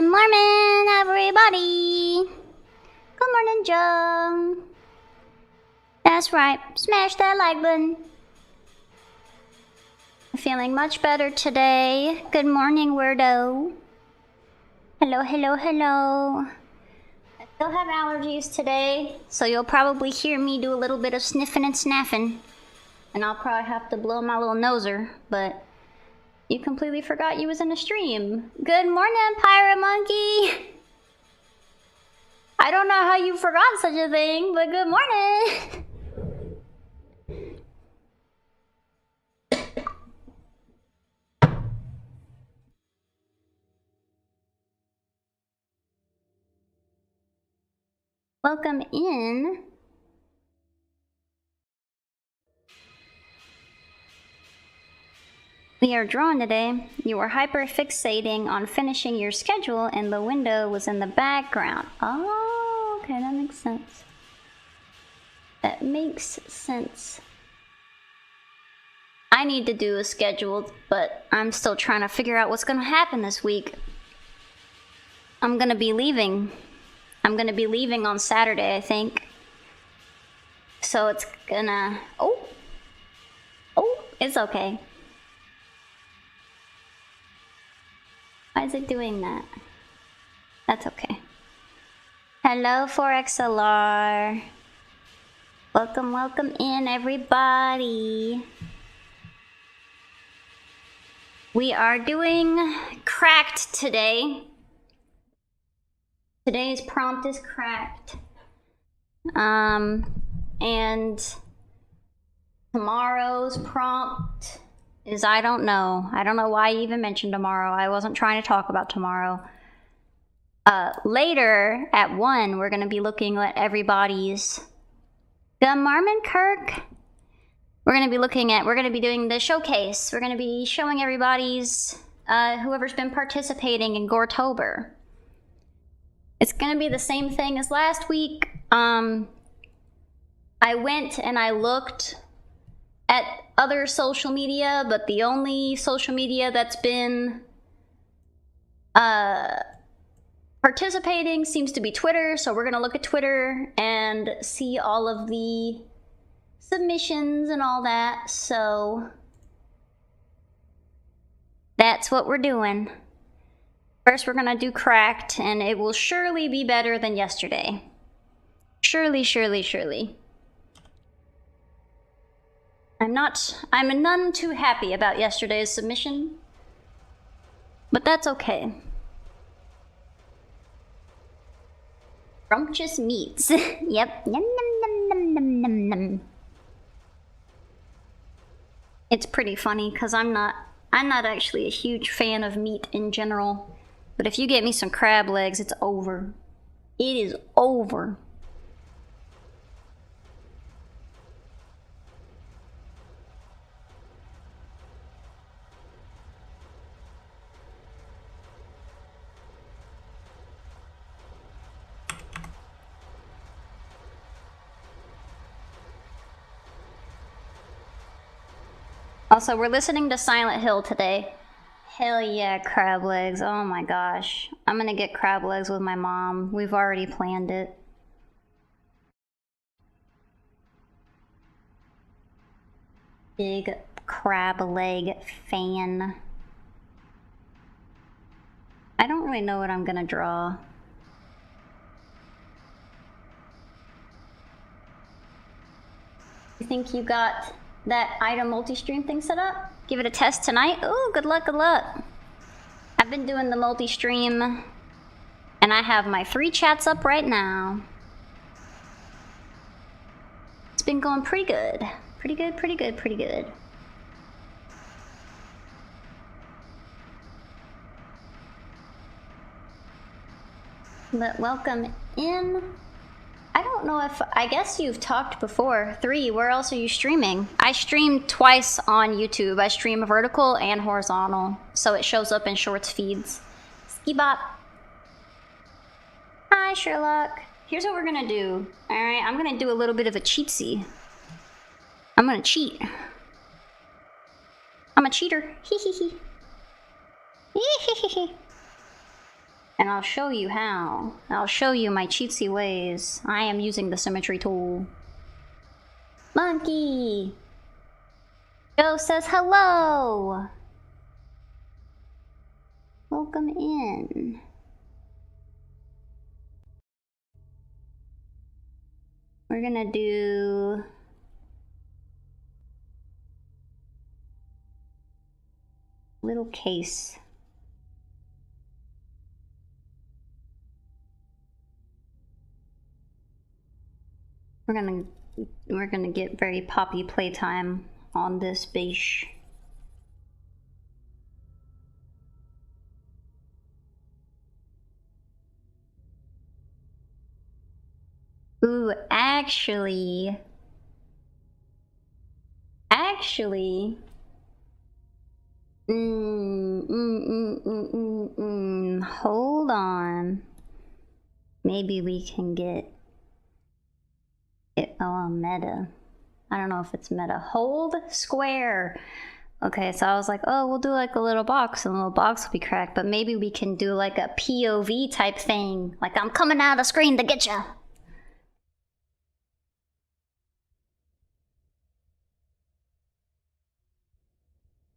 morning, everybody. Good morning, Joe. That's right, smash that like button. Feeling much better today. Good morning, weirdo. Hello, hello, hello. I still have allergies today, so you'll probably hear me do a little bit of sniffing and snaffing. And I'll probably have to blow my little noser, but you completely forgot you was in a stream. Good morning, Pirate Monkey. I don't know how you forgot such a thing, but good morning. Welcome in. We are drawn today. You were hyper-fixating on finishing your schedule and the window was in the background. Oh, okay, that makes sense. That makes sense. I need to do a schedule, but I'm still trying to figure out what's gonna happen this week. I'm gonna be leaving. I'm gonna be leaving on Saturday, I think. So it's gonna... Oh, it's okay. Why is it doing that? That's okay. Hello, 4XLR. Welcome, welcome in, everybody. We are doing Cracked today. Today's prompt is Cracked. And tomorrow's prompt is I don't know. I don't know why you even mentioned tomorrow. I wasn't trying to talk about tomorrow. Later at 1, we're going to be looking at everybody's... Good morning, Kirk. We're going to be doing the showcase. We're going to be showing everybody's, whoever's been participating in Goretober. It's going to be the same thing as last week. I went and I looked at other social media, but the only social media that's been participating seems to be Twitter, so we're gonna look at Twitter and see all of the submissions and all that, so that's what we're doing. First we're gonna do Cracked, and it will surely be better than yesterday. Surely, surely, surely. I'm none too happy about yesterday's submission, but that's okay. Scrumptious meats. Yep. Yum, yum, yum, yum, yum, yum, yum. It's pretty funny because I'm not actually a huge fan of meat in general, but if you get me some crab legs, it's over. It is over. Also, we're listening to Silent Hill today. Hell yeah, crab legs. Oh my gosh. I'm gonna get crab legs with my mom. We've already planned it. Big crab leg fan. I don't really know what I'm gonna draw. You think you got that item multi-stream thing set up? Give it a test tonight? Ooh, good luck, good luck. I've been doing the multi-stream, and I have my 3 chats up right now. It's been going pretty good. Pretty good, pretty good, pretty good. But welcome in. I don't know if, I guess you've talked before. 3, where else are you streaming? I stream twice on YouTube. I stream vertical and horizontal, so it shows up in shorts feeds. Skibot. Hi, Sherlock. Here's what we're gonna do. Alright, I'm gonna do a little bit of a cheatsy. I'm gonna cheat. I'm a cheater. Hee hee hee. Hee hee hee hee. And I'll show you how. I'll show you my cheatsy ways. I am using the symmetry tool. Monkey! Joe says hello! Welcome in. We're gonna do... little case. We're gonna get very poppy playtime on this beige. Ooh, actually, hold on. Maybe we can get it. Oh, meta. I don't know if it's meta. Hold square. Okay, so I was like, oh, we'll do like a little box, and the little box will be cracked. But maybe we can do like a POV type thing. Like, I'm coming out of the screen to get ya.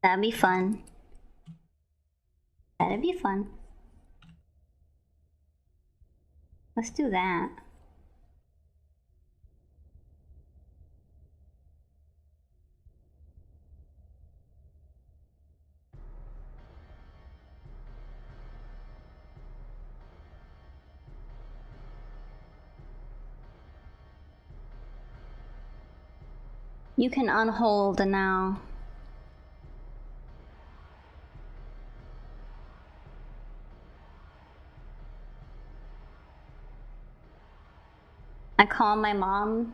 That'd be fun. That'd be fun. Let's do that. You can unhold now. I call my mom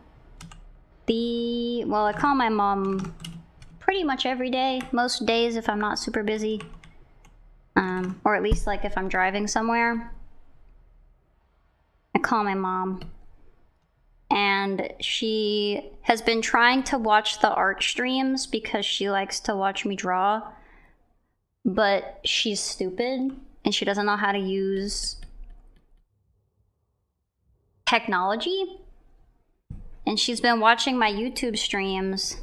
I call my mom pretty much every day, most days if I'm not super busy. Or at least like if I'm driving somewhere. I call my mom. And she has been trying to watch the art streams because she likes to watch me draw. But she's stupid and she doesn't know how to use technology. And she's been watching my YouTube streams.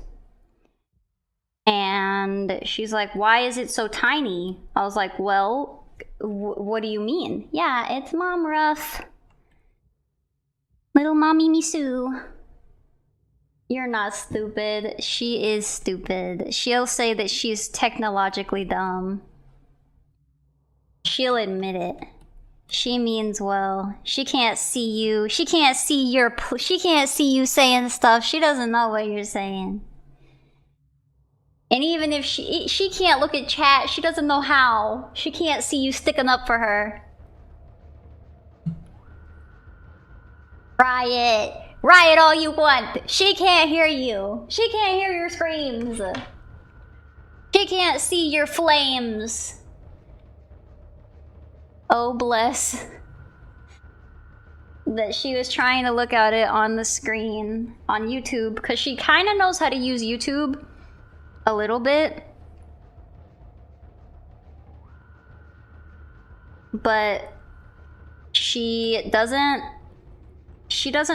And she's like, why is it so tiny? I was like, well, what do you mean? Yeah, it's Mom Rough. Little Mommy Misu. You're not stupid. She is stupid. She'll say that she's technologically dumb. She'll admit it. She means well. She can't see you. She can't see you saying stuff. She doesn't know what you're saying. And even if she can't look at chat, she doesn't know how. She can't see you sticking up for her. Riot all you want. She can't hear you. She can't hear your screams. She can't see your flames. Oh, bless. That she was trying to look at it on the screen on YouTube because she kind of knows how to use YouTube a little bit. But she doesn't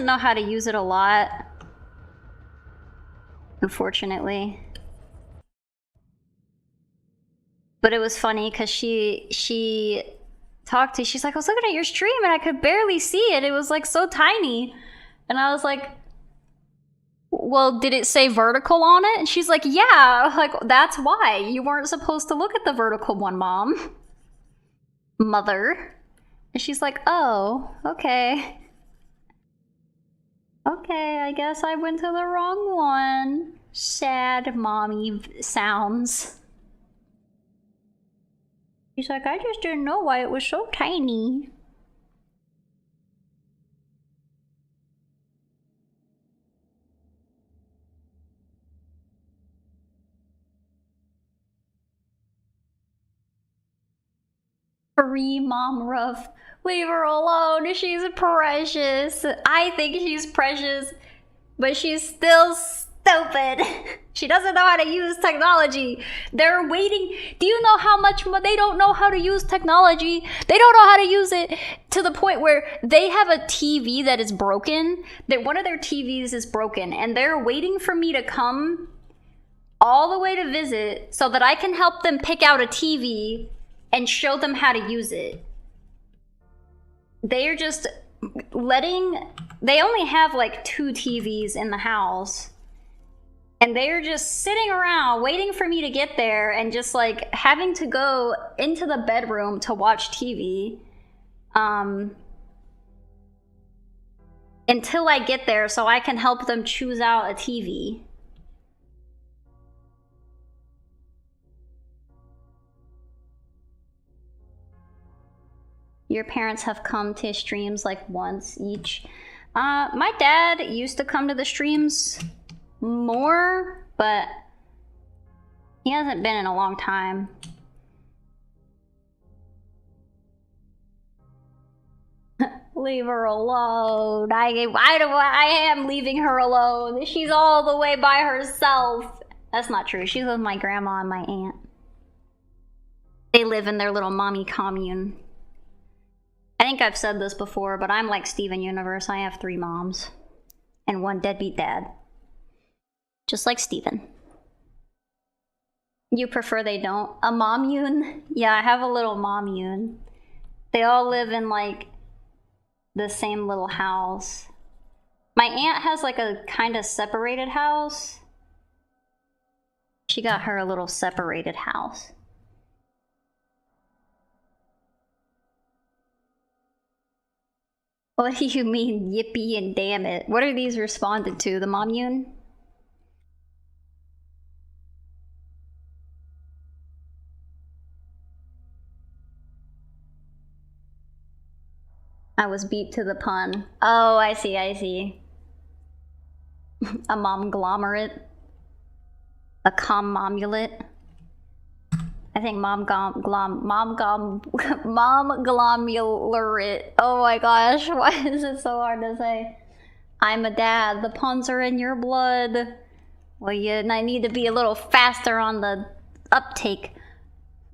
know how to use it a lot, unfortunately. But it was funny because she talked to, she's like, I was looking at your stream and I could barely see it. It was like so tiny. And I was like, well, did it say vertical on it? And she's like, yeah, like that's why. You weren't supposed to look at the vertical one, Mom. Mother. And she's like, oh, okay. Okay, I guess I went to the wrong one. Sad mommy sounds. She's like, I just didn't know why it was so tiny. Free Mom Ruff. Leave her alone. She's precious. I think she's precious, but she's still stupid. She doesn't know how to use technology. They're waiting. Do you know how much they don't know how to use technology? They don't know how to use it to the point where they have a TV that is broken. That one of their TVs is broken, and they're waiting for me to come all the way to visit so that I can help them pick out a TV and show them how to use it. They're just they only have like 2 TVs in the house. And they're just sitting around waiting for me to get there and just like having to go into the bedroom to watch TV until I get there so I can help them choose out a TV. Your parents have come to streams like once each. My dad used to come to the streams more, but he hasn't been in a long time. Leave her alone. I am leaving her alone. She's all the way by herself. That's not true. She's with my grandma and my aunt. They live in their little mommy commune. I think I've said this before, but I'm like Steven Universe. I have 3 moms and 1 deadbeat dad. Just like Steven. You prefer they don't? A mommune? Yeah, I have a little mommune. They all live in like the same little house. My aunt has like a kind of separated house. She got her a little separated house. What do you mean, yippee and damn it? What are these responded to? The mommune? I was beat to the pun. Oh, I see, I see. A momglomerate. A commomulate. I think momglomulate. Oh my gosh, why is it so hard to say? I'm a dad. The puns are in your blood. Well, I need to be a little faster on the uptake.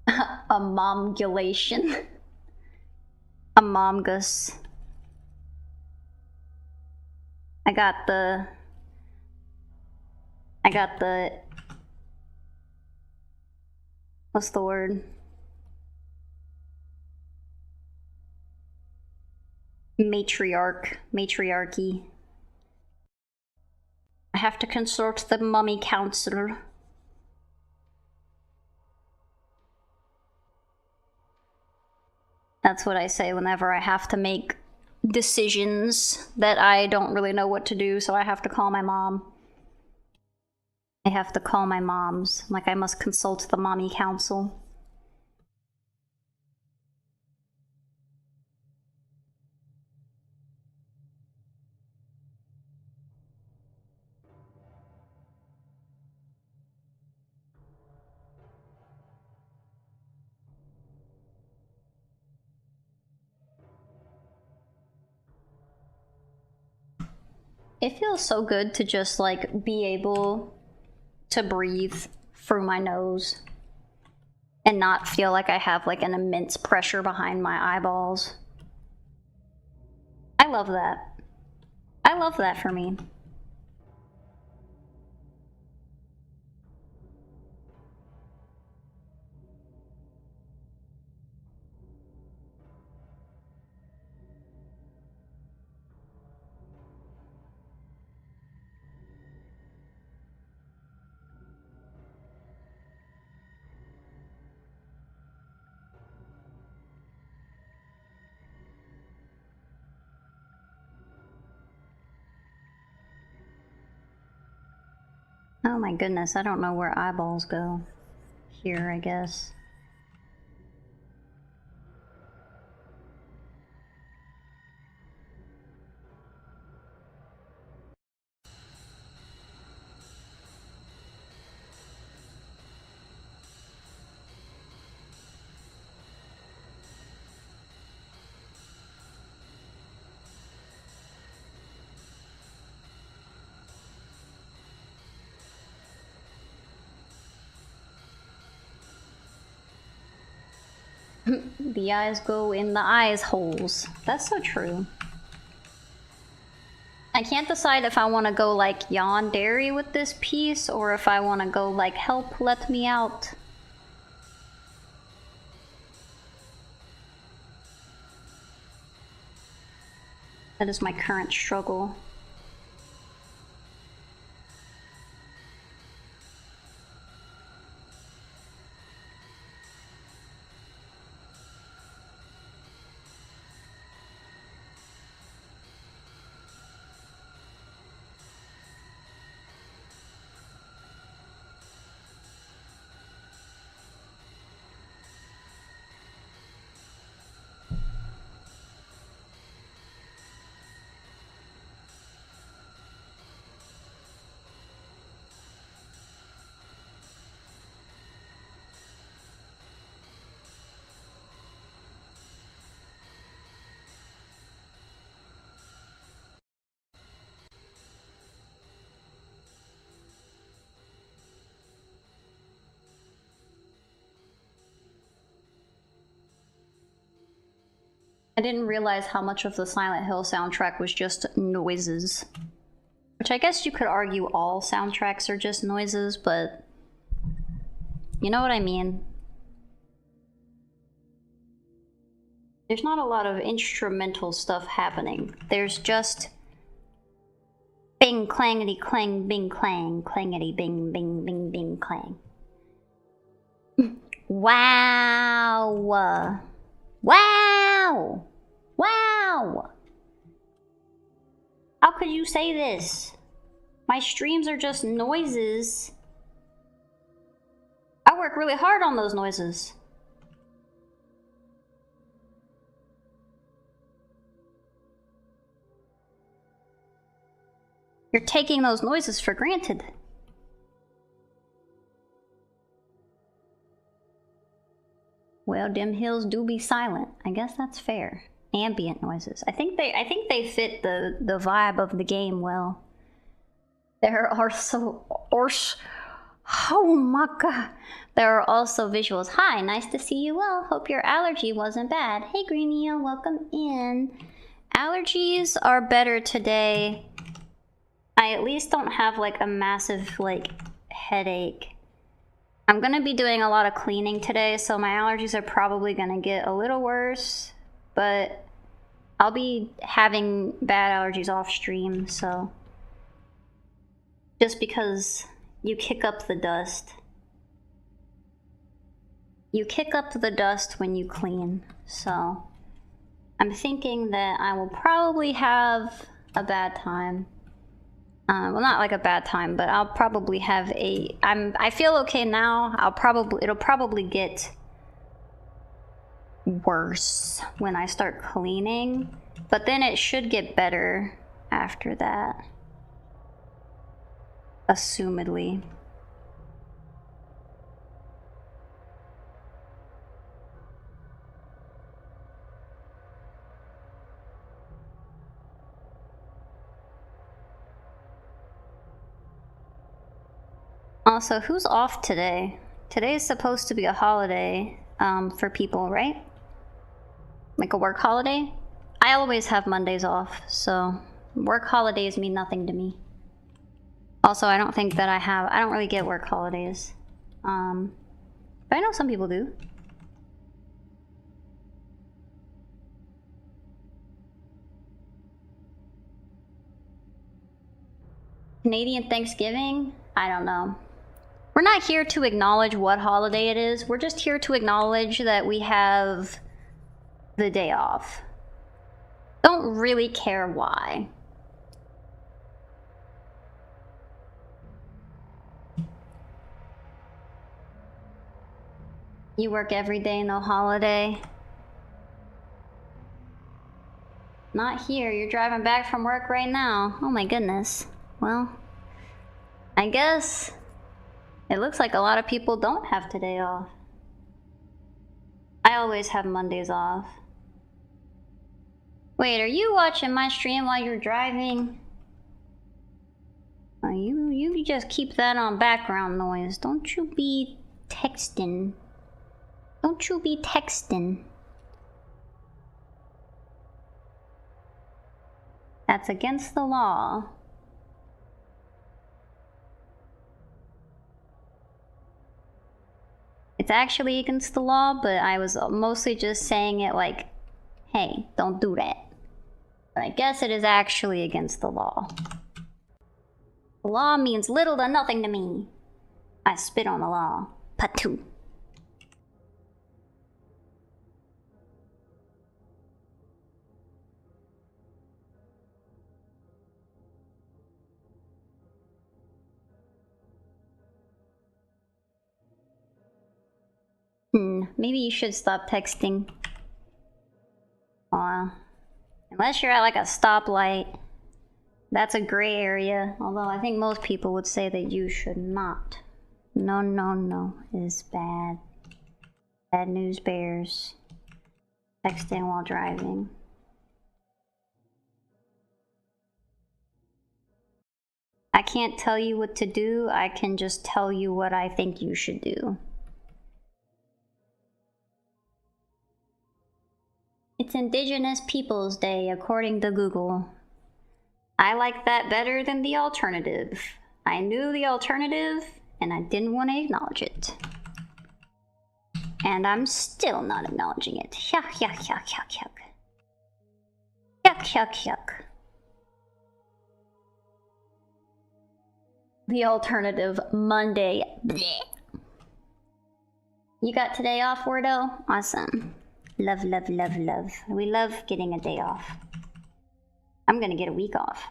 A momgulation. Among Us. I got the what's the word? Matriarchy. I have to consult the mummy counselor. That's what I say whenever I have to make decisions that I don't really know what to do, so I have to call my mom. I have to call my moms. Like, I must consult the mommy council. It feels so good to just, like, be able to breathe through my nose and not feel like I have, like, an immense pressure behind my eyeballs. I love that. I love that for me. Oh my goodness, I don't know where eyeballs go. Here, I guess. The eyes go in the eyes holes. That's so true. I can't decide if I want to go like yandere with this piece or if I want to go like help let me out. That is my current struggle. I didn't realize how much of the Silent Hill soundtrack was just noises. Which I guess you could argue all soundtracks are just noises, but you know what I mean. There's not a lot of instrumental stuff happening. There's just bing clangity clang bing clang clangity bing bing bing bing clang. Wow. Wow! Wow! How could you say this? My streams are just noises. I work really hard on those noises. You're taking those noises for granted. Well, dim hills do be silent. I guess that's fair. Ambient noises. I think they fit the vibe of the game well. There are oh my god. There are also visuals. Hi, nice to see you well. Hope your allergy wasn't bad. Hey Greenia, welcome in. Allergies are better today. I at least don't have like a massive like headache. I'm gonna be doing a lot of cleaning today, so my allergies are probably gonna get a little worse, but I'll be having bad allergies off stream, so just because you kick up the dust. You kick up the dust when you clean, so I'm thinking that I will probably have a bad time. Well, not like a bad time, but I'll probably have I feel okay now. It'll probably get worse when I start cleaning, but then it should get better after that. Assumedly. Also, who's off today? Today is supposed to be a holiday for people, right? Like a work holiday? I always have Mondays off, so work holidays mean nothing to me. Also, I don't think that I don't really get work holidays. But I know some people do. Canadian Thanksgiving? I don't know. We're not here to acknowledge what holiday it is. We're just here to acknowledge that we have the day off. Don't really care why. You work every day, no holiday. Not here. You're driving back from work right now. Oh my goodness. Well, I guess it looks like a lot of people don't have today off. I always have Mondays off. Wait, are you watching my stream while you're driving? Oh, you just keep that on background noise. Don't you be texting. Don't you be texting. That's against the law. It's actually against the law, but I was mostly just saying it like, hey, don't do that. But I guess it is actually against the law. The law means little to nothing to me. I spit on the law. Patu. Maybe you should stop texting. Unless you're at like a stoplight. That's a gray area. Although I think most people would say that you should not. No, no, no. It's bad. Bad news bears. Texting while driving. I can't tell you what to do. I can just tell you what I think you should do. It's Indigenous Peoples Day, according to Google. I like that better than the alternative. I knew the alternative, and I didn't want to acknowledge it. And I'm still not acknowledging it. Yuck, yuck, yuck, yuck, yuck. Yuck, yuck, yuck. The alternative Monday. Blech. You got today off, Wordo? Awesome. Love, love, love, love. We love getting a day off. I'm gonna get a week off.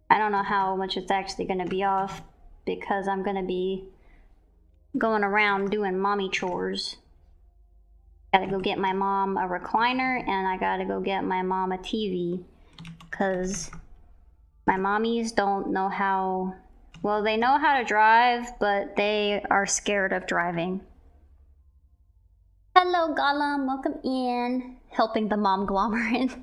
I don't know how much it's actually gonna be off because I'm gonna be going around doing mommy chores. Gotta go get my mom a recliner and I gotta go get my mom a TV because my mommies don't know how, well, they know how to drive, but they are scared of driving. Hello, Gollum, welcome in. Helping the mom-glomerate.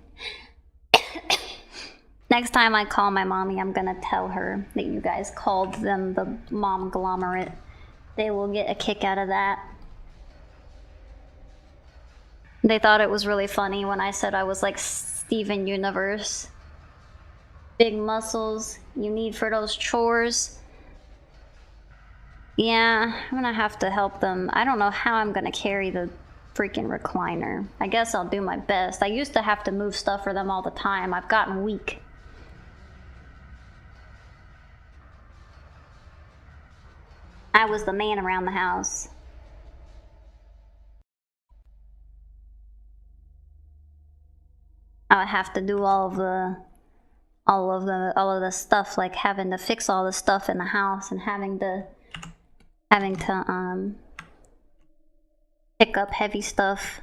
Next time I call my mommy, I'm gonna tell her that you guys called them the mom-glomerate. They will get a kick out of that. They thought it was really funny when I said I was like Steven Universe. Big muscles you need for those chores. Yeah, I'm gonna have to help them. I don't know how I'm gonna carry the freaking recliner. I guess I'll do my best. I used to have to move stuff for them all the time. I've gotten weak. I was the man around the house. I would have to do all of the stuff, like having to fix all the stuff in the house and having to pick up heavy stuff.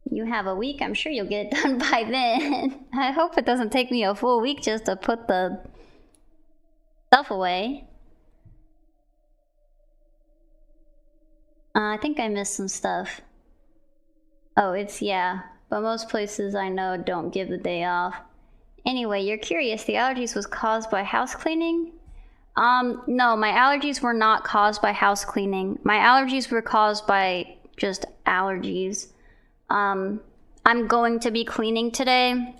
You have a week, I'm sure you'll get it done by then. I hope it doesn't take me a full week just to put the stuff away. I think I missed some stuff. Oh, yeah, but most places I know don't give the day off. Anyway, you're curious, the allergies was caused by house cleaning? No, my allergies were not caused by house cleaning. My allergies were caused by just allergies. I'm going to be cleaning today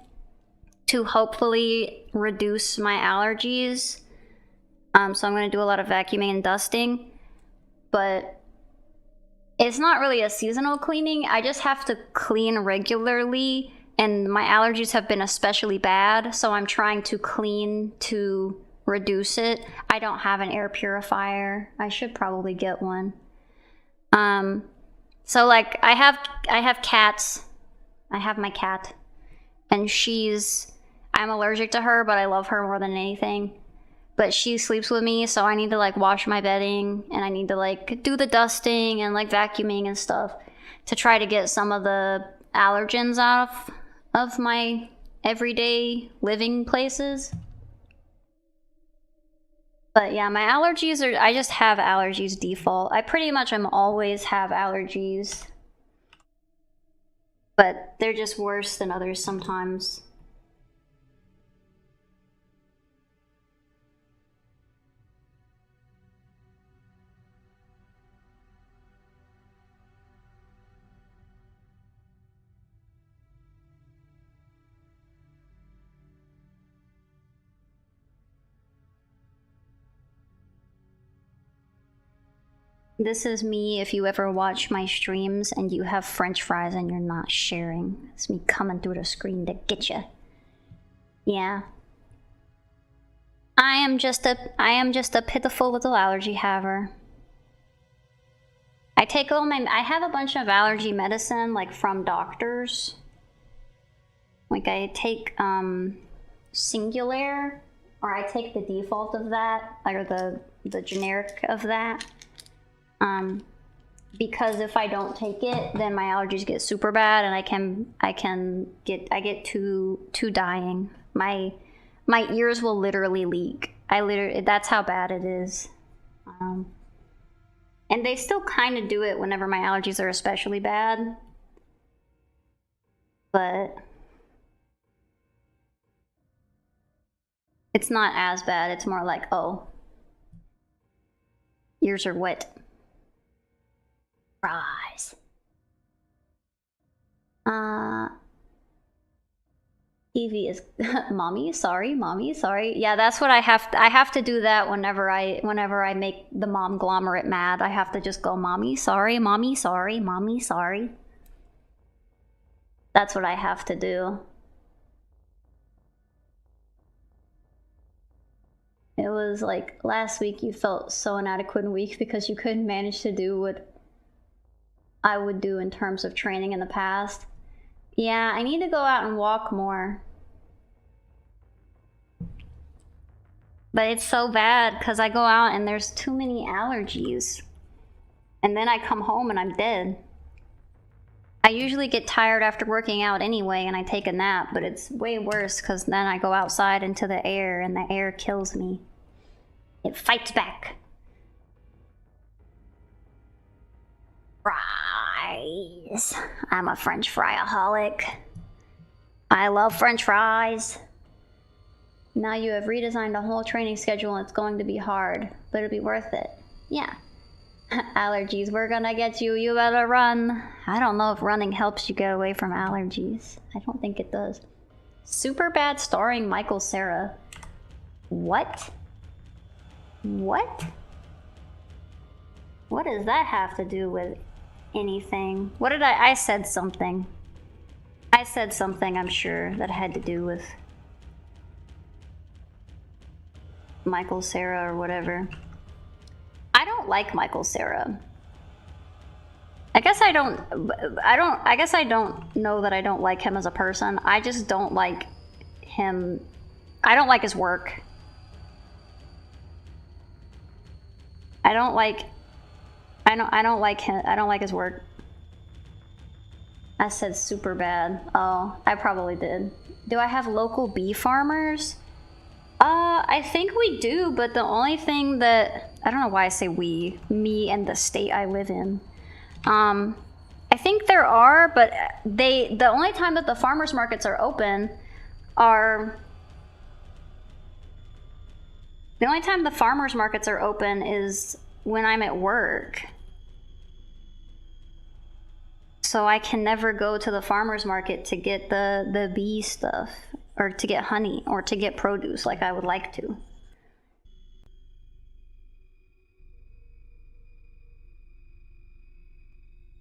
to hopefully reduce my allergies. So I'm going to do a lot of vacuuming and dusting, but it's not really a seasonal cleaning. I just have to clean regularly, and my allergies have been especially bad, so I'm trying to clean to reduce it. I don't have an air purifier. I should probably get one. So like I have cats. I have my cat, and I'm allergic to her, but I love her more than anything. But she sleeps with me, so I need to like wash my bedding, and I need to like do the dusting and like vacuuming and stuff to try to get some of the allergens out of my everyday living places. But yeah, my allergies I just have allergies default. I pretty much always have allergies. But they're just worse than others sometimes. This is me if you ever watch my streams and you have French fries and you're not sharing. It's me coming through the screen to get you. Yeah. I am just a pitiful little allergy haver. I have a bunch of allergy medicine, like, from doctors. Like, I take, Singulair, or I take the default of that, or the generic of that. Because if I don't take it, then my allergies get super bad, and I get too dying. My ears will literally leak. That's how bad it is. And they still kind of do it whenever my allergies are especially bad. But it's not as bad. It's more like, oh, ears are wet. Fries. TV is mommy, sorry. Yeah, that's what I have to do that whenever I make the momglomerate mad. I have to just go, mommy, sorry. That's what I have to do. It was like last week you felt so inadequate and weak because you couldn't manage to do what I would do in terms of training in the past. Yeah, I need to go out and walk more. But it's so bad because I go out and there's too many allergies. And then I come home and I'm dead. I usually get tired after working out anyway and I take a nap, but it's way worse because then I go outside into the air and the air kills me. It fights back. Fries. I'm a French fry-aholic. I love French fries. Now you have redesigned a whole training schedule and it's going to be hard, but it'll be worth it. Yeah. Allergies, we're gonna get you. You better run. I don't know if running helps you get away from allergies. I don't think it does. Superbad starring Michael Cera. What? What? What does that have to do with anything? What did I said something. I said something, I'm sure, that had to do with Michael Cera or whatever. I don't like Michael Cera. I guess I don't know that I don't like him as a person. I just don't like him. I don't like his work. I don't like him. I don't like his work. I said super bad. Oh, I probably did. Do I have local bee farmers? I think we do, but the only thing that, I don't know why I say we, me and the state I live in. I think there are, but the only time that the farmers markets are open is when I'm at work. So I can never go to the farmers market to get the bee stuff, or to get honey, or to get produce like I would like to.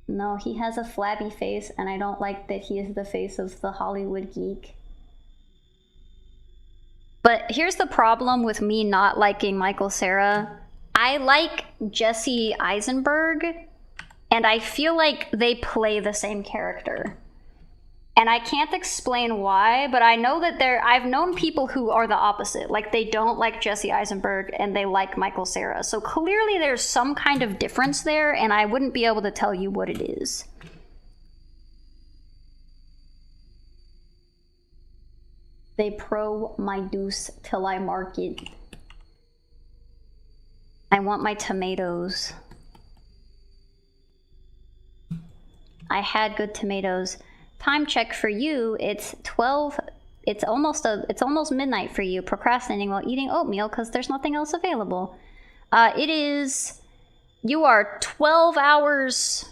No, he has a flabby face, and I don't like that he is the face of the Hollywood geek. But here's the problem with me not liking Michael Cera. I like Jesse Eisenberg, and I feel like they play the same character. And I can't explain why, but I know that I've known people who are the opposite. Like, they don't like Jesse Eisenberg and they like Michael Cera. So clearly there's some kind of difference there, and I wouldn't be able to tell you what it is. They pro my deuce till I mark it. I want my tomatoes. I had good tomatoes. Time check for you, it's 12, it's almost midnight for you, procrastinating while eating oatmeal because there's nothing else available. You are 12 hours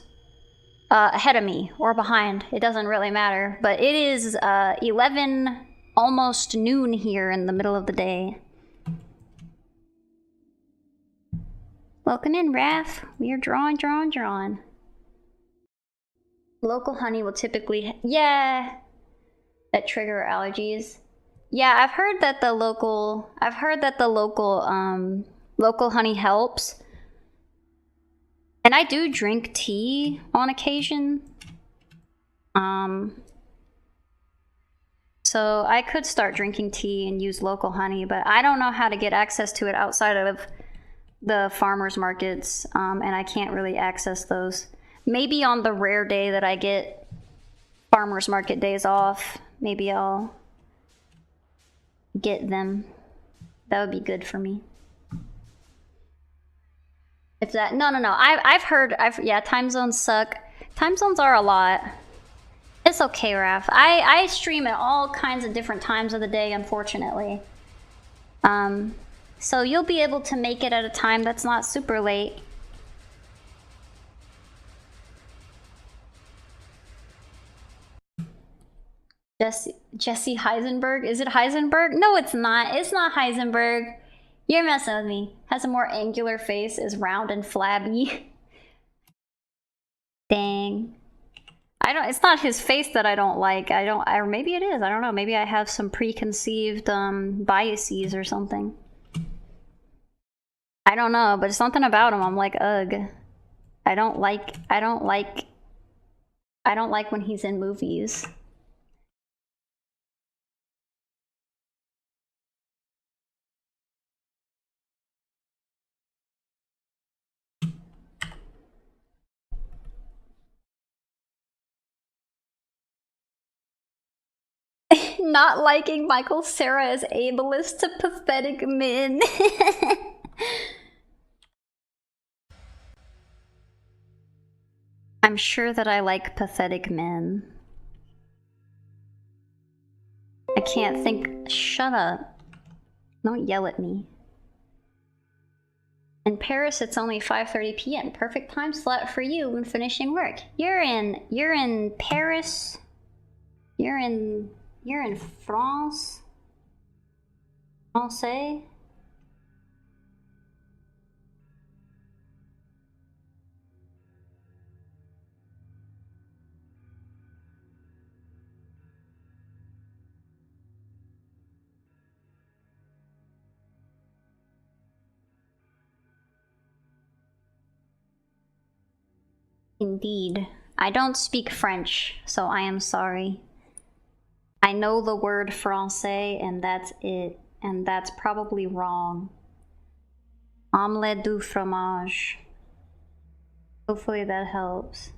ahead of me, or behind, it doesn't really matter, but it is 11, almost noon here in the middle of the day. Welcome in, Raph. We are drawing. Local honey will typically, yeah, that trigger allergies. Yeah, I've heard that the local local honey helps. And I do drink tea on occasion. So I could start drinking tea and use local honey, but I don't know how to get access to it outside of the farmers markets, and I can't really access those. Maybe on the rare day that I get farmers market days off, maybe I'll get them. That would be good for me. If that, no. I've heard, yeah, time zones suck. Time zones are a lot. It's okay, Raph. I stream at all kinds of different times of the day, unfortunately. So you'll be able to make it at a time that's not super late. Jesse Heisenberg? Is it Heisenberg? No, it's not. It's not Heisenberg. You're messing with me. Has a more angular face, is round and flabby. Dang. It's not his face that I don't like. Or maybe it is. I don't know. Maybe I have some preconceived biases or something. I don't know, but something about him, I'm like, ugh. I don't like when he's in movies. Not liking Michael Cera as ableist to pathetic men. I'm sure that I like pathetic men. I can't think. Shut up. Don't yell at me. In Paris, it's only 5:30 p.m. Perfect time slot for you when finishing work. You're in Paris. You're in France. Francais. Indeed. I don't speak French, so I am sorry. I know the word français, and that's it. And that's probably wrong. Omelette du fromage. Hopefully that helps.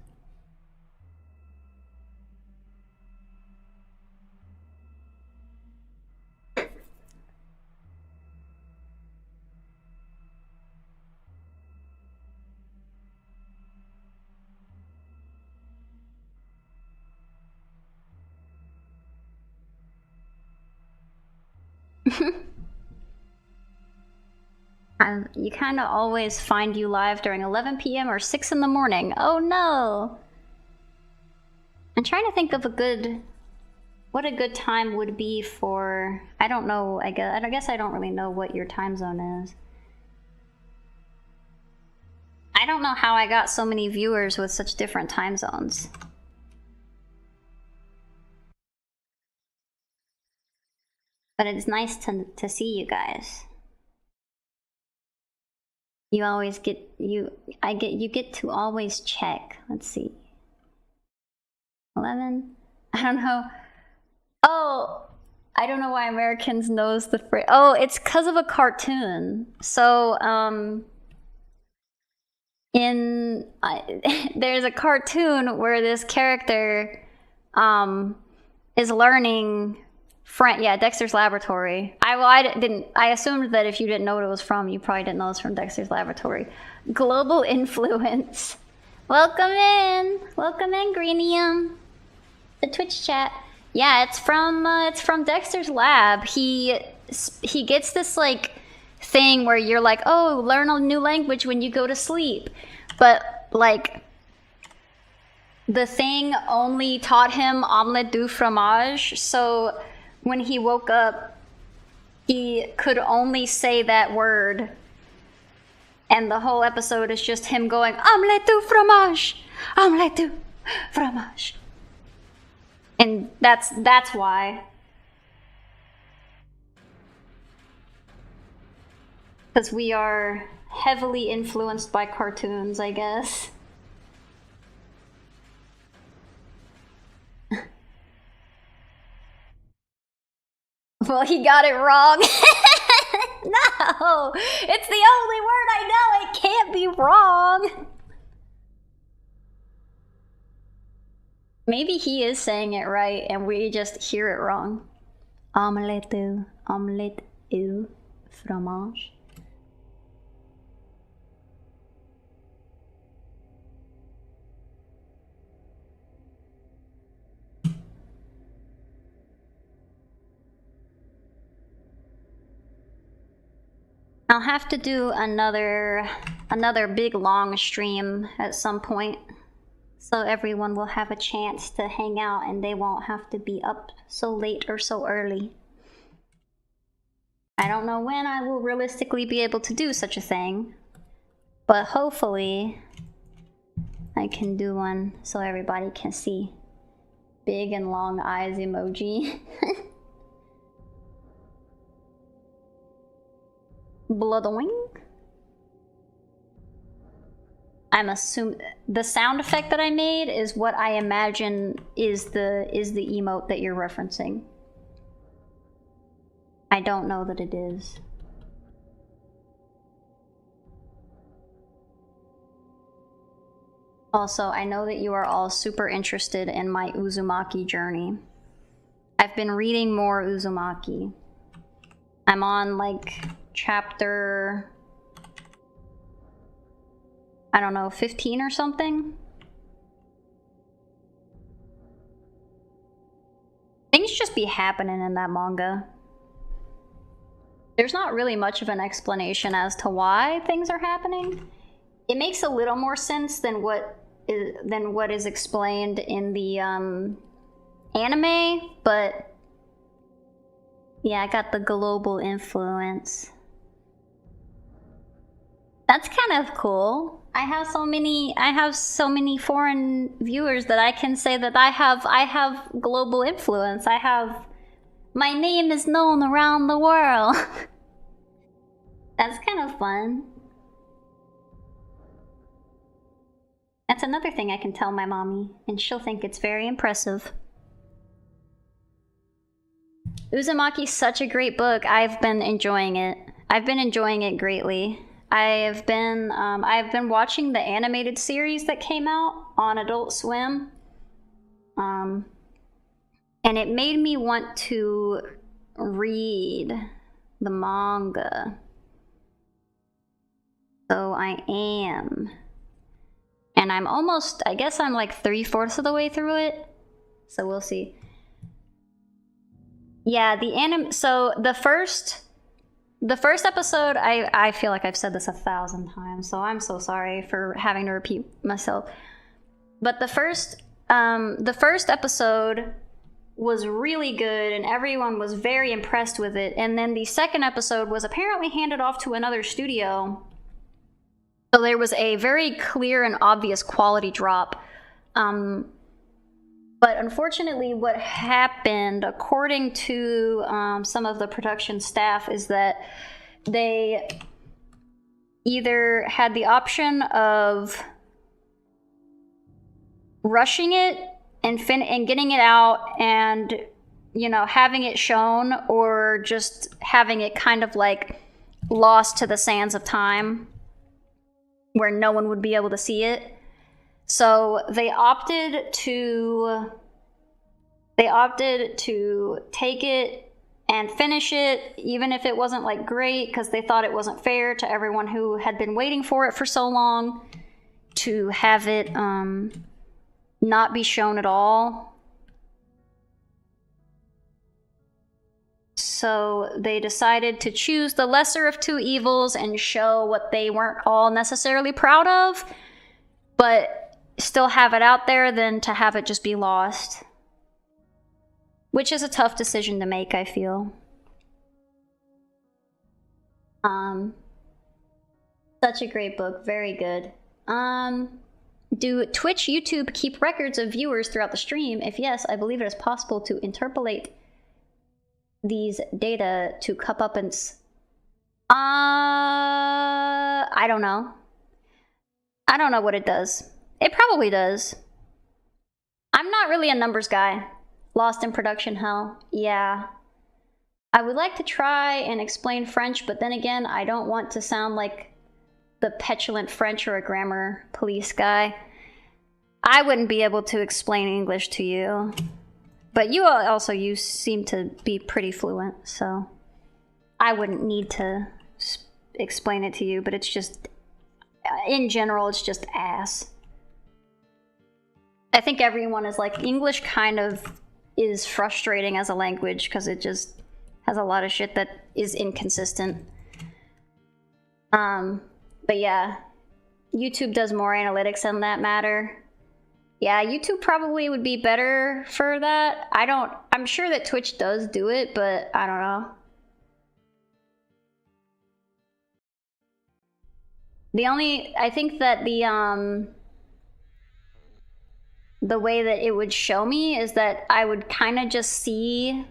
You kind of always find you live during 11 p.m. or 6 in the morning. Oh no! I'm trying to think of what a good time would be for, I don't know, I guess I don't really know what your time zone is. I don't know how I got so many viewers with such different time zones. But it's nice to see you guys. You always you get to always check. Let's see. 11? I don't know. Oh, I don't know why Americans knows the phrase. Oh, it's because of a cartoon. So, there's a cartoon where this character is learning French. Yeah, Dexter's Laboratory. I assumed that if you didn't know what it was from, you probably didn't know it was from Dexter's Laboratory. Global influence. Welcome in, Greenium. The Twitch chat. Yeah, it's from Dexter's Lab. He gets this like thing where you're like, oh, learn a new language when you go to sleep, but like the thing only taught him omelette du fromage, so when he woke up he could only say that word, And the whole episode is just him going, omelette du fromage! Omelette du fromage! And that's why. Because we are heavily influenced by cartoons, I guess. Well, he got it wrong. No! It's the only word I know! It can't be wrong! Maybe he is saying it right and we just hear it wrong. Omelette au fromage. I'll have to do another big long stream at some point, so everyone will have a chance to hang out and they won't have to be up so late or so early. I don't know when I will realistically be able to do such a thing, but hopefully I can do one so everybody can see. Big and long eyes emoji. Bloodoing. I'm assuming the sound effect that I made is what I imagine is the emote that you're referencing. I don't know that it is. Also, I know that you are all super interested in my Uzumaki journey. I've been reading more Uzumaki. I'm on like chapter, I don't know, 15 or something. Things just be happening in that manga. There's not really much of an explanation as to why things are happening. It makes a little more sense than what is explained in the anime, but yeah, I got the global influence. That's kind of cool. I have so many foreign viewers that I can say that I have global influence. My name is known around the world. That's kind of fun. That's another thing I can tell my mommy, and she'll think it's very impressive. Uzumaki's such a great book. I've been enjoying it. I've been enjoying it greatly. I've been watching the animated series that came out on Adult Swim. And it made me want to read the manga. So I am. And I'm almost, I guess I'm like 3/4 of the way through it. So we'll see. Yeah, so the first episode, I feel like I've said this 1,000 times, so I'm so sorry for having to repeat myself. But the first episode was really good and everyone was very impressed with it. And then the second episode was apparently handed off to another studio. So there was a very clear and obvious quality drop. But unfortunately, what happened, according to some of the production staff, is that they either had the option of rushing it and getting it out and, you know, having it shown, or just having it kind of like lost to the sands of time where no one would be able to see it. So they opted to take it and finish it, even if it wasn't like great, because they thought it wasn't fair to everyone who had been waiting for it for so long to have it not be shown at all. So they decided to choose the lesser of two evils and show what they weren't all necessarily proud of, but still have it out there than to have it just be lost. Which is a tough decision to make, I feel. Such a great book. Very good. Do Twitch, YouTube keep records of viewers throughout the stream? If yes, I believe it is possible to interpolate these data to comeuppance. I don't know. I don't know what it does. It probably does. I'm not really a numbers guy. Lost in production hell. Yeah. I would like to try and explain French, but then again, I don't want to sound like the petulant French or a grammar police guy. I wouldn't be able to explain English to you. But you seem to be pretty fluent, so I wouldn't need to explain it to you, but it's just, in general, it's just ass. I think everyone is like, English kind of is frustrating as a language because it just has a lot of shit that is inconsistent. But yeah, YouTube does more analytics on that matter. Yeah, YouTube probably would be better for that. I'm sure that Twitch does do it, but I don't know. I think that the way that it would show me is that I would kind of just see.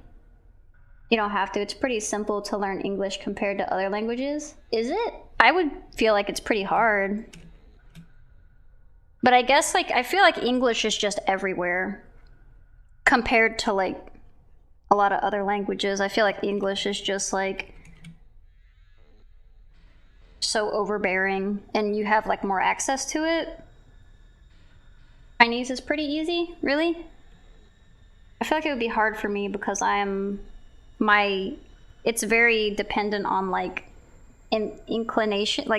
You don't have to. It's pretty simple to learn English compared to other languages. Is it? I would feel like it's pretty hard. But I guess, like, I feel like English is just everywhere. Compared to, like, a lot of other languages. I feel like English is just, like, so overbearing. And you have, like, more access to it. Chinese is pretty easy, really? I feel like it would be hard for me because it's very dependent on, like, an inclination,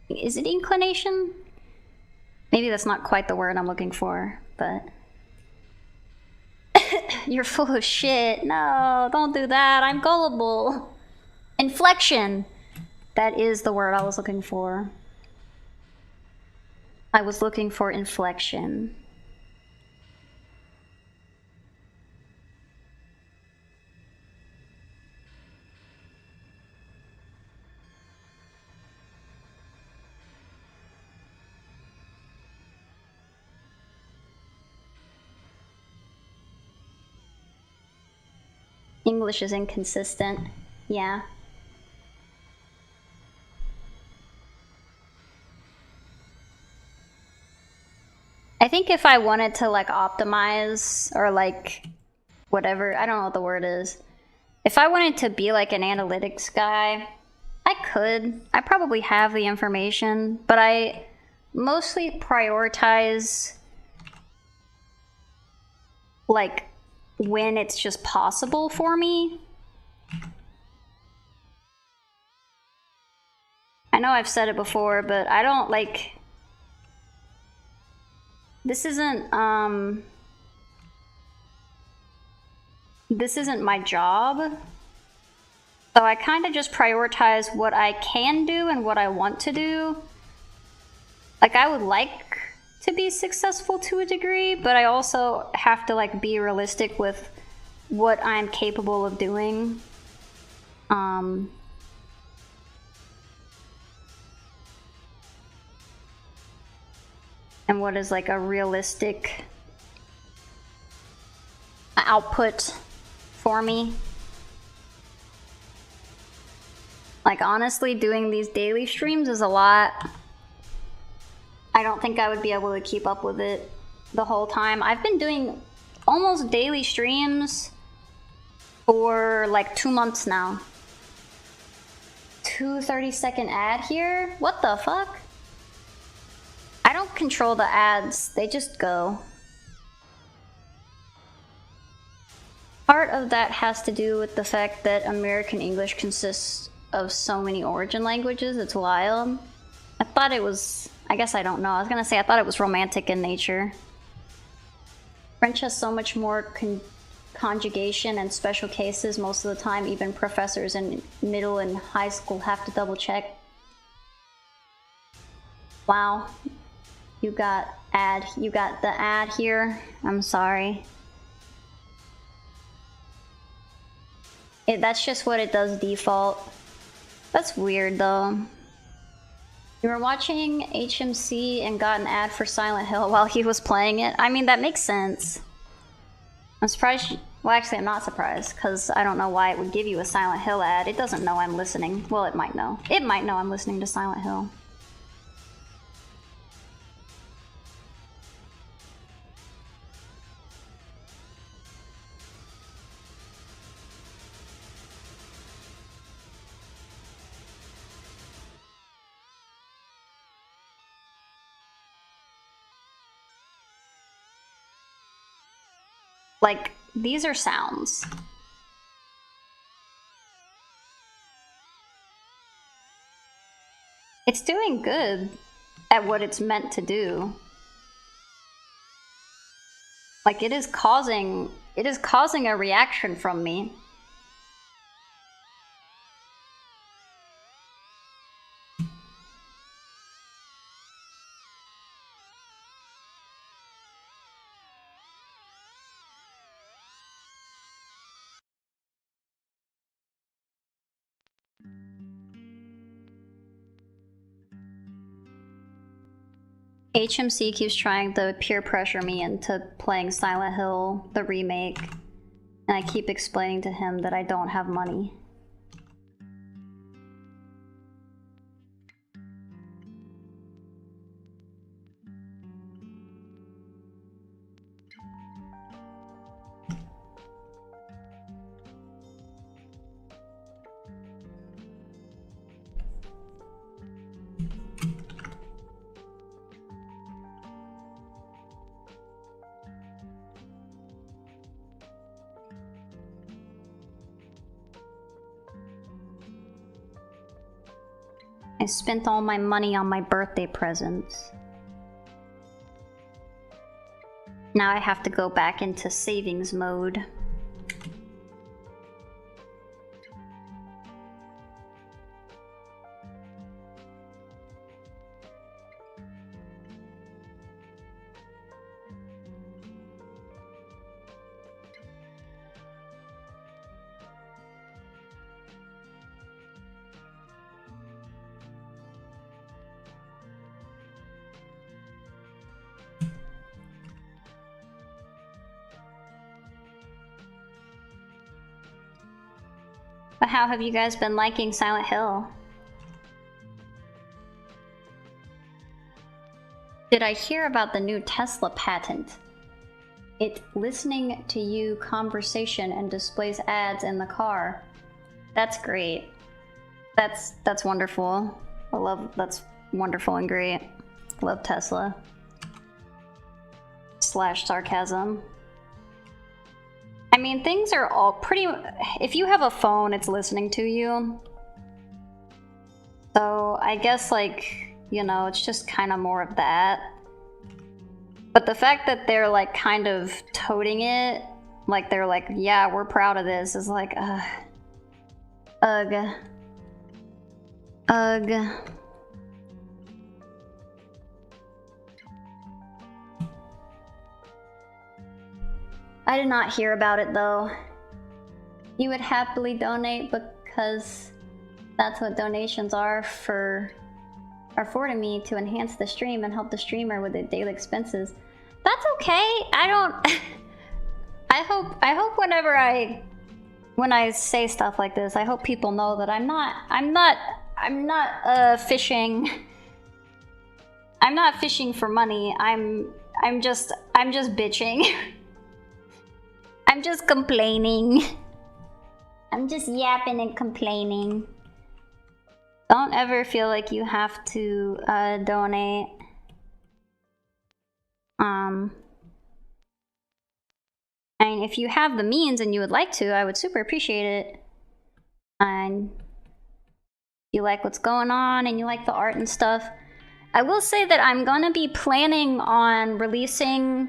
is it inclination? Maybe that's not quite the word I'm looking for, but you're full of shit. No, don't do that. I'm gullible. Inflection. That is the word I was looking for. I was looking for inflection. English is inconsistent. Yeah. I think if I wanted to, like, optimize or, like, whatever, I don't know what the word is. If I wanted to be, like, an analytics guy, I could. I probably have the information, but I mostly prioritize, like, when it's just possible for me. I know I've said it before, but I don't, like, this isn't my job. So I kind of just prioritize what I can do and what I want to do. Like, I would like to be successful to a degree, but I also have to, like, be realistic with what I'm capable of doing. And what is, like, a realistic output for me. Like, honestly, doing these daily streams is a lot. I don't think I would be able to keep up with it the whole time. I've been doing almost daily streams for, like, 2 months now. 2 30-second ad here? What the fuck? I don't control the ads, they just go. Part of that has to do with the fact that American English consists of so many origin languages, it's wild. I thought it was, I guess I don't know, I was gonna say I thought it was romantic in nature. French has so much more conjugation and special cases most of the time, even professors in middle and high school have to double check. Wow. You got the ad here. I'm sorry. That's just what it does default. That's weird though. You were watching HMC and got an ad for Silent Hill while he was playing it? I mean, that makes sense. I'm surprised. Well, actually, I'm not surprised, because I don't know why it would give you a Silent Hill ad. It doesn't know I'm listening. Well, it might know. It might know I'm listening to Silent Hill. Like, these are sounds. It's doing good at what it's meant to do. Like, it is causing a reaction from me. HMC keeps trying to peer pressure me into playing Silent Hill, the remake, and I keep explaining to him that I don't have money. I spent all my money on my birthday presents. Now I have to go back into savings mode. But how have you guys been liking Silent Hill? Did I hear about the new Tesla patent? It listening to you conversation and displays ads in the car. That's great. That's wonderful. That's wonderful and great. Love Tesla. / sarcasm. I mean, things are all pretty... If you have a phone, it's listening to you. So, I guess, like, you know, it's just kind of more of that. But the fact that they're, like, kind of toting it, like, they're like, yeah, we're proud of this, is like, ugh. I did not hear about it, though. You would happily donate because that's what donations are for me, to enhance the stream and help the streamer with their daily expenses. That's okay. I don't... I hope when I say stuff like this, I hope people know that I'm not fishing. I'm not fishing for money. I'm just bitching. I'm just complaining. I'm just yapping and complaining. Don't ever feel like you have to donate. I mean, if you have the means and you would like to, I would super appreciate it. And if you like what's going on and you like the art and stuff, I will say that I'm gonna be planning on releasing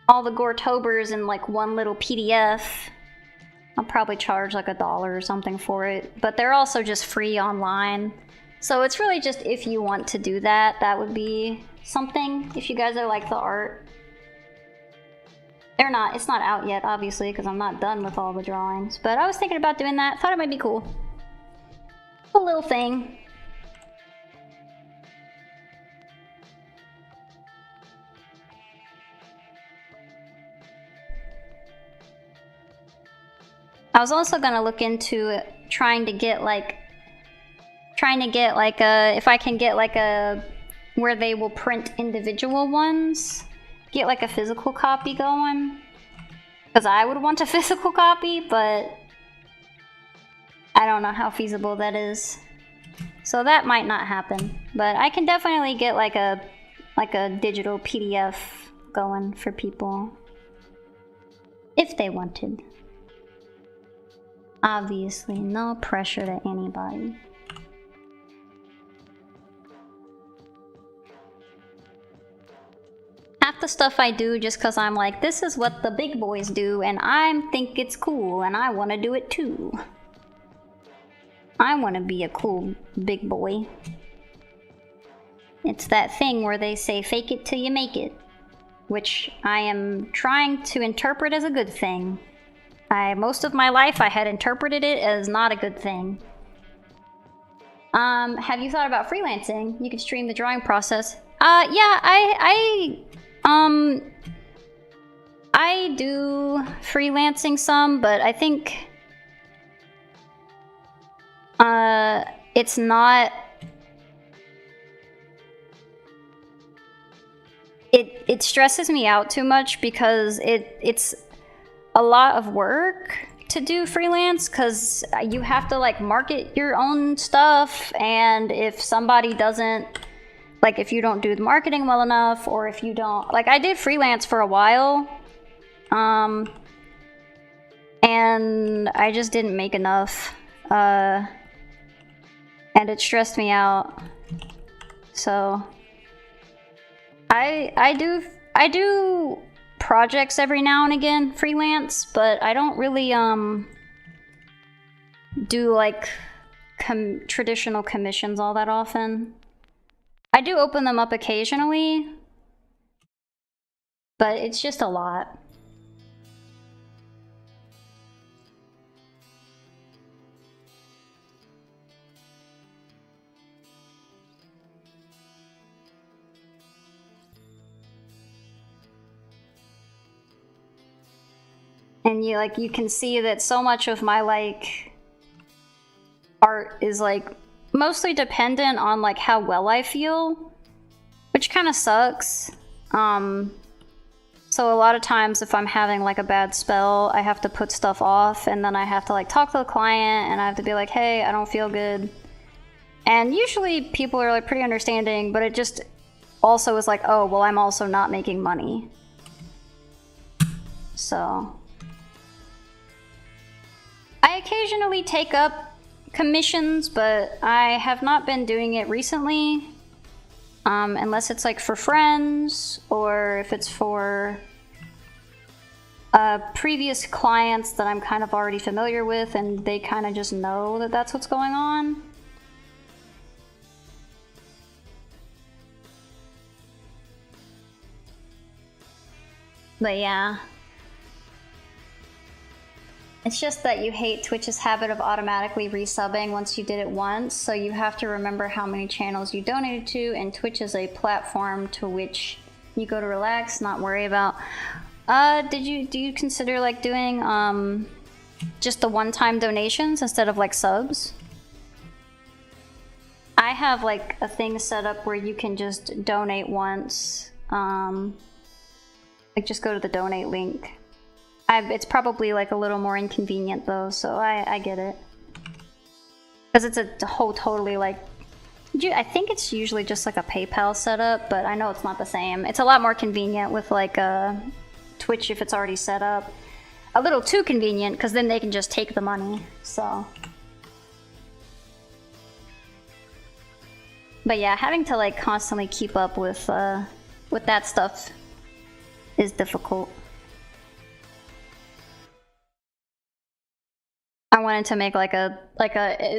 all the Goretobers in like one little PDF. I'll probably charge like $1 or something for it, but they're also just free online. So it's really just if you want to do that, that would be something. If you guys are like the art. It's not out yet, obviously, because I'm not done with all the drawings. But I was thinking about doing that. Thought it might be cool. A little thing. I was also gonna look into trying to get like a, if I can get like a, where they will print individual ones, get like a physical copy going. Because I would want a physical copy, but I don't know how feasible that is. So that might not happen. But I can definitely get like a digital PDF going for people. If they wanted. Obviously, no pressure to anybody. Half the stuff I do just because I'm like, this is what the big boys do, and I think it's cool, and I want to do it too. I want to be a cool big boy. It's that thing where they say, fake it till you make it. Which I am trying to interpret as a good thing. Most of my life I had interpreted it as not a good thing. Have you thought about freelancing? You could stream the drawing process. Yeah, I do freelancing some, but I think it's not, it stresses me out too much because it's a lot of work to do freelance, because you have to like market your own stuff, and if somebody doesn't, like if you don't do the marketing well enough, or if you don't, like I did freelance for a while, and I just didn't make enough, and it stressed me out. So I do projects every now and again, freelance, but I don't really do like traditional commissions all that often. I do open them up occasionally, but it's just a lot. And you can see that so much of my like art is like mostly dependent on like how well I feel, which kind of sucks. So a lot of times if I'm having like a bad spell, I have to put stuff off, and then I have to like talk to the client, and I have to be like, hey, I don't feel good. And usually people are like pretty understanding, but it just also is like, oh, well, I'm also not making money. So I occasionally take up commissions, but I have not been doing it recently, unless it's like for friends, or if it's for previous clients that I'm kind of already familiar with, and they kind of just know that that's what's going on. But yeah. It's just that you hate Twitch's habit of automatically resubbing once you did it once, so you have to remember how many channels you donated to, and Twitch is a platform to which you go to relax, not worry about. Do you consider like doing just the one-time donations instead of like subs? I have like a thing set up where you can just donate once, like just go to the donate link. It's probably like a little more inconvenient though, so I get it. Because it's a whole totally like, I think it's usually just like a PayPal setup, but I know it's not the same. It's a lot more convenient with like Twitch if it's already set up. A little too convenient, because then they can just take the money, so. But yeah, having to like constantly keep up with that stuff is difficult. I wanted to make like a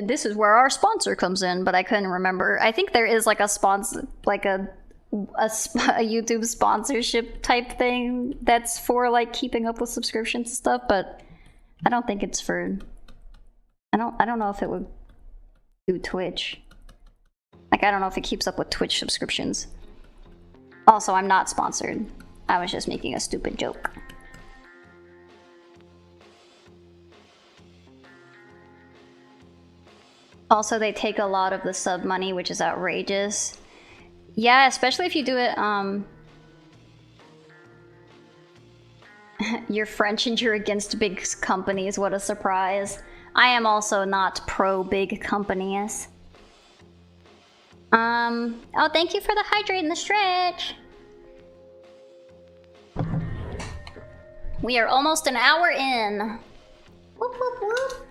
this is where our sponsor comes in, but I couldn't remember. I think there is like a sponsor, like a YouTube sponsorship type thing that's for like keeping up with subscriptions and stuff, but I don't think it's for, I don't know if it would do Twitch. Like, I don't know if it keeps up with Twitch subscriptions. Also, I'm not sponsored. I was just making a stupid joke. Also, they take a lot of the sub money, which is outrageous. Yeah, especially if you do it, you're French and you're against big companies. What a surprise. I am also not pro big companies. Oh, thank you for the hydrate and the stretch. We are almost an hour in. Whoop, whoop, whoop.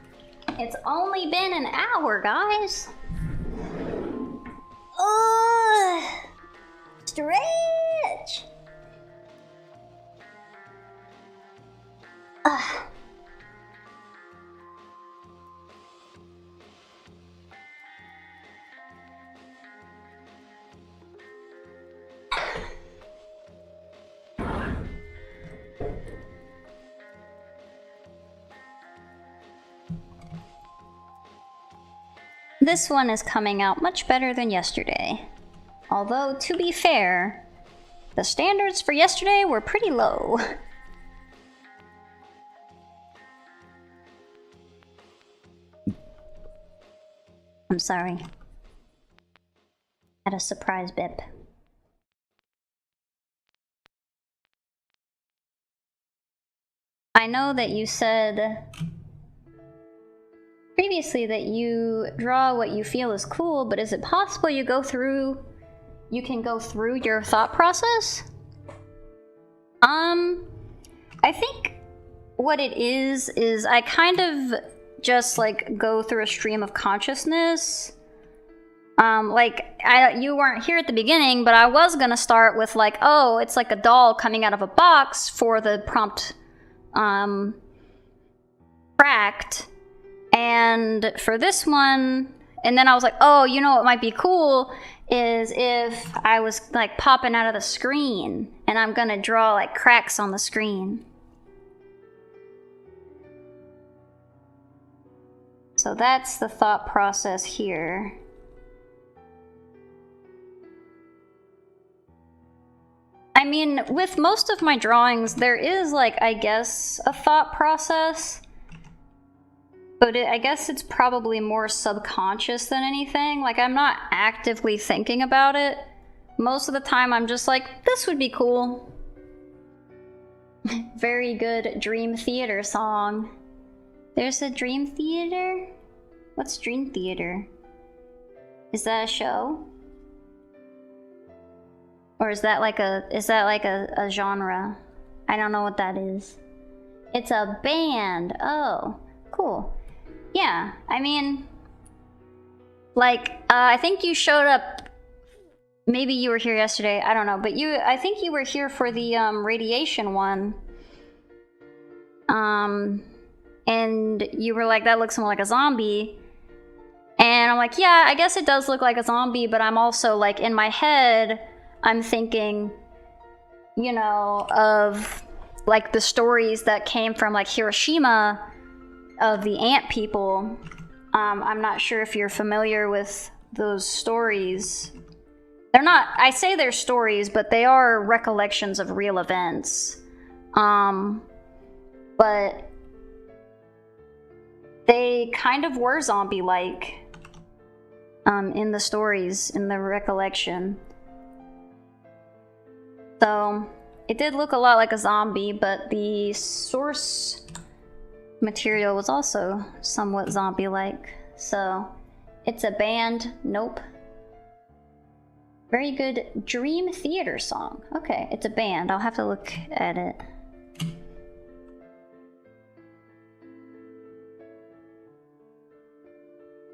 It's only been an hour, guys. Oh, stretch. This one is coming out much better than yesterday. Although, to be fair, the standards for yesterday were pretty low. I'm sorry. Had a surprise bip. I know that you said previously that you draw what you feel is cool, but is it possible you can go through your thought process? I think what it is I kind of just like go through a stream of consciousness. You weren't here at the beginning, but I was gonna start with like, oh, it's like a doll coming out of a box for the prompt, cracked. And for this one, and then I was like, oh, you know what might be cool is if I was like popping out of the screen and I'm gonna draw like cracks on the screen. So that's the thought process here. I mean, with most of my drawings, there is like, I guess, a thought process. But I guess it's probably more subconscious than anything. Like, I'm not actively thinking about it. Most of the time, I'm just like, this would be cool. Very good Dream Theater song. There's a Dream Theater? What's Dream Theater? Is that a show? Or is that like a genre? I don't know what that is. It's a band. Oh, cool. Yeah, I mean, like, I think you showed up, maybe you were here yesterday, I don't know, but I think you were here for the, radiation one. And you were like, that looks more like a zombie. And I'm like, yeah, I guess it does look like a zombie, but I'm also, like, in my head, I'm thinking, you know, of, like, the stories that came from, like, Hiroshima, of the ant people. I'm not sure if you're familiar with those stories. They're not, I say they're stories, but they are recollections of real events. But they kind of were zombie-like in the stories, in the recollection. So it did look a lot like a zombie, but the source material was also somewhat zombie-like. So it's a band. Nope. Very good Dream Theater song. Okay, it's a band. I'll have to look at it.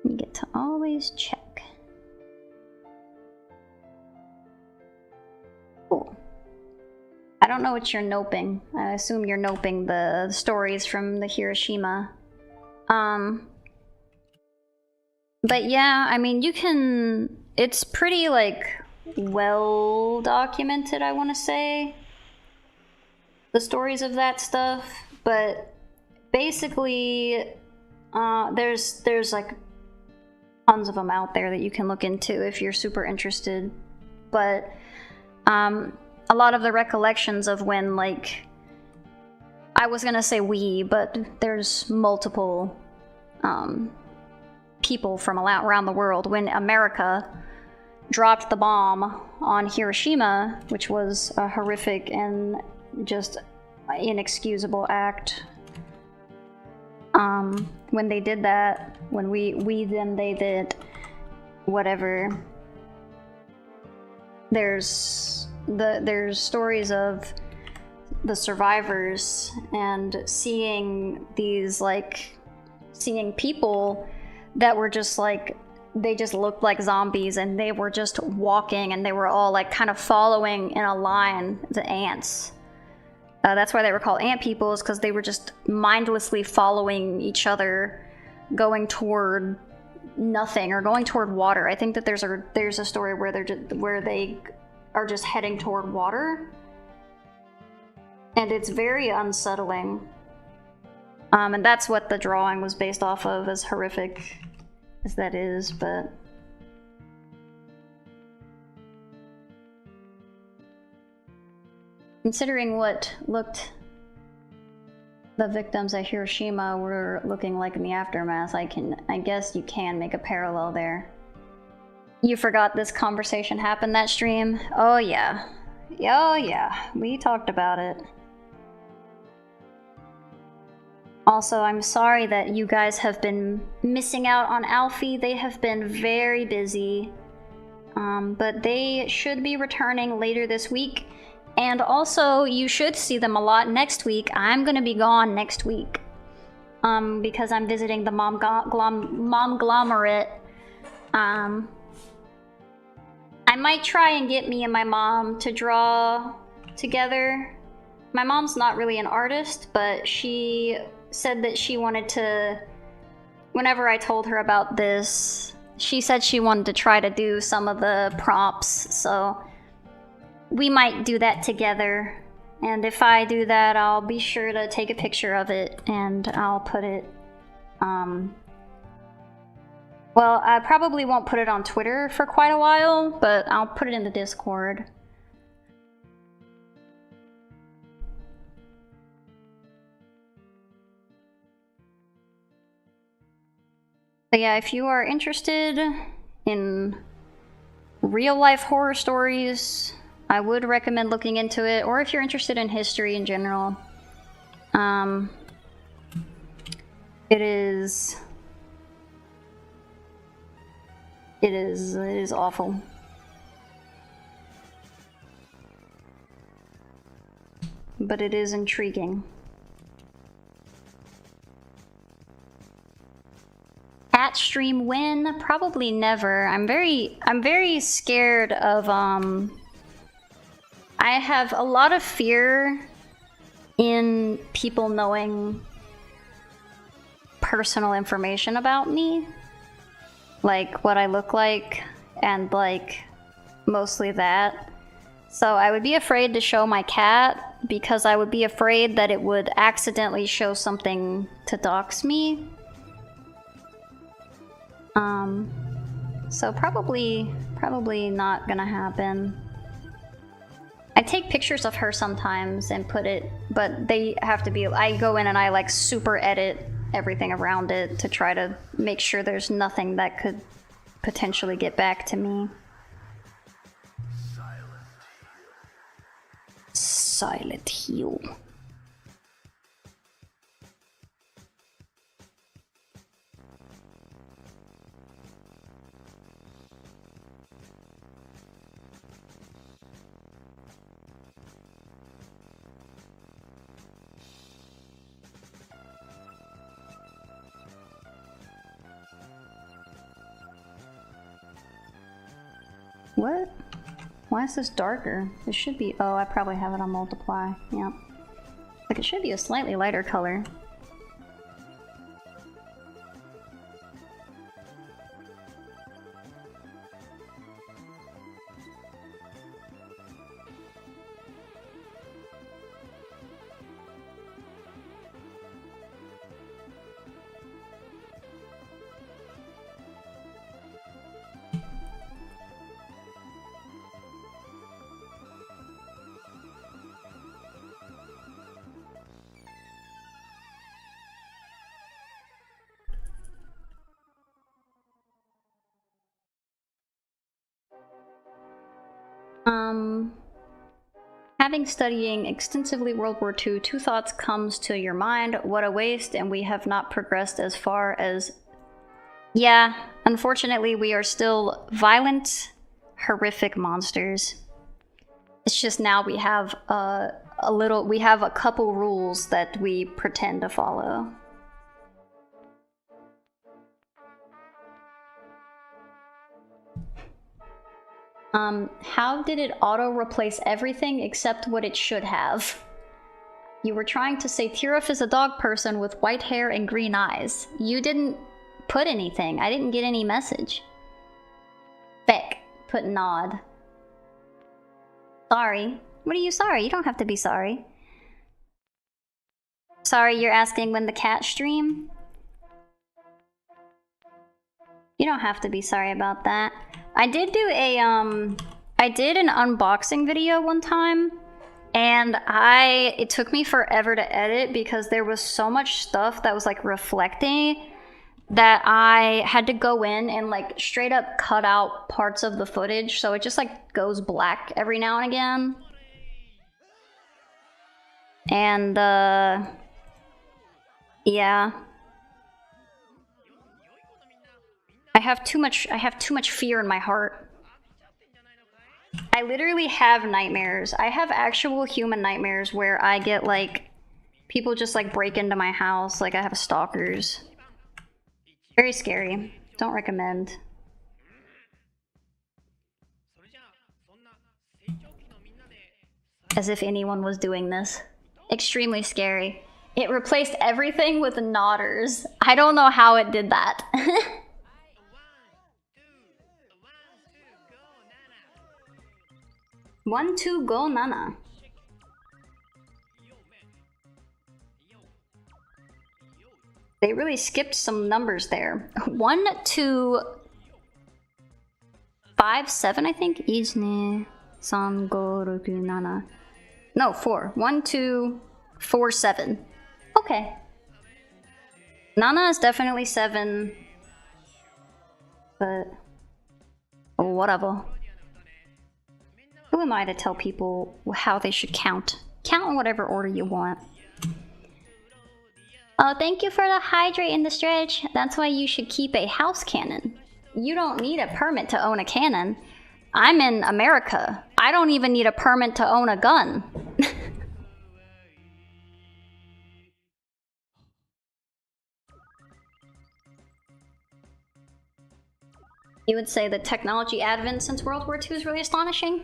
You get to always check. Cool. I don't know what you're noping. I assume you're noping the stories from the Hiroshima. But yeah, I mean, you can... It's pretty, like, well documented, I want to say. The stories of that stuff. But basically, there's like tons of them out there that you can look into if you're super interested. But a lot of the recollections of when, like, I was gonna say we, but there's multiple people from around the world, when America dropped the bomb on Hiroshima, which was a horrific and just inexcusable act. When they did that, when we them, they did, whatever. There's stories of the survivors and seeing these, like, seeing people that were just like, they just looked like zombies, and they were just walking, and they were all like kind of following in a line, the ants. That's why they were called ant peoples, because they were just mindlessly following each other, going toward nothing or going toward water. I think that there's a story where they are just heading toward water, and it's very unsettling. And that's what the drawing was based off of, as horrific as that is, but considering what the victims at Hiroshima were looking like in the aftermath, I guess you can make a parallel there. You forgot this conversation happened that stream? Oh yeah. Oh yeah, we talked about it. Also, I'm sorry that you guys have been missing out on Alfie. They have been very busy. But they should be returning later this week. And also, you should see them a lot next week. I'm gonna be gone next week. Because I'm visiting the Momglomerate. I might try and get me and my mom to draw together. My mom's not really an artist, but she said that she wanted to, whenever I told her about this, she said she wanted to try to do some of the prompts, so we might do that together. And if I do that, I'll be sure to take a picture of it, and I'll put it, well, I probably won't put it on Twitter for quite a while, but I'll put it in the Discord. But yeah, if you are interested in real-life horror stories, I would recommend looking into it, or if you're interested in history in general. It is awful. But it is intriguing. Cat stream win? Probably never. I'm very scared of I have a lot of fear in people knowing personal information about me. Like what I look like, and like mostly that. So I would be afraid to show my cat because I would be afraid that it would accidentally show something to dox me. So probably not gonna happen. I take pictures of her sometimes and put it, but they have to be, I go in and I like super edit everything around it to try to make sure there's nothing that could potentially get back to me. Silent Hill. What? Why is this darker? It should be... Oh, I probably have it on multiply. Yep. Like, it should be a slightly lighter color. Having studying extensively World War II, two thoughts comes to your mind. What a waste, and we have not progressed as far as... Yeah, unfortunately we are still violent, horrific monsters. It's just now we have we have a couple rules that we pretend to follow. How did it auto-replace everything except what it should have? You were trying to say Tirif is a dog person with white hair and green eyes. You didn't put anything. I didn't get any message. Feck. Put nod. Sorry. What are you sorry? You don't have to be sorry. Sorry, you're asking when the cat stream? You don't have to be sorry about that. I did do a, I did an unboxing video one time, and it took me forever to edit because there was so much stuff that was like reflecting that I had to go in and like straight up cut out parts of the footage, so it just like goes black every now and again. And, yeah. I have too much fear in my heart. I literally have nightmares. I have actual human nightmares where I get like people just like break into my house, like I have stalkers. Very scary. Don't recommend. As if anyone was doing this. Extremely scary. It replaced everything with nodders. I don't know how it did that. 1, 2, go, Nana. They really skipped some numbers there. 1, 2, 5, 7, I think. 1, 2, 3, 4, 6, 7. No, 4. 1, 2, 4, 7. Okay. Nana is definitely 7. But whatever. Who am I to tell people how they should count? Count in whatever order you want. Oh, thank you for the hydrate and the stretch. That's why you should keep a house cannon. You don't need a permit to own a cannon. I'm in America. I don't even need a permit to own a gun. You would say the technology advent since World War II is really astonishing?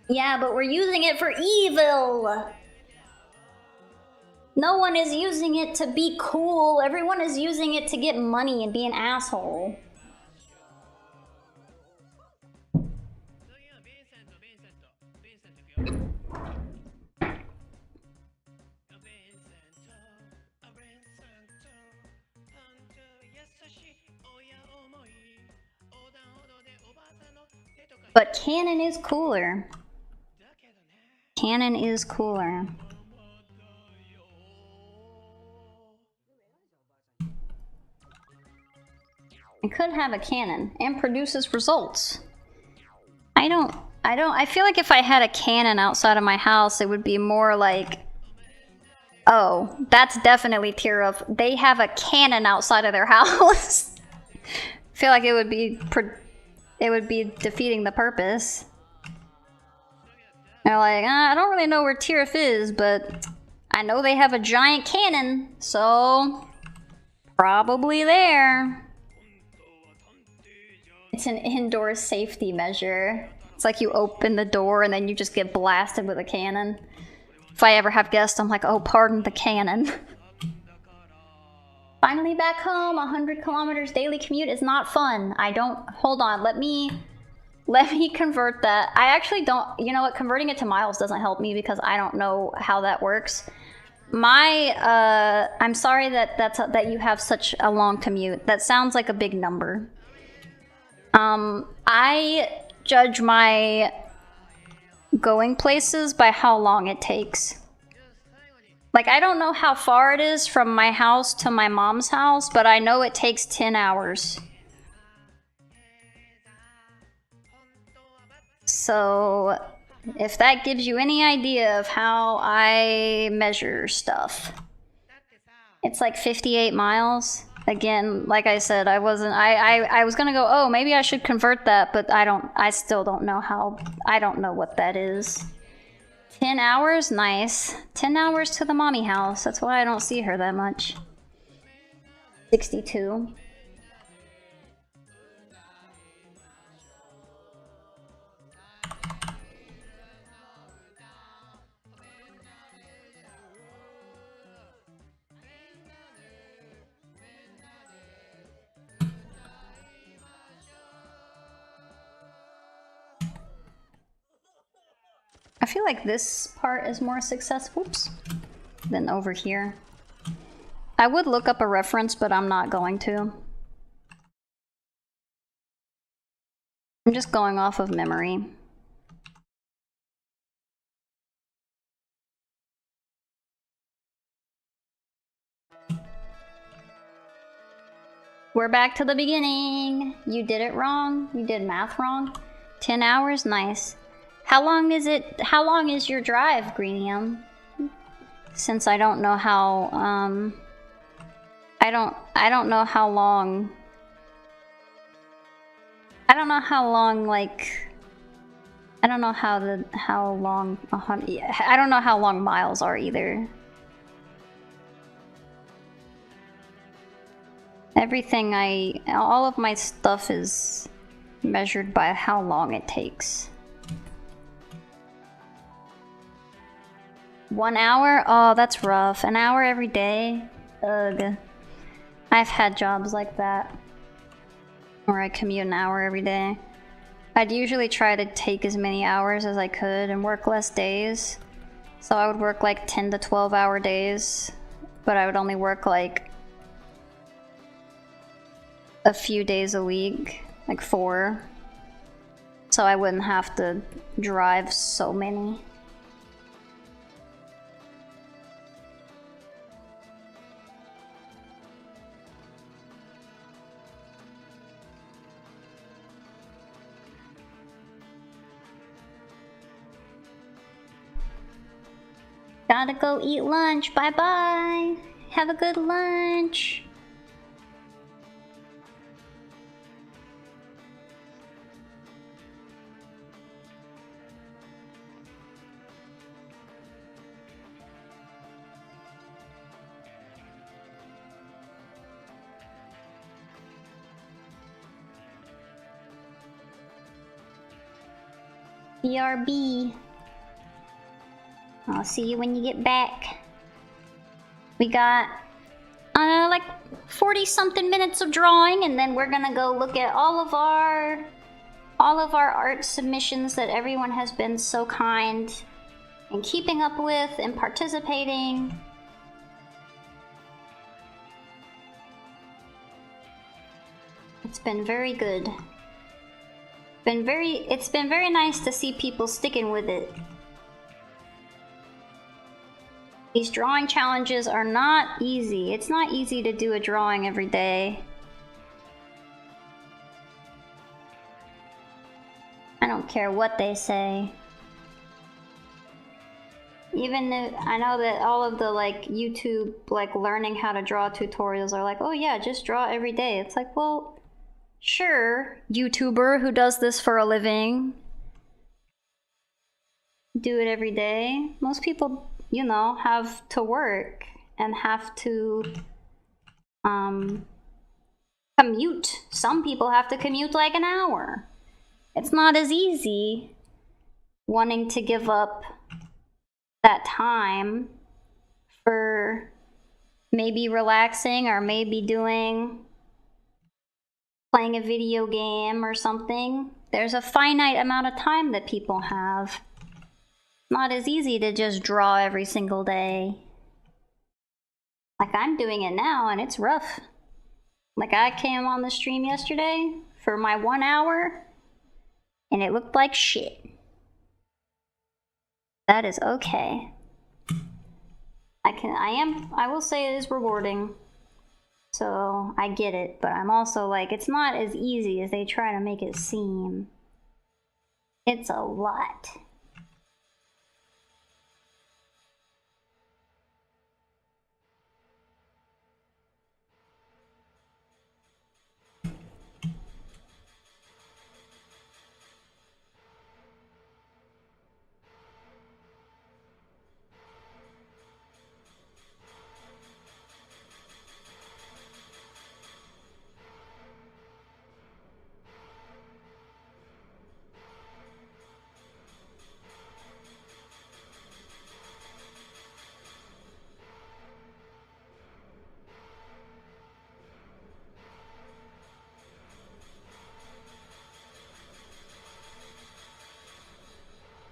Yeah, but we're using it for evil! No one is using it to be cool. Everyone is using it to get money and be an asshole. But Canon is cooler. Canon is cooler. It could have a cannon and produces results. I feel like if I had a cannon outside of my house, it would be more like, oh, that's definitely Tirif. They have a cannon outside of their house. I feel like it would be defeating the purpose. They're like, I don't really know where Tirif is, but I know they have a giant cannon, so probably there. It's an indoor safety measure. It's like you open the door and then you just get blasted with a cannon. If I ever have guests, I'm like, oh, pardon the cannon. Finally back home, 100 kilometers daily commute is not fun. Hold on, let me convert that. I actually don't, you know what, converting it to miles doesn't help me because I don't know how that works. I'm sorry that you have such a long commute. That sounds like a big number. I judge my going places by how long it takes. Like, I don't know how far it is from my house to my mom's house, but I know it takes 10 hours. So if that gives you any idea of how I measure stuff, it's like 58 miles. Again, like I said, I was gonna go, oh, maybe I should convert that, but I still don't know how, I don't know what that is. 10 hours? Nice. 10 hours to the mommy house. That's why I don't see her that much. 62. I feel like this part is more successful than over here. I would look up a reference, but I'm not going to. I'm just going off of memory. We're back to the beginning. You did it wrong. You did math wrong. 10 hours? Nice. How long is it? How long is your drive, Greenium? Since I don't know how, I don't know how long. I don't know how long, like, I don't know how long, I don't know how long miles are either. Everything all of my stuff is measured by how long it takes. 1 hour? Oh, that's rough. An hour every day? Ugh. I've had jobs like that, where I commute an hour every day. I'd usually try to take as many hours as I could and work less days. So I would work like 10 to 12 hour days, but I would only work like a few days a week, like 4. So I wouldn't have to drive so many. Gotta go eat lunch. Bye-bye. Have a good lunch. BRB. I'll see you when you get back. We got like 40 something minutes of drawing, and then we're gonna go look at all of our art submissions that everyone has been so kind in keeping up with and participating. It's been very good. It's been very nice to see people sticking with it. These drawing challenges are not easy. It's not easy to do a drawing every day. I don't care what they say. Even if I know that all of the like YouTube like learning how to draw tutorials are like, oh yeah, just draw every day. It's like, well, sure, YouTuber who does this for a living. Do it every day. Most people, you know, have to work and have to commute. Some people have to commute like an hour. It's not as easy wanting to give up that time for maybe relaxing or maybe playing a video game or something. There's a finite amount of time that people have. Not as easy to just draw every single day. Like I'm doing it now and it's rough. Like I came on the stream yesterday for my 1 hour and it looked like shit. That is okay. I will say it is rewarding. So I get it, but I'm also like, it's not as easy as they try to make it seem. It's a lot.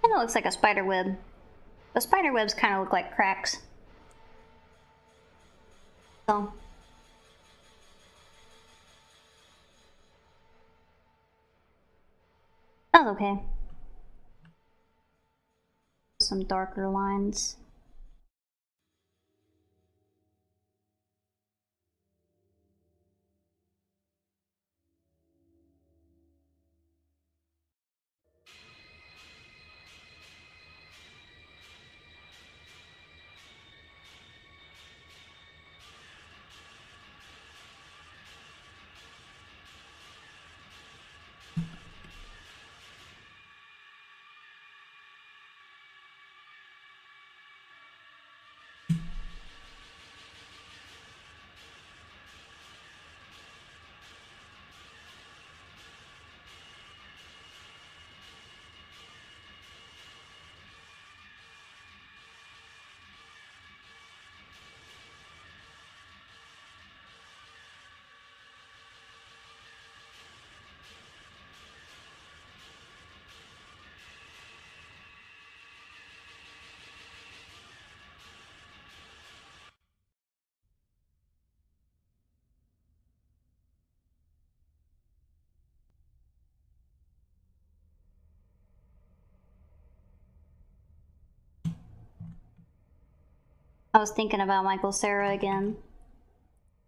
Kind of looks like a spider web. The spider webs kind of look like cracks. So. That's okay. Some darker lines. I was thinking about Michael Cera again.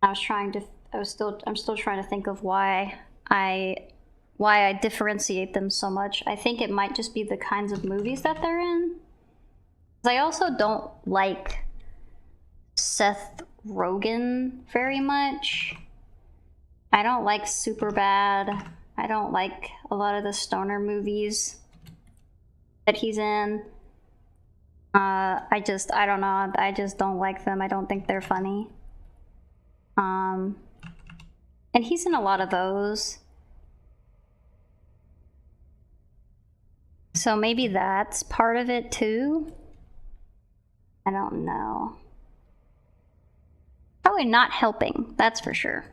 I'm still trying to think of why I differentiate them so much. I think it might just be the kinds of movies that they're in. I also don't like Seth Rogen very much. I don't like Superbad. I don't like a lot of the stoner movies that he's in. I don't know. I just don't like them. I don't think they're funny. And he's in a lot of those. So maybe that's part of it too. I don't know. Probably not helping, that's for sure.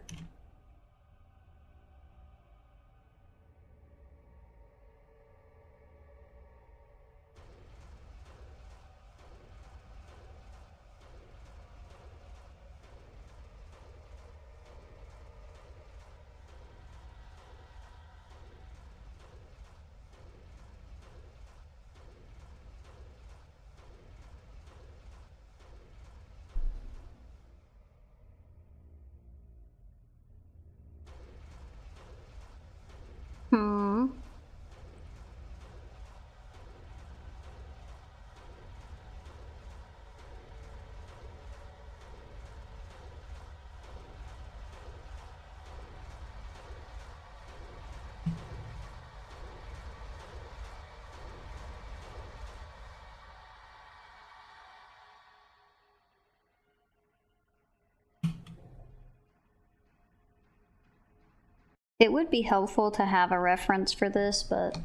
It would be helpful to have a reference for this, but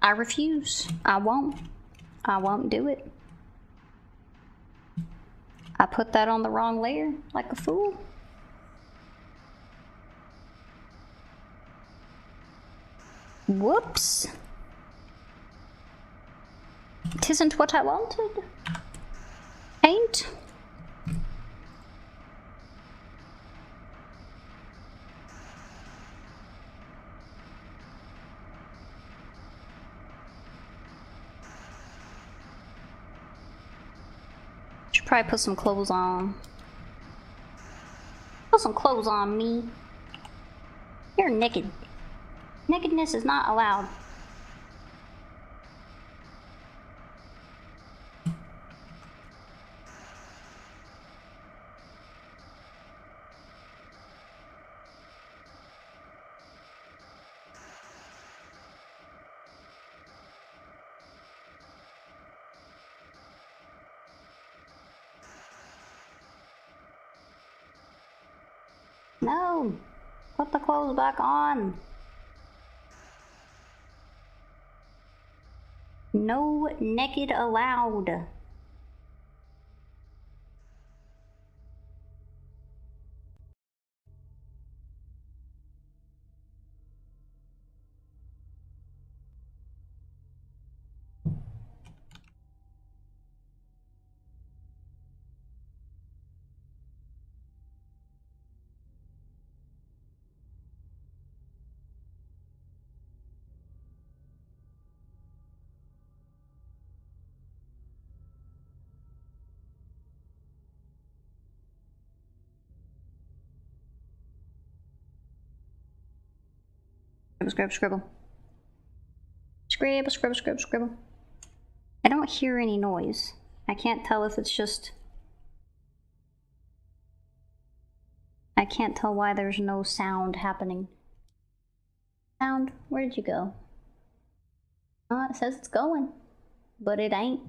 I refuse. I won't. I won't do it. I put that on the wrong layer, like a fool. Whoops. Tisn't what I wanted. Ain't. Should probably put some clothes on. Put some clothes on me. You're naked. Nakedness is not allowed. No! Put the clothes back on! No naked allowed. Scribble, scribble. Scribble, scribble, scribble, scribble. I don't hear any noise. I can't tell if it's just... I can't tell why there's no sound happening. Sound? Where did you go? It says it's going, but it ain't.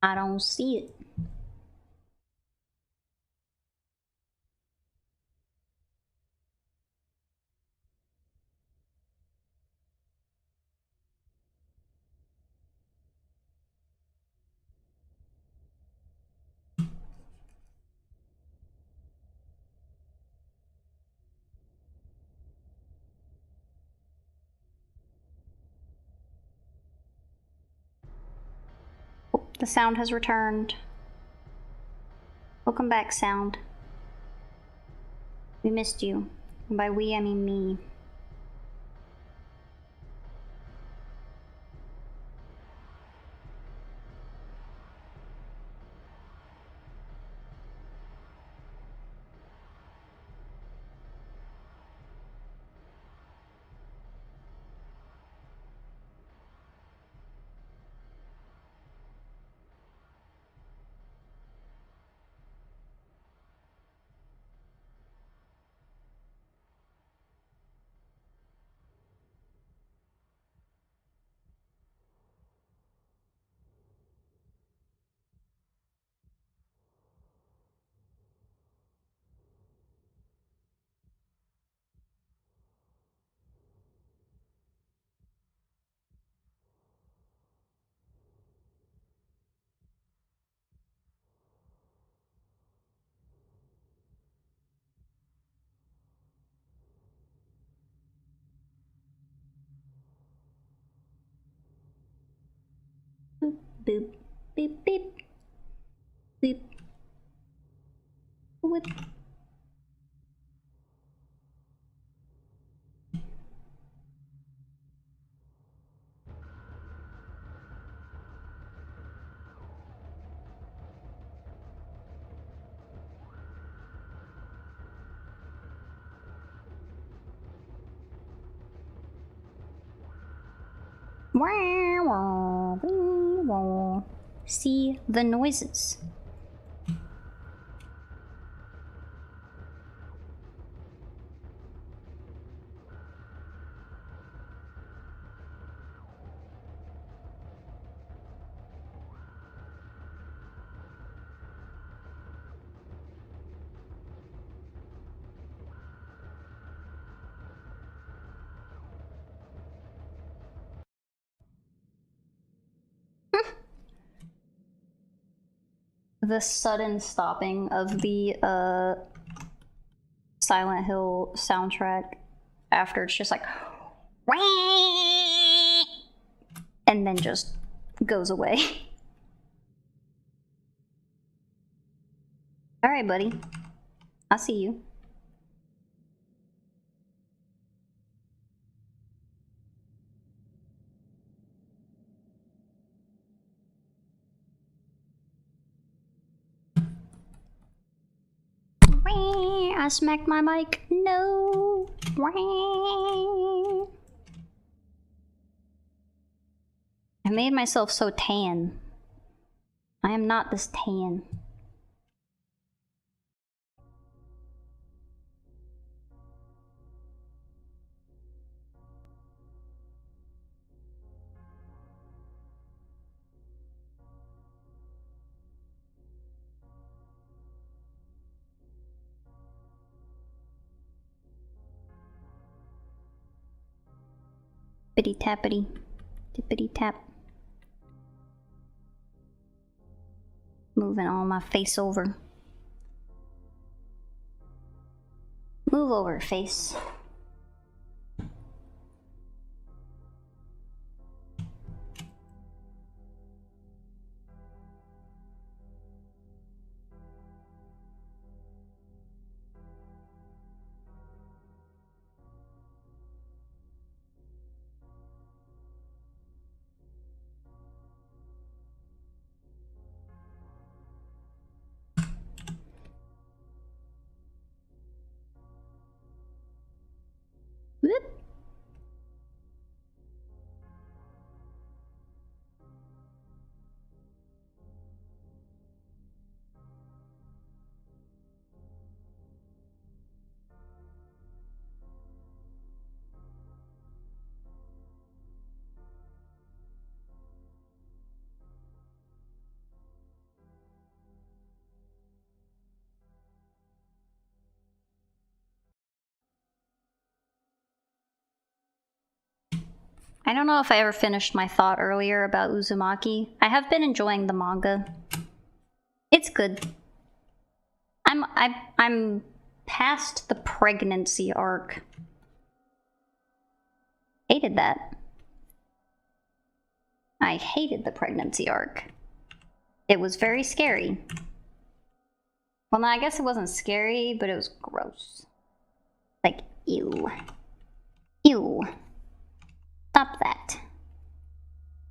I don't see it. Oh, the sound has returned. Welcome back, sound. We missed you. And by we, I mean me. Boop, boop, beep, beep. Beep. Whip. See the noises. The sudden stopping of the Silent Hill soundtrack after it's just like and then just goes away. All right, buddy. I'll see you. I smacked my mic. No. I made myself so tan. I am not this tan. Tippity tappity. Tippity tap. Moving all my face over. Move over, face. Whoop. I don't know if I ever finished my thought earlier about Uzumaki. I have been enjoying the manga. It's good. I'm past the pregnancy arc. Hated that. I hated the pregnancy arc. It was very scary. Well, no, I guess it wasn't scary, but it was gross. Like, ew. Ew. Stop that.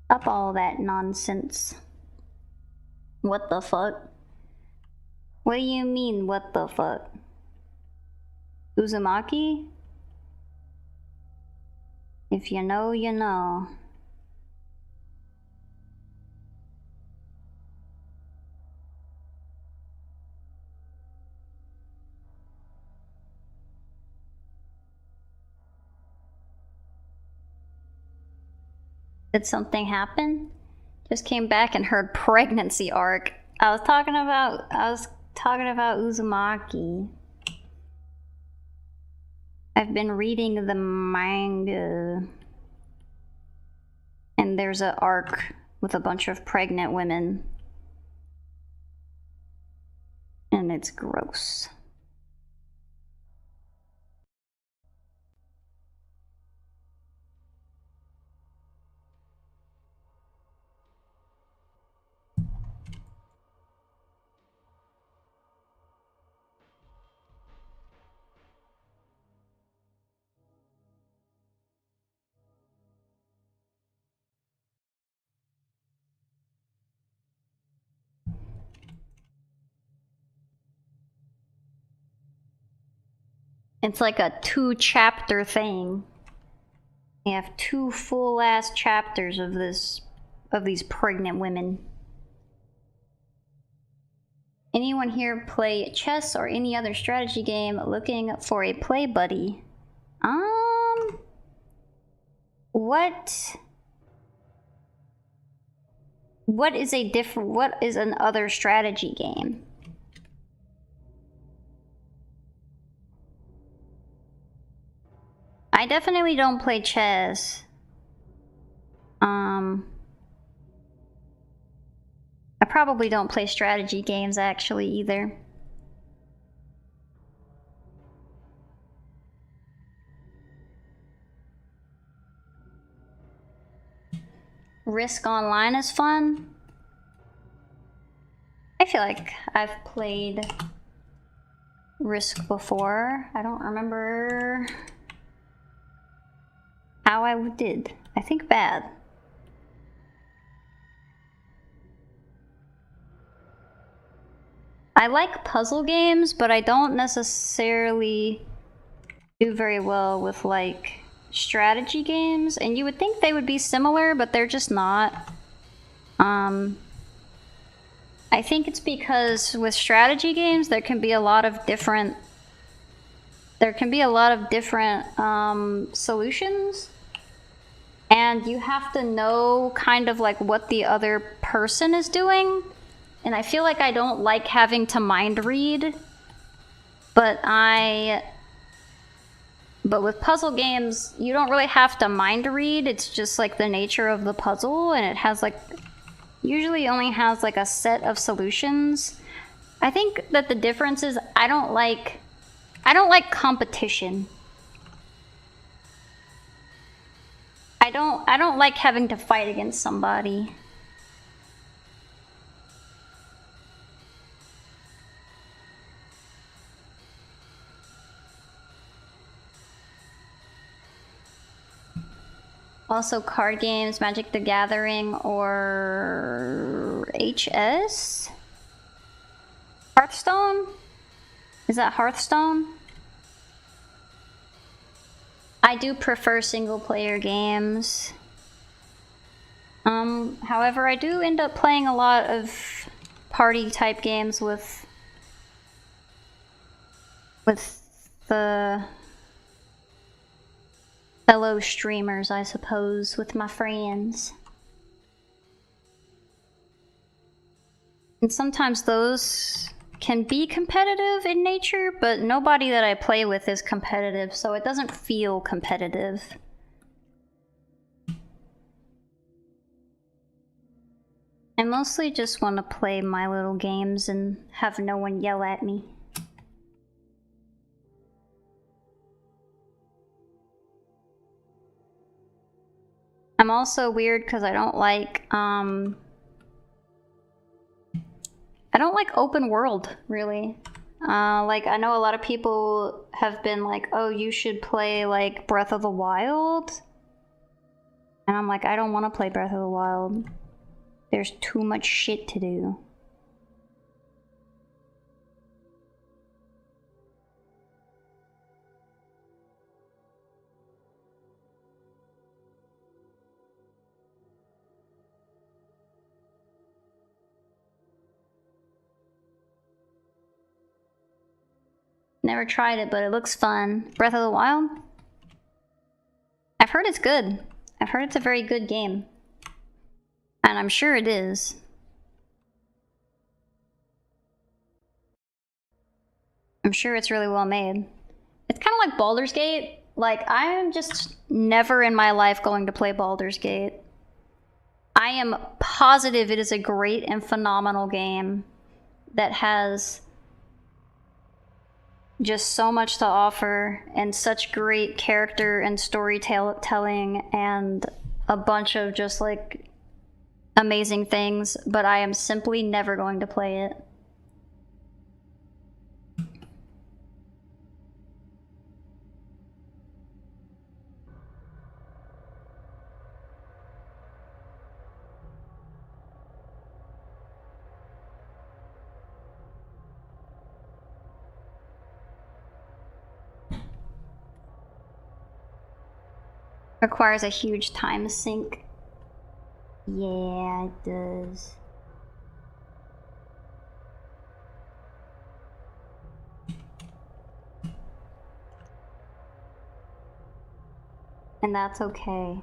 Stop all that nonsense. What the fuck? What do you mean, what the fuck? Uzumaki? If you know, you know. Did something happen? Just came back and heard pregnancy arc. I was talking about Uzumaki. I've been reading the manga. And there's an arc with a bunch of pregnant women. And it's gross. It's like a 2-chapter thing. You have 2 full-ass chapters of these pregnant women. Anyone here play chess or any other strategy game looking for a play buddy? What is an other strategy game? I definitely don't play chess. I probably don't play strategy games actually either. Risk Online is fun. I feel like I've played Risk before. I don't remember how I did. I think bad. I like puzzle games, but I don't necessarily do very well with like strategy games, and you would think they would be similar, but they're just not. I think it's because with strategy games there can be a lot of different solutions, and you have to know kind of like what the other person is doing, and I feel like I don't like having to mind read, but I But with puzzle games, you don't really have to mind read. It's just like the nature of the puzzle, and it has like usually only has like a set of solutions. I think that the difference is I don't like competition. I don't like having to fight against somebody. Also card games, Magic the Gathering, or HS? Hearthstone? Is that Hearthstone? I do prefer single-player games. However, I do end up playing a lot of party-type games with the fellow streamers, I suppose, with my friends. And sometimes those can be competitive in nature, but nobody that I play with is competitive, so it doesn't feel competitive. I mostly just want to play my little games and have no one yell at me. I'm also weird because I don't like open world, really. Like, I know a lot of people have been like, oh, you should play, like, Breath of the Wild. And I'm like, I don't want to play Breath of the Wild. There's too much shit to do. Never tried it, but it looks fun. Breath of the Wild? I've heard it's good. I've heard it's a very good game. And I'm sure it is. I'm sure it's really well made. It's kind of like Baldur's Gate. Like, I'm just never in my life going to play Baldur's Gate. I am positive it is a great and phenomenal game that has just so much to offer and such great character and storytelling and a bunch of just like amazing things, but I am simply never going to play it. Requires a huge time sink. Yeah, it does. And that's okay.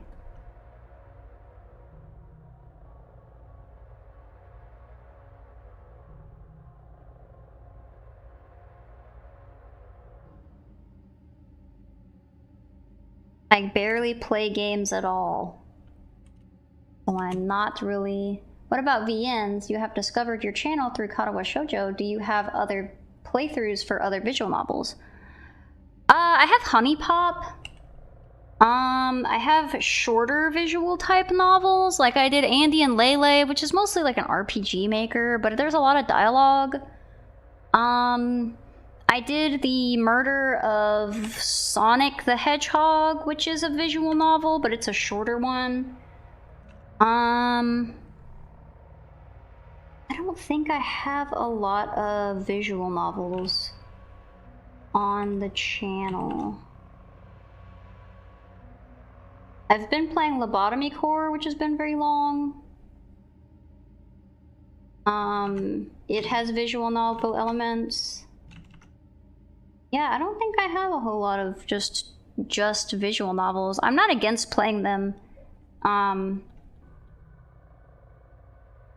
I barely play games at all. So I'm not really... What about VNs? You have discovered your channel through Katawa Shoujo. Do you have other playthroughs for other visual novels? I have Honey Pop. I have shorter visual type novels. Like I did Andy and Lele, which is mostly like an RPG maker, but there's a lot of dialogue. I did The Murder of Sonic the Hedgehog, which is a visual novel, but it's a shorter one. I don't think I have a lot of visual novels on the channel. I've been playing Lobotomy Core, which has been very long. It has visual novel elements. Yeah, I don't think I have a whole lot of just visual novels. I'm not against playing them.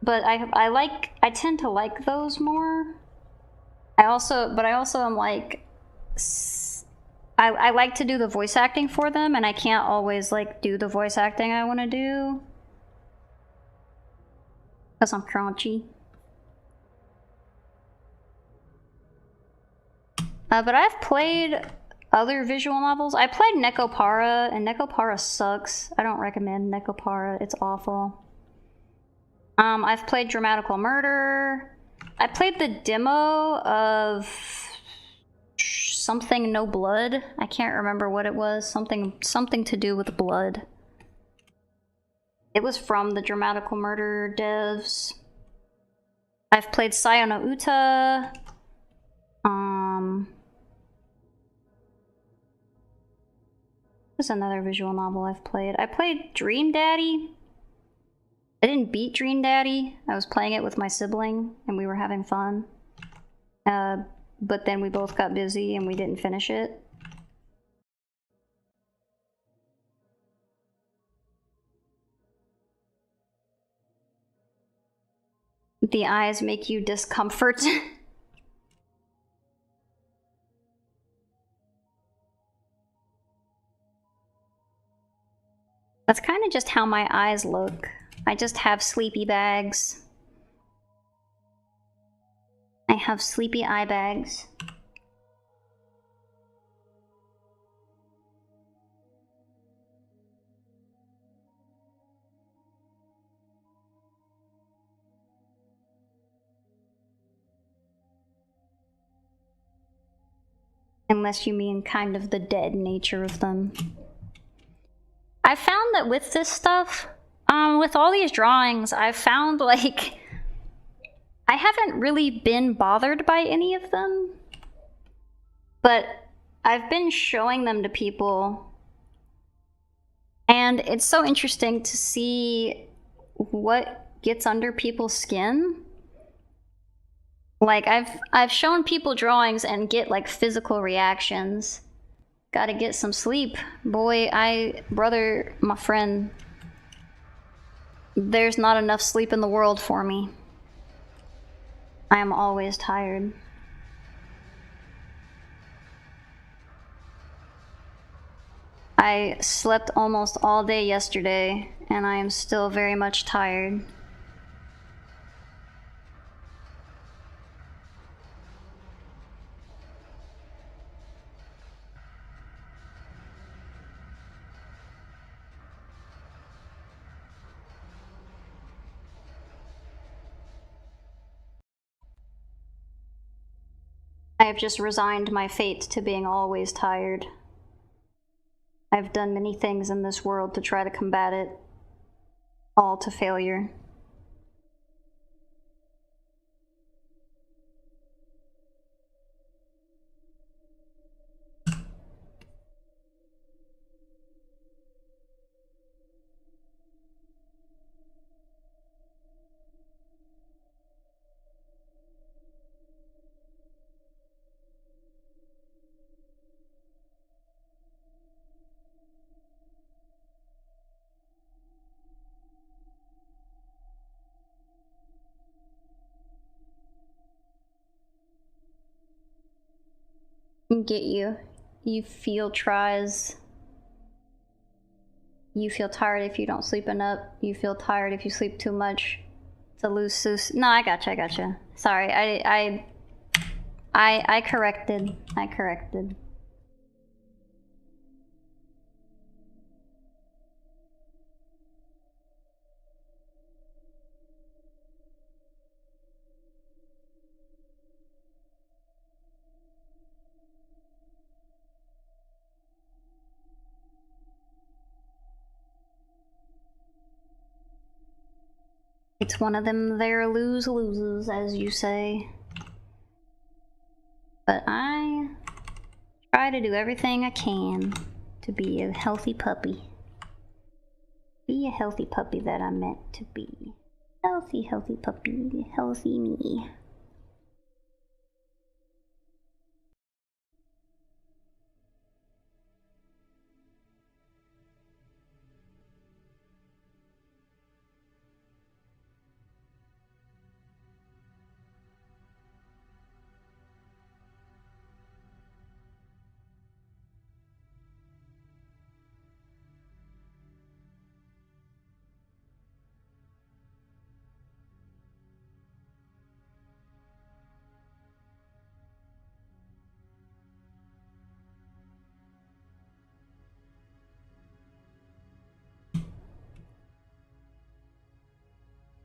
But I tend to like those more. I also am like, I like to do the voice acting for them, and I can't always like do the voice acting I want to do because I'm crunchy. But I've played other visual novels. I played Nekopara, and Nekopara sucks. I don't recommend Nekopara. It's awful. I've played Dramatical Murder. I played the demo of something No Blood. I can't remember what it was. Something to do with blood. It was from the Dramatical Murder devs. I've played Sayo Uta. What's another visual novel I've played? I played Dream Daddy. I didn't beat Dream Daddy. I was playing it with my sibling, and we were having fun. But then we both got busy, and we didn't finish it. The eyes make you discomfort. That's kind of just how my eyes look. I just have sleepy bags. I have sleepy eye bags. Unless you mean kind of the dead nature of them. I found that with this stuff, with all these drawings, I've found like I haven't really been bothered by any of them, but I've been showing them to people, and it's so interesting to see what gets under people's skin. Like I've shown people drawings and get like physical reactions. Gotta get some sleep. Boy, brother, my friend, there's not enough sleep in the world for me. I am always tired. I slept almost all day yesterday, and I am still very much tired. I have just resigned my fate to being always tired. I've done many things in this world to try to combat it, all to failure. Get you. You feel tries. You feel tired if you don't sleep enough. You feel tired if you sleep too much. To lose. No, I gotcha. Sorry, I corrected. I corrected. It's one of them there loses, as you say. But I try to do everything I can to be a healthy puppy. Be a healthy puppy that I'm meant to be. Healthy puppy. Healthy me.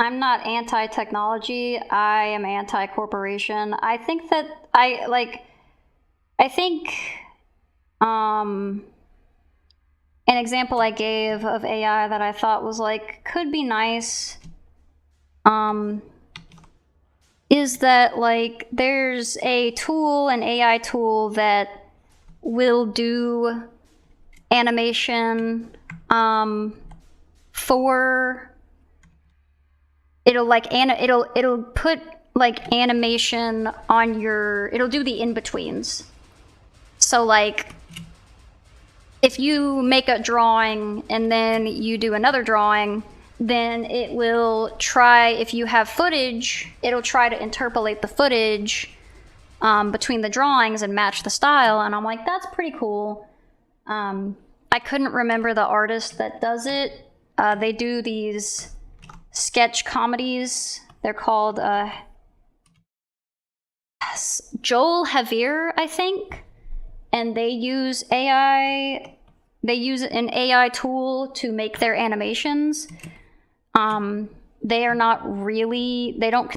I'm not anti-technology. I am anti-corporation. I think that I think an example I gave of AI that I thought was like could be nice is that like there's a tool, an AI tool that will do animation for it'll put like animation on your, it'll do the in-betweens. So like if you make a drawing and then you do another drawing, then it will try, if you have footage, it'll try to interpolate the footage between the drawings and match the style. And I'm like, that's pretty cool. I couldn't remember the artist that does it. They do these sketch comedies. They're called Joel Javier, I think. And they use AI. They use an AI tool to make their animations. They are not really. They don't.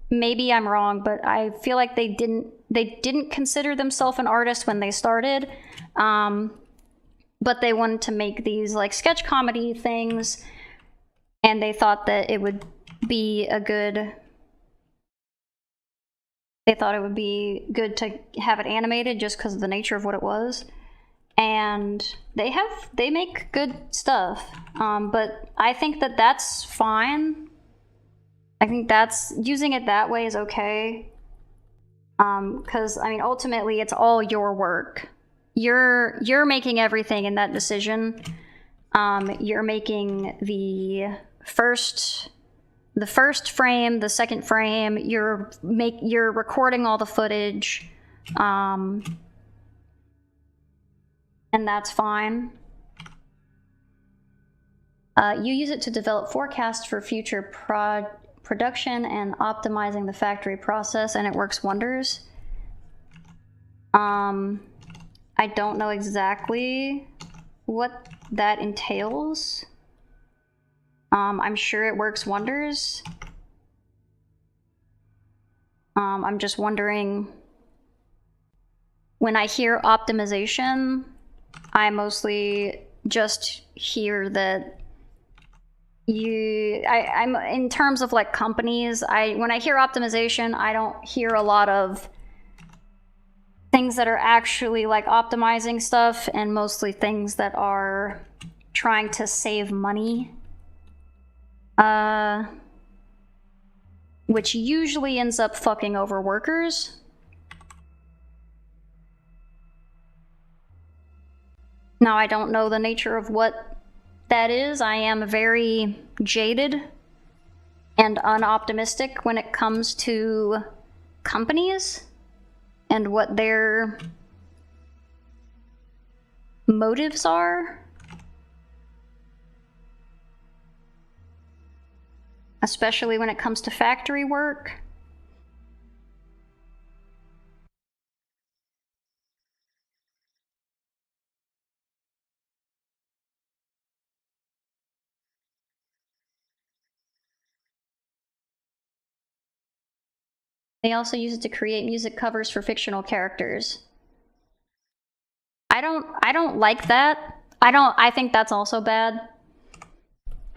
Maybe I'm wrong, but I feel like they didn't consider themselves an artist when they started. But they wanted to make these like sketch comedy things, and they thought that it would be a good. They thought it would be good to have it animated just because of the nature of what it was. And they make good stuff. But I think that that's fine. I think that's, using it that way is okay. Because I mean, ultimately it's all your work. You're making everything in that decision. You're making the first frame, the second frame, you're recording all the footage, and that's fine. You use it to develop forecasts for future production and optimizing the factory process, and it works wonders. I don't know exactly what that entails. I'm sure it works wonders. I'm just wondering, when I hear optimization, I mostly just hear that I'm in terms of like companies, when I hear optimization, I don't hear a lot of things that are actually like optimizing stuff, and mostly things that are trying to save money. Which usually ends up fucking over workers. Now, I don't know the nature of what that is. I am very jaded and unoptimistic when it comes to companies and what their motives are. Especially when it comes to factory work. They also use it to create music covers for fictional characters. I don't like that. I think that's also bad.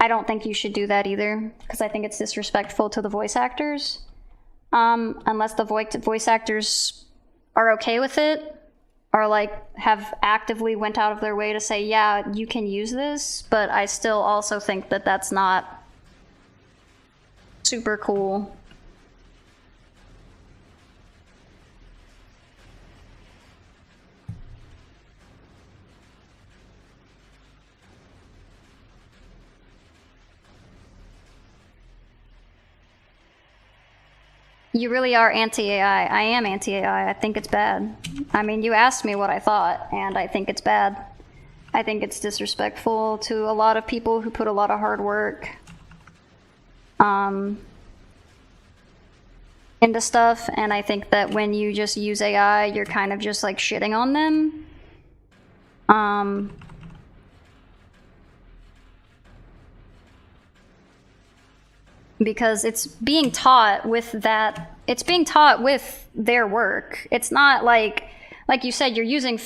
I don't think you should do that either, because I think it's disrespectful to the voice actors. Unless the voice actors are okay with it, or like have actively went out of their way to say, yeah, you can use this, but I still also think that that's not super cool. You really are anti-AI. I am anti-AI. I think it's bad. I mean, you asked me what I thought, and I think it's bad. I think it's disrespectful to a lot of people who put a lot of hard work into stuff, and I think that when you just use AI, you're kind of just like shitting on them. because it's being taught with that. It's being taught with their work. It's not like you said, you're using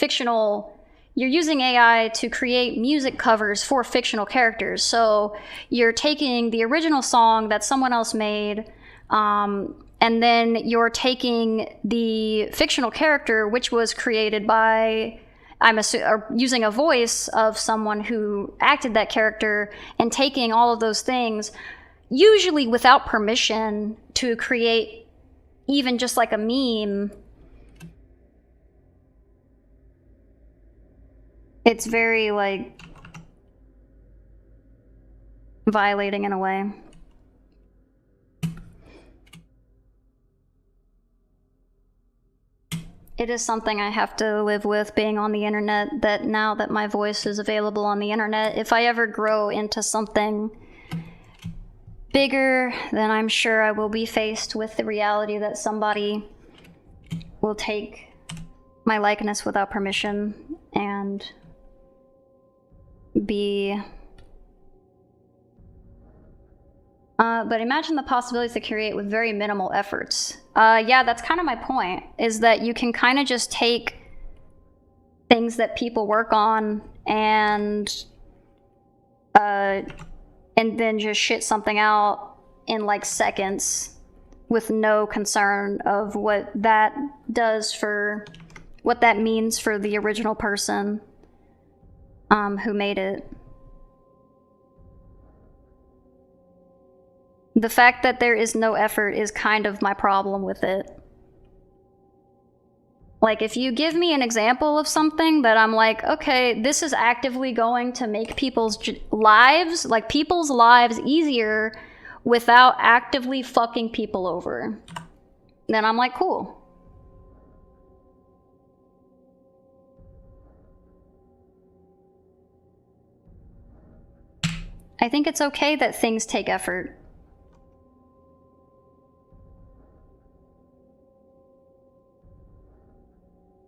AI to create music covers for fictional characters. So you're taking the original song that someone else made, and then you're taking the fictional character, which was created by, using a voice of someone who acted that character, and taking all of those things, usually without permission, to create even just like a meme. It's very, like, violating in a way. It is something I have to live with, being on the internet, that now that my voice is available on the internet, if I ever grow into something bigger, then I'm sure I will be faced with the reality that somebody will take my likeness without permission and be... but imagine the possibilities to create with very minimal efforts. Yeah, that's kind of my point, is that you can kind of just take things that people work on and then just shit something out in like seconds with no concern of what that does for, what that means for the original person who made it. The fact that there is no effort is kind of my problem with it. Like, if you give me an example of something that I'm like, okay, this is actively going to make people's lives, like people's lives, easier without actively fucking people over, then I'm like, cool. I think it's okay that things take effort.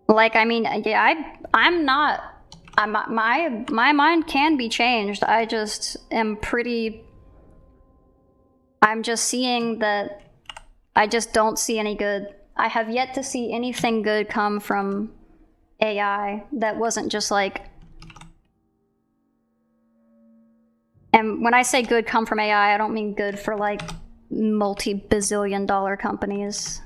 Like, I mean, yeah, I'm not, my mind can be changed. I just am pretty, I'm just seeing that I just don't see any good. I have yet to see anything good come from AI that wasn't just like, and when I say good come from AI, I don't mean good for like multi-bazillion-dollar companies.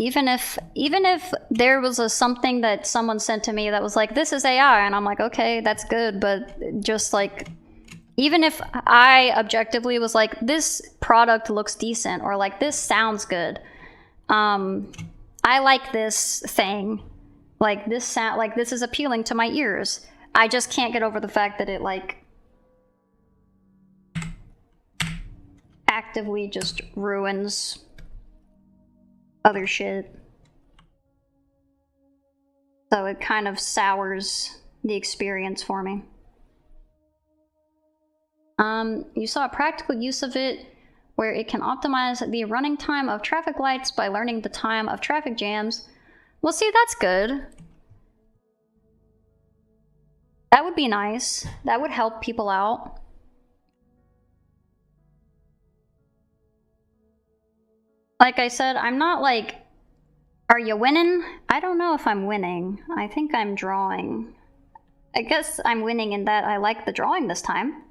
Even if there was something that someone sent to me that was like, this is AI, and I'm like, okay, that's good, but just like, even if I objectively was like, this product looks decent, or like, this sounds good, I like this thing, like this sound, like this is appealing to my ears, I just can't get over the fact that it like actively just ruins other shit. So it kind of sours the experience for me. You saw a practical use of it where it can optimize the running time of traffic lights by learning the time of traffic jams. Well, see, that's good. That would be nice. That would help people out. Like I said, I'm not like, are you winning? I don't know if I'm winning. I think I'm drawing. I guess I'm winning in that I like the drawing this time.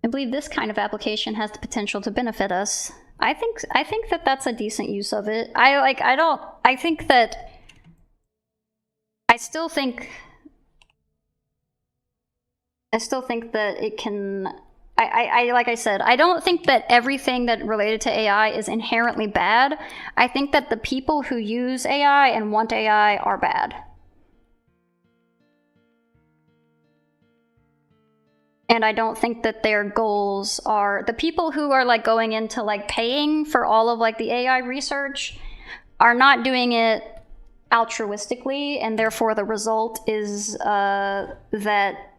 I believe this kind of application has the potential to benefit us. I think that that's a decent use of it. I think that I still think that it can like I said, I don't think that everything that related to AI is inherently bad. I think that the people who use AI and want AI are bad. And I don't think that their goals are the people who are like going into like paying for all of like the AI research are not doing it altruistically, and therefore the result is that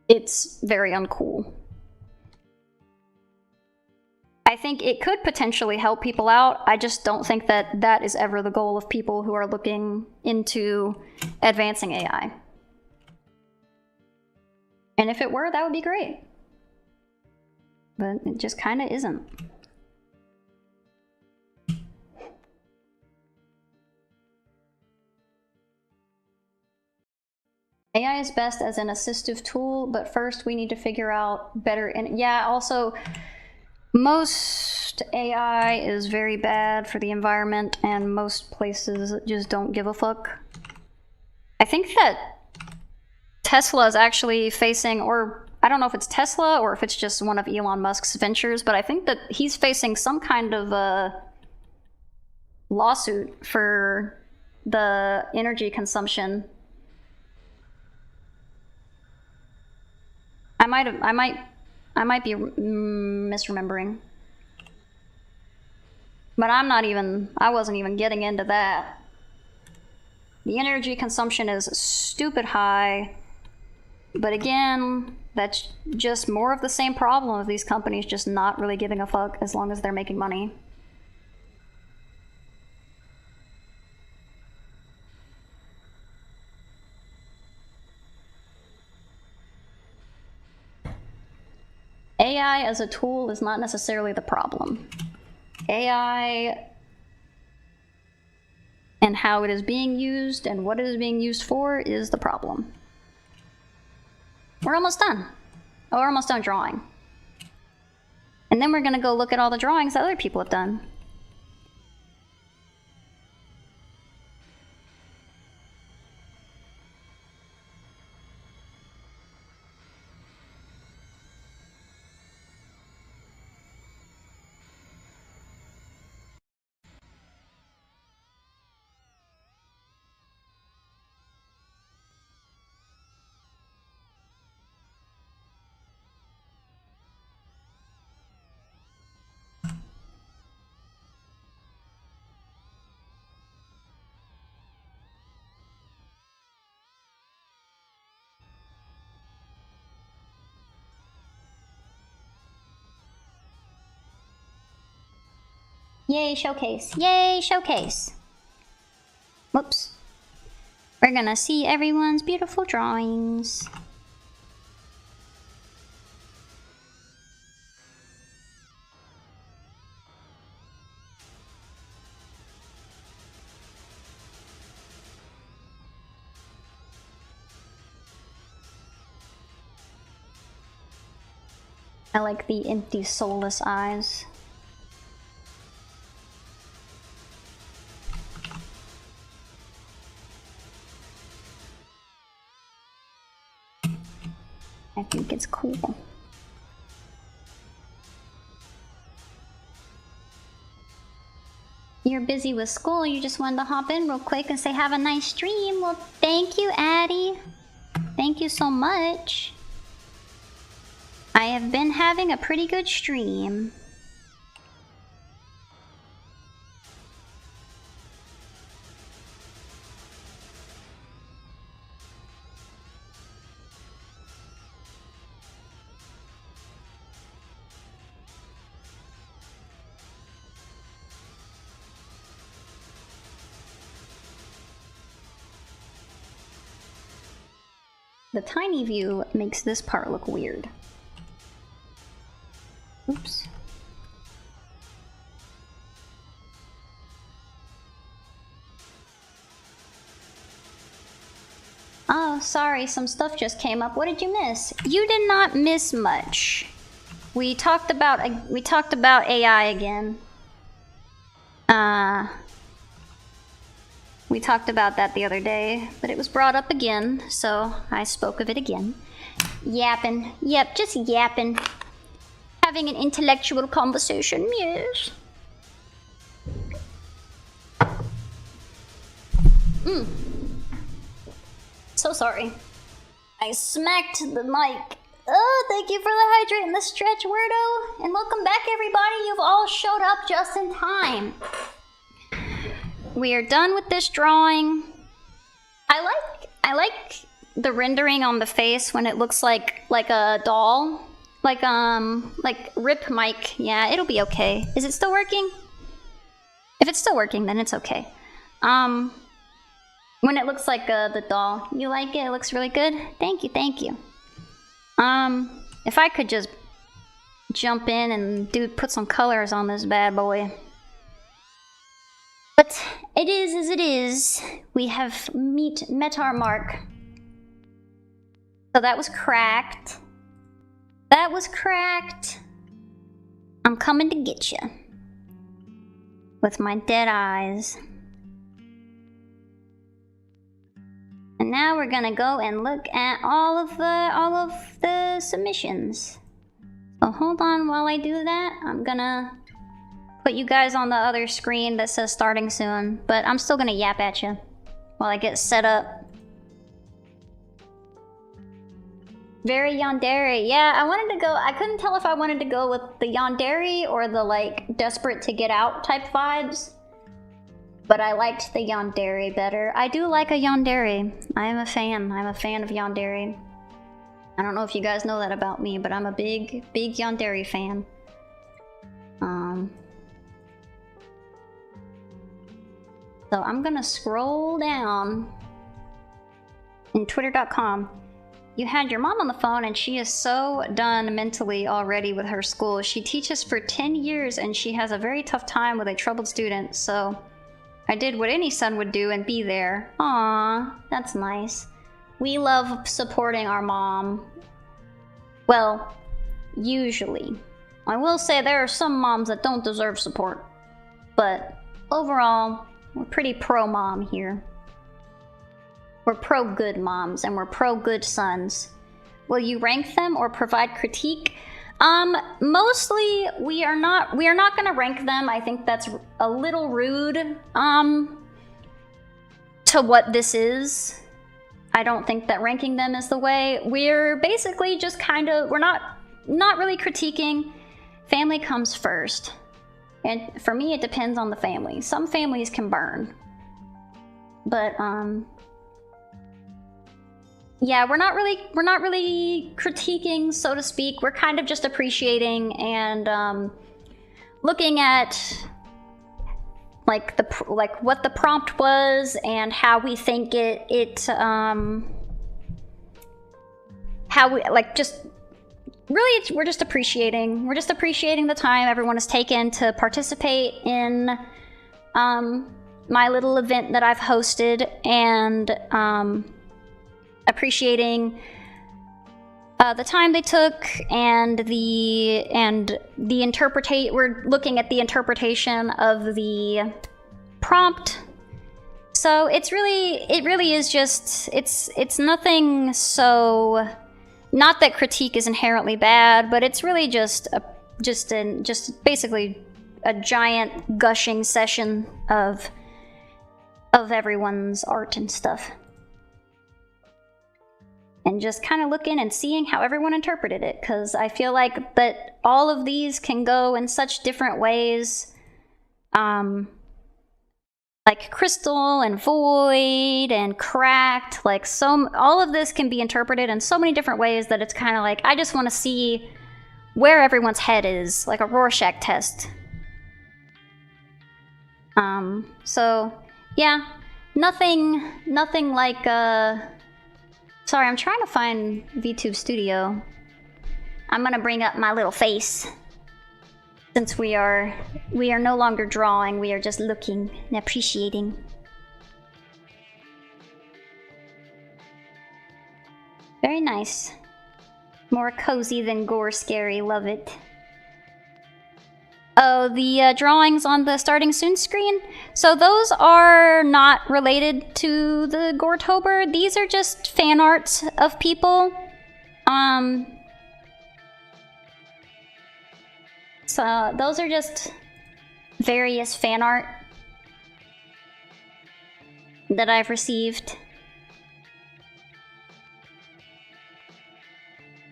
it's very uncool. I think it could potentially help people out. I just don't think that that is ever the goal of people who are looking into advancing AI. And if it were, that would be great. But it just kind of isn't. AI is best as an assistive tool, but first we need to figure out better. And yeah, also, most AI is very bad for the environment, and most places just don't give a fuck. I think that Tesla is actually facing, or I don't know if it's Tesla or if it's just one of Elon Musk's ventures, but I think that he's facing some kind of a lawsuit for the energy consumption. I might be misremembering. But I wasn't even getting into that. The energy consumption is stupid high. But again, that's just more of the same problem of these companies just not really giving a fuck as long as they're making money. AI as a tool is not necessarily the problem. AI and how it is being used and what it is being used for is the problem. We're almost done. Oh, we're almost done drawing. And then we're gonna go look at all the drawings that other people have done. Yay, showcase. Yay, showcase. Whoops. We're gonna see everyone's beautiful drawings. I like the empty, soulless eyes. I think it's cool. You're busy with school, you just wanted to hop in real quick and say have a nice stream. Well, thank you, Addie. Thank you so much. I have been having a pretty good stream. The tiny view makes this part look weird. Oops. Oh, sorry, some stuff just came up. What did you miss? You did not miss much. We talked about AI again. We talked about that the other day, but it was brought up again, so I spoke of it again. Yapping. Yep, just yapping. Having an intellectual conversation, yes. So sorry. I smacked the mic. Oh, thank you for the hydrate and the stretch, Wordo. And welcome back, everybody. You've all showed up just in time. We are done with this drawing. I like the rendering on the face when it looks like a doll. Like Rip Mike. Yeah, it'll be okay. Is it still working? If it's still working, then it's okay. When it looks like the doll. You like it? It looks really good? Thank you, thank you. If I could just jump in and put some colors on this bad boy. But it is as it is. We have met our mark. So that was cracked. That was cracked. I'm coming to get you. With my dead eyes. And now we're gonna go and look at all of the submissions. So hold on while I do that. I'm gonna put you guys on the other screen that says starting soon, but I'm still gonna yap at you while I get set up. Very yandere. Yeah, I couldn't tell if I wanted to go with the yandere or the like desperate to get out type vibes. But I liked the yandere better. I do like a yandere. I am a fan. I'm a fan of yandere. I don't know if you guys know that about me, but I'm a big yandere fan. So I'm gonna scroll down in twitter.com. You had your mom on the phone and she is so done mentally already with her school. She teaches for 10 years and she has a very tough time with a troubled student, so I did what any son would do and be there. Aww, that's nice. We love supporting our mom. Well, usually. I will say there are some moms that don't deserve support. But overall, we're pretty pro-mom here. We're pro-good moms and we're pro-good sons. Will you rank them or provide critique? Mostly we are not gonna rank them. I think that's a little rude, to what this is. I don't think that ranking them is the way. We're basically just we're not really critiquing. Family comes first. And for me, it depends on the family. Some families can burn. But, yeah, we're not really critiquing, so to speak. We're kind of just appreciating and looking at like what the prompt was and how we think we're just appreciating. We're just appreciating the time everyone has taken to participate in my little event that I've hosted and appreciating the time they took and we're looking at the interpretation of the prompt. So it really is just it's nothing so, not that critique is inherently bad, but it's really just basically a giant gushing session of everyone's art and stuff. And just kind of looking and seeing how everyone interpreted it, because I feel like that all of these can go in such different ways. Like crystal and void and cracked, all of this can be interpreted in so many different ways that it's kind of like, I just want to see where everyone's head is, like a Rorschach test. So yeah, nothing like, sorry, I'm trying to find VTube Studio. I'm gonna bring up my little face. Since we are no longer drawing, we are just looking and appreciating. Very nice. More cozy than gore scary, love it. Oh, the drawings on the starting soon screen? So those are not related to the Goretober. These are just fan arts of people. So those are just various fan art that I've received.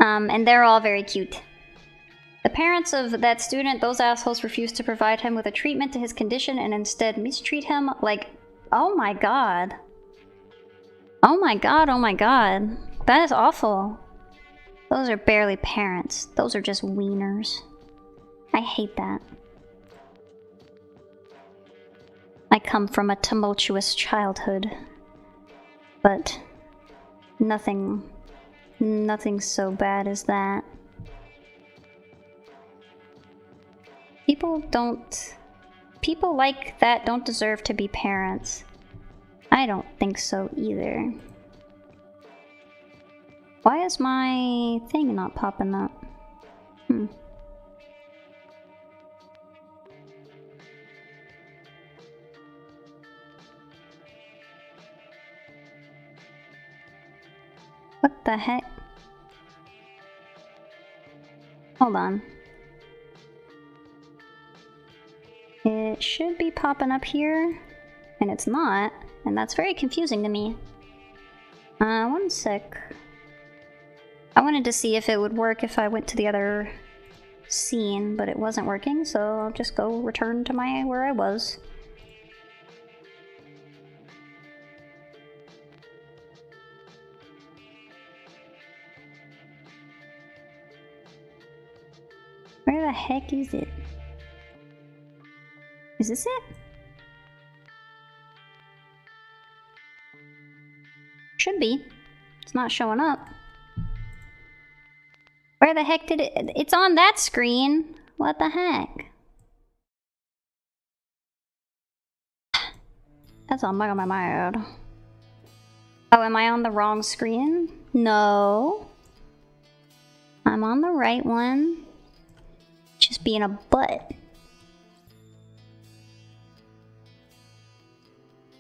And they're all very cute. The parents of that student, those assholes, refused to provide him with a treatment to his condition and instead mistreat him like... Oh my god. Oh my god, oh my god. That is awful. Those are barely parents. Those are just wieners. I hate that. I come from a tumultuous childhood. But... nothing so bad as that. People like that don't deserve to be parents. I don't think so either. Why is my thing not popping up? What the heck? Hold on. It should be popping up here, and it's not, and that's very confusing to me. One sec. I wanted to see if it would work if I went to the other scene, but it wasn't working, so I'll just go return to where I was. Where the heck is it? Is this it? Should be. It's not showing up. Where the heck did it... It's on that screen. What the heck? That's on my mind. Oh, am I on the wrong screen? No. I'm on the right one. Just being a butt.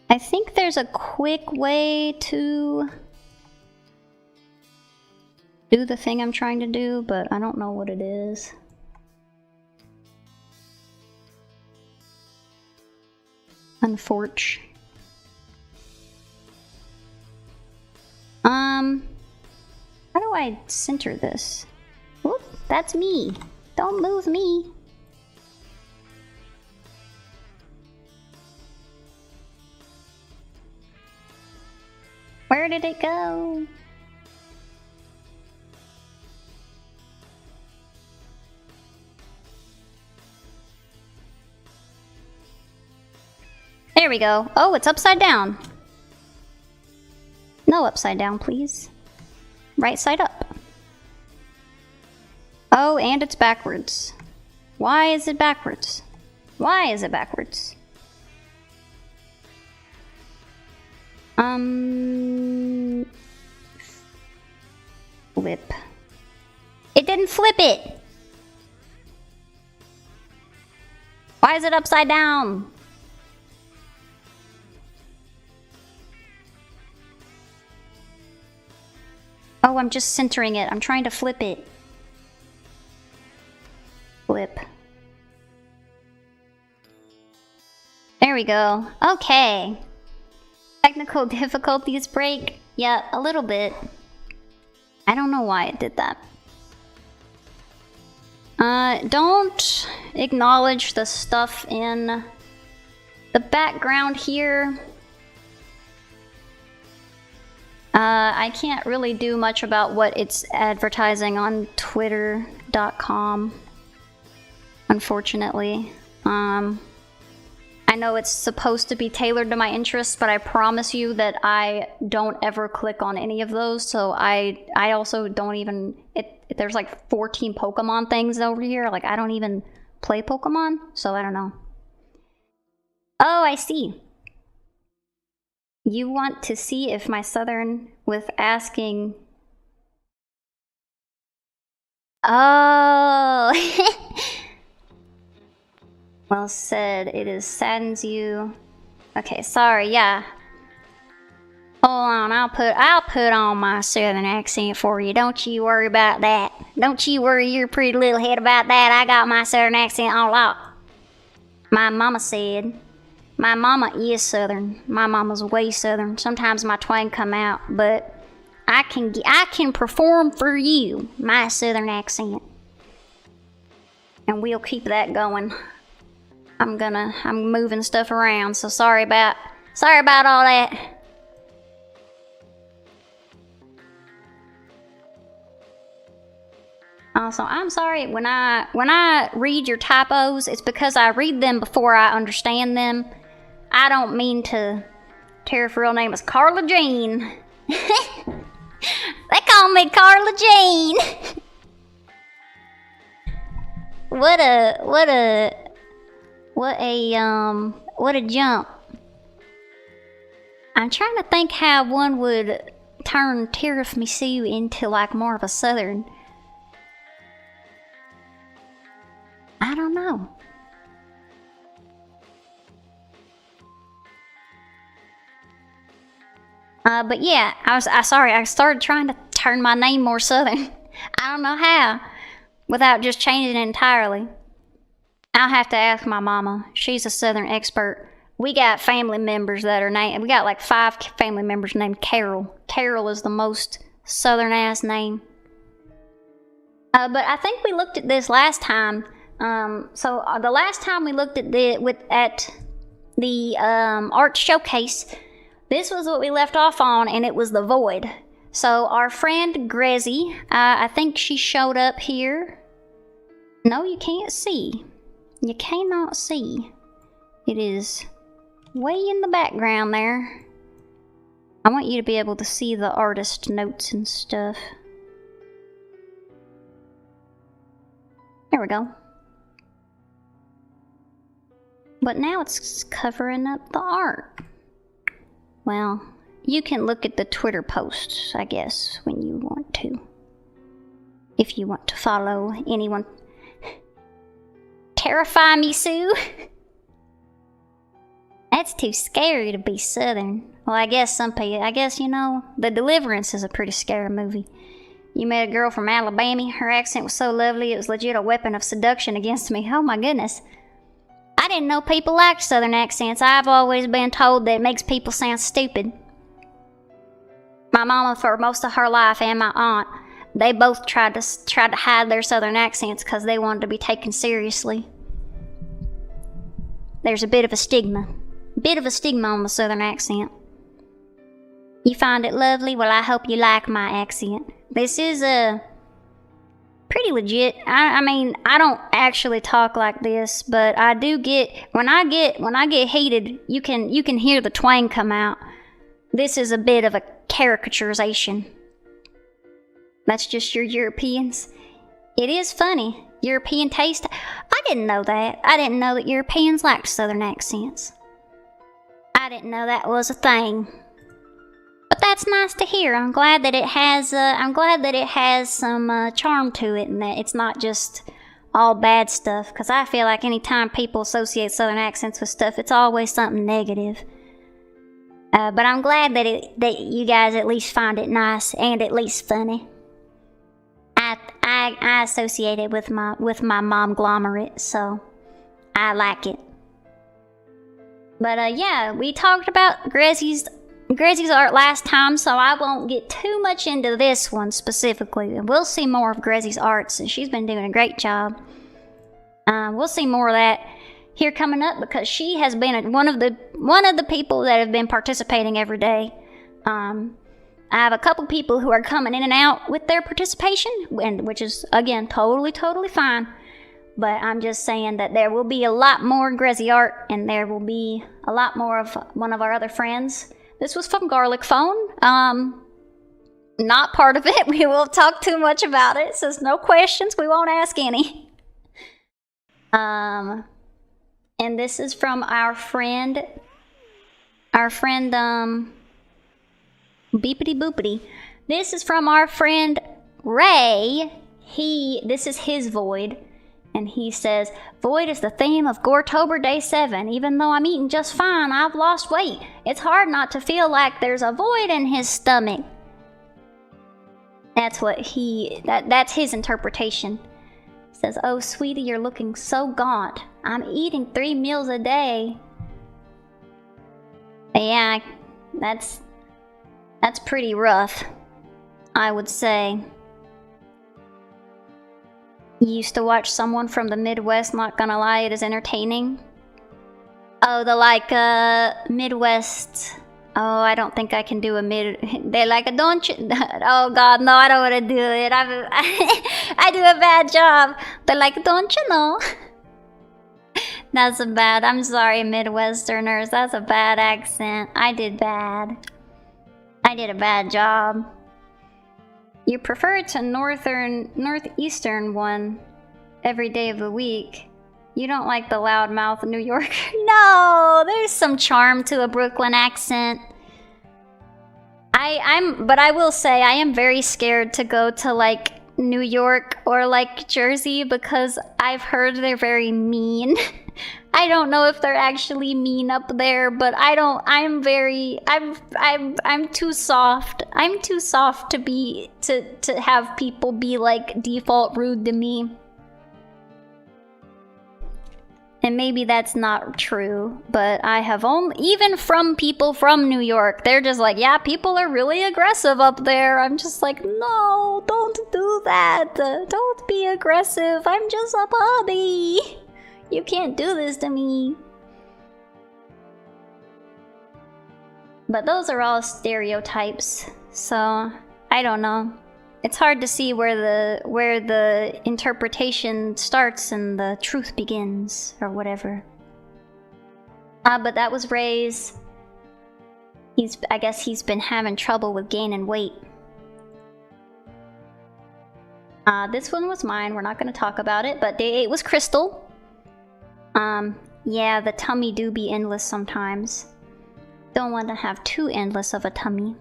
I think there's a quick way to do the thing I'm trying to do, but I don't know what it is. Unfortunate. How do I center this? Whoop, that's me. Don't move me. Where did it go? There we go. Oh, it's upside down. No upside down, please. Right side up. Oh, and it's backwards. Why is it backwards? Why is it backwards? Flip. It didn't flip it! Why is it upside down? Oh, I'm just centering it. I'm trying to flip it. Flip. There we go. Okay. Technical difficulties break? Yeah, a little bit. I don't know why it did that. Don't acknowledge the stuff in the background here. I can't really do much about what it's advertising on twitter.com, unfortunately. I know it's supposed to be tailored to my interests, but I promise you that I don't ever click on any of those, so I also don't even... There's like 14 Pokemon things over here, like I don't even play Pokemon, so I don't know. Oh, I see. You want to see if my Southern with asking... Oh! Well said. It is saddens you. Okay, sorry, yeah. Hold on, I'll put on my southern accent for you. Don't you worry about that. Don't you worry your pretty little head about that. I got my southern accent all out. My mama said, my mama is southern. My mama's way southern. Sometimes my twang come out, but I can perform for you my southern accent. And we'll keep that going. I'm moving stuff around, so sorry about all that. Also, I'm sorry when I read your typos, it's because I read them before I understand them. I don't mean to. Tara's real name is Carla Jean. They call me Carla Jean. What a jump. I'm trying to think how one would turn tiramisu into like more of a southern. I don't know. But yeah, I started trying to turn my name more southern. I don't know how, without just changing it entirely. I'll have to ask my mama. She's a southern expert. We got family members that are named. We got like 5 family members named Carol. Carol is the most southern ass name. But I think we looked at this last time. So the last time we looked at the art showcase, this was what we left off on, and it was the void. So our friend Grezzy, I think she showed up here. No, you can't see. You cannot see. It is way in the background there. I want you to be able to see the artist notes and stuff. There we go. But now it's covering up the art. Well, you can look at the Twitter posts, I guess, when you want to. If you want to follow anyone. Terrify me, Sue. That's too scary to be southern. Well, I guess you know, The Deliverance is a pretty scary movie. You met a girl from Alabama. Her accent was so lovely, it was legit a weapon of seduction against me. Oh my goodness. I didn't know people liked southern accents. I've always been told that it makes people sound stupid. My mama, for most of her life, and my aunt, they both tried to hide their southern accents because they wanted to be taken seriously. There's a bit of a stigma. On the southern accent. You find it lovely? Well, I hope you like my accent. This is pretty legit. I mean, I don't actually talk like this, but I do get when I get heated, you can hear the twang come out. This is a bit of a caricaturization. That's just your Europeans. It is funny. European taste. I didn't know that. I didn't know that Europeans liked southern accents. I didn't know that was a thing. But that's nice to hear. I'm glad that it has some charm to it, and that it's not just all bad stuff. Because I feel like anytime people associate southern accents with stuff, it's always something negative. But I'm glad that you guys at least find it nice and at least funny. I associate it with my momglomerate, so I like it. But yeah, we talked about Grezzy's art last time, so I won't get too much into this one specifically. And we'll see more of Grezzy's art, since she's been doing a great job. We'll see more of that here coming up, because she has been one of the people that have been participating every day. I have a couple people who are coming in and out with their participation, which is, again, totally fine. But I'm just saying that there will be a lot more Grezzy art, and there will be a lot more of one of our other friends. This was from Garlic Phone. Not part of it. We won't talk too much about it. It says no questions. We won't ask any. And this is from our friend, Beepity Boopity. This is from our friend Ray. This is his void. And he says, Void is the theme of Goretober Day 7. Even though I'm eating just fine, I've lost weight. It's hard not to feel like there's a void in his stomach. That's what that's his interpretation. He says, oh, sweetie, you're looking so gaunt. I'm eating 3 meals a day. Yeah, that's pretty rough, I would say. You used to watch someone from the Midwest, not gonna lie, it is entertaining. Oh, the Midwest. Oh, I don't think I can do a they're like, don't you? Oh God, no, I don't want to do it. I do a bad job. They're like, don't you know? That's a bad, I'm sorry, Midwesterners. That's a bad accent. I did bad. I did a bad job. You prefer to northeastern one every day of the week. You don't like the loudmouth New York. No, there's some charm to a Brooklyn accent. But I will say I am very scared to go to like New York or like Jersey because I've heard they're very mean. I don't know if they're actually mean up there, but I'm too soft. I'm too soft to have people be like default rude to me. And maybe that's not true, but I have even from people from New York, they're just like, yeah, people are really aggressive up there. I'm just like, no, don't do that. Don't be aggressive. I'm just a puppy. You can't do this to me. But those are all stereotypes, so I don't know. It's hard to see where the interpretation starts and the truth begins, or whatever. But that was Ray's. I guess he's been having trouble with gaining weight. This one was mine. We're not going to talk about it, but day 8 was Crystal. Yeah, the tummy do be endless sometimes. Don't want to have too endless of a tummy.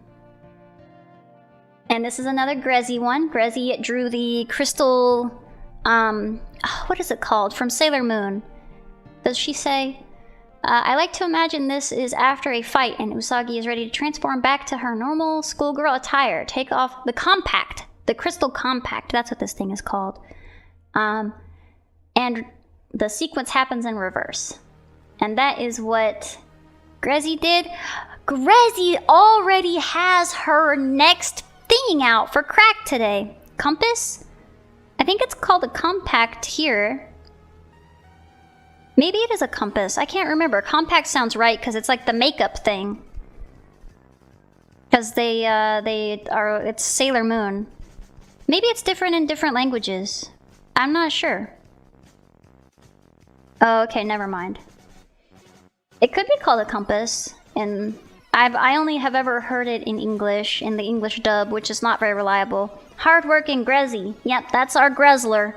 And this is another Grezzy one. Grezzy drew the crystal, what is it called? From Sailor Moon. Does she say? I like to imagine this is after a fight and Usagi is ready to transform back to her normal schoolgirl attire. Take off the compact. The crystal compact. That's what this thing is called. And the sequence happens in reverse. And that is what Grezzy did. Grezzy already has her next thing out for crack today. Compass? I think it's called a compact here. Maybe it is a compass. I can't remember. Compact sounds right because it's like the makeup thing. Because it's Sailor Moon. Maybe it's different in different languages. I'm not sure. Oh, okay, never mind. It could be called a compass, and I only have ever heard it in English, in the English dub, which is not very reliable. Hardworking Grezzy. Yep, that's our Grezler.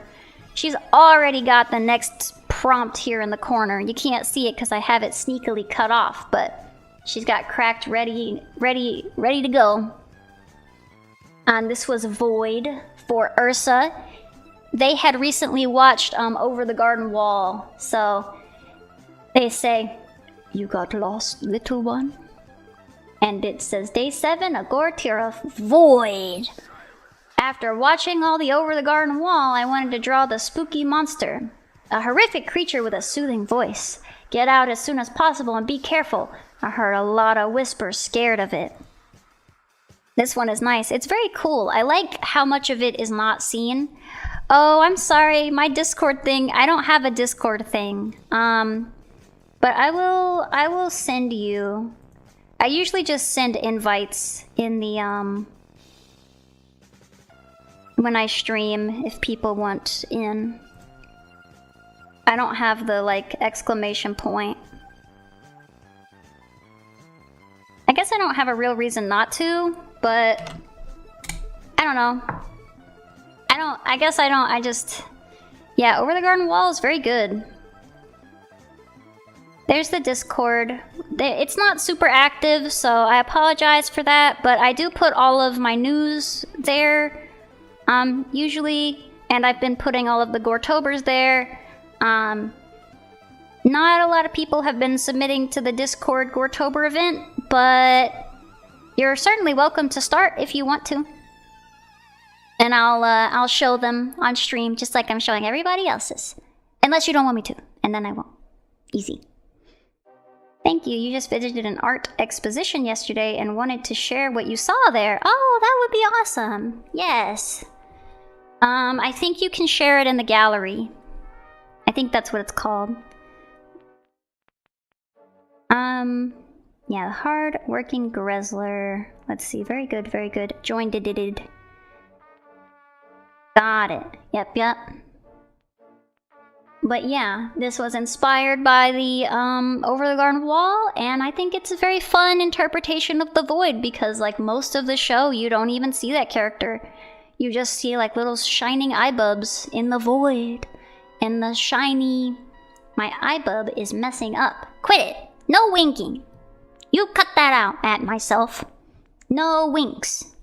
She's already got the next prompt here in the corner. You can't see it because I have it sneakily cut off, but she's got cracked ready to go. And this was Void for Ursa. They had recently watched Over the Garden Wall, so they say, "You got lost, little one?" And it says, Day 7, Goretober Void. After watching all the Over the Garden Wall, I wanted to draw the spooky monster. A horrific creature with a soothing voice. Get out as soon as possible and be careful. I heard a lot of whispers scared of it. This one is nice. It's very cool. I like how much of it is not seen. Oh, I'm sorry. My Discord thing. I don't have a Discord thing. But I will send you. I usually just send invites in the when I stream if people want in. I don't have the like exclamation point. I guess I don't have a real reason not to, but I don't know. I guess I don't. I just, yeah, Over the Garden Wall is very good. There's the Discord. It's not super active, so I apologize for that, but I do put all of my news there, usually, And I've been putting all of the Goretobers there. Not a lot of people have been submitting to the Discord Goretober event, but you're certainly welcome to start if you want to. And I'll show them on stream just like I'm showing everybody else's. Unless you don't want me to, and then I won't. Easy. Thank you. You just visited an art exposition yesterday and wanted to share what you saw there. Oh, that would be awesome. Yes. I think you can share it in the gallery. I think that's what it's called. Yeah, hard-working Grezler. Let's see. Very good, very good. Joined it. Got it. Yep. But yeah, this was inspired by the Over the Garden Wall, and I think it's a very fun interpretation of the Void because, like, most of the show, you don't even see that character. You just see, like, little shining eye bulbs in the Void. And the shiny... My eye bulb is messing up. Quit it! No winking! You cut that out, at myself. No winks.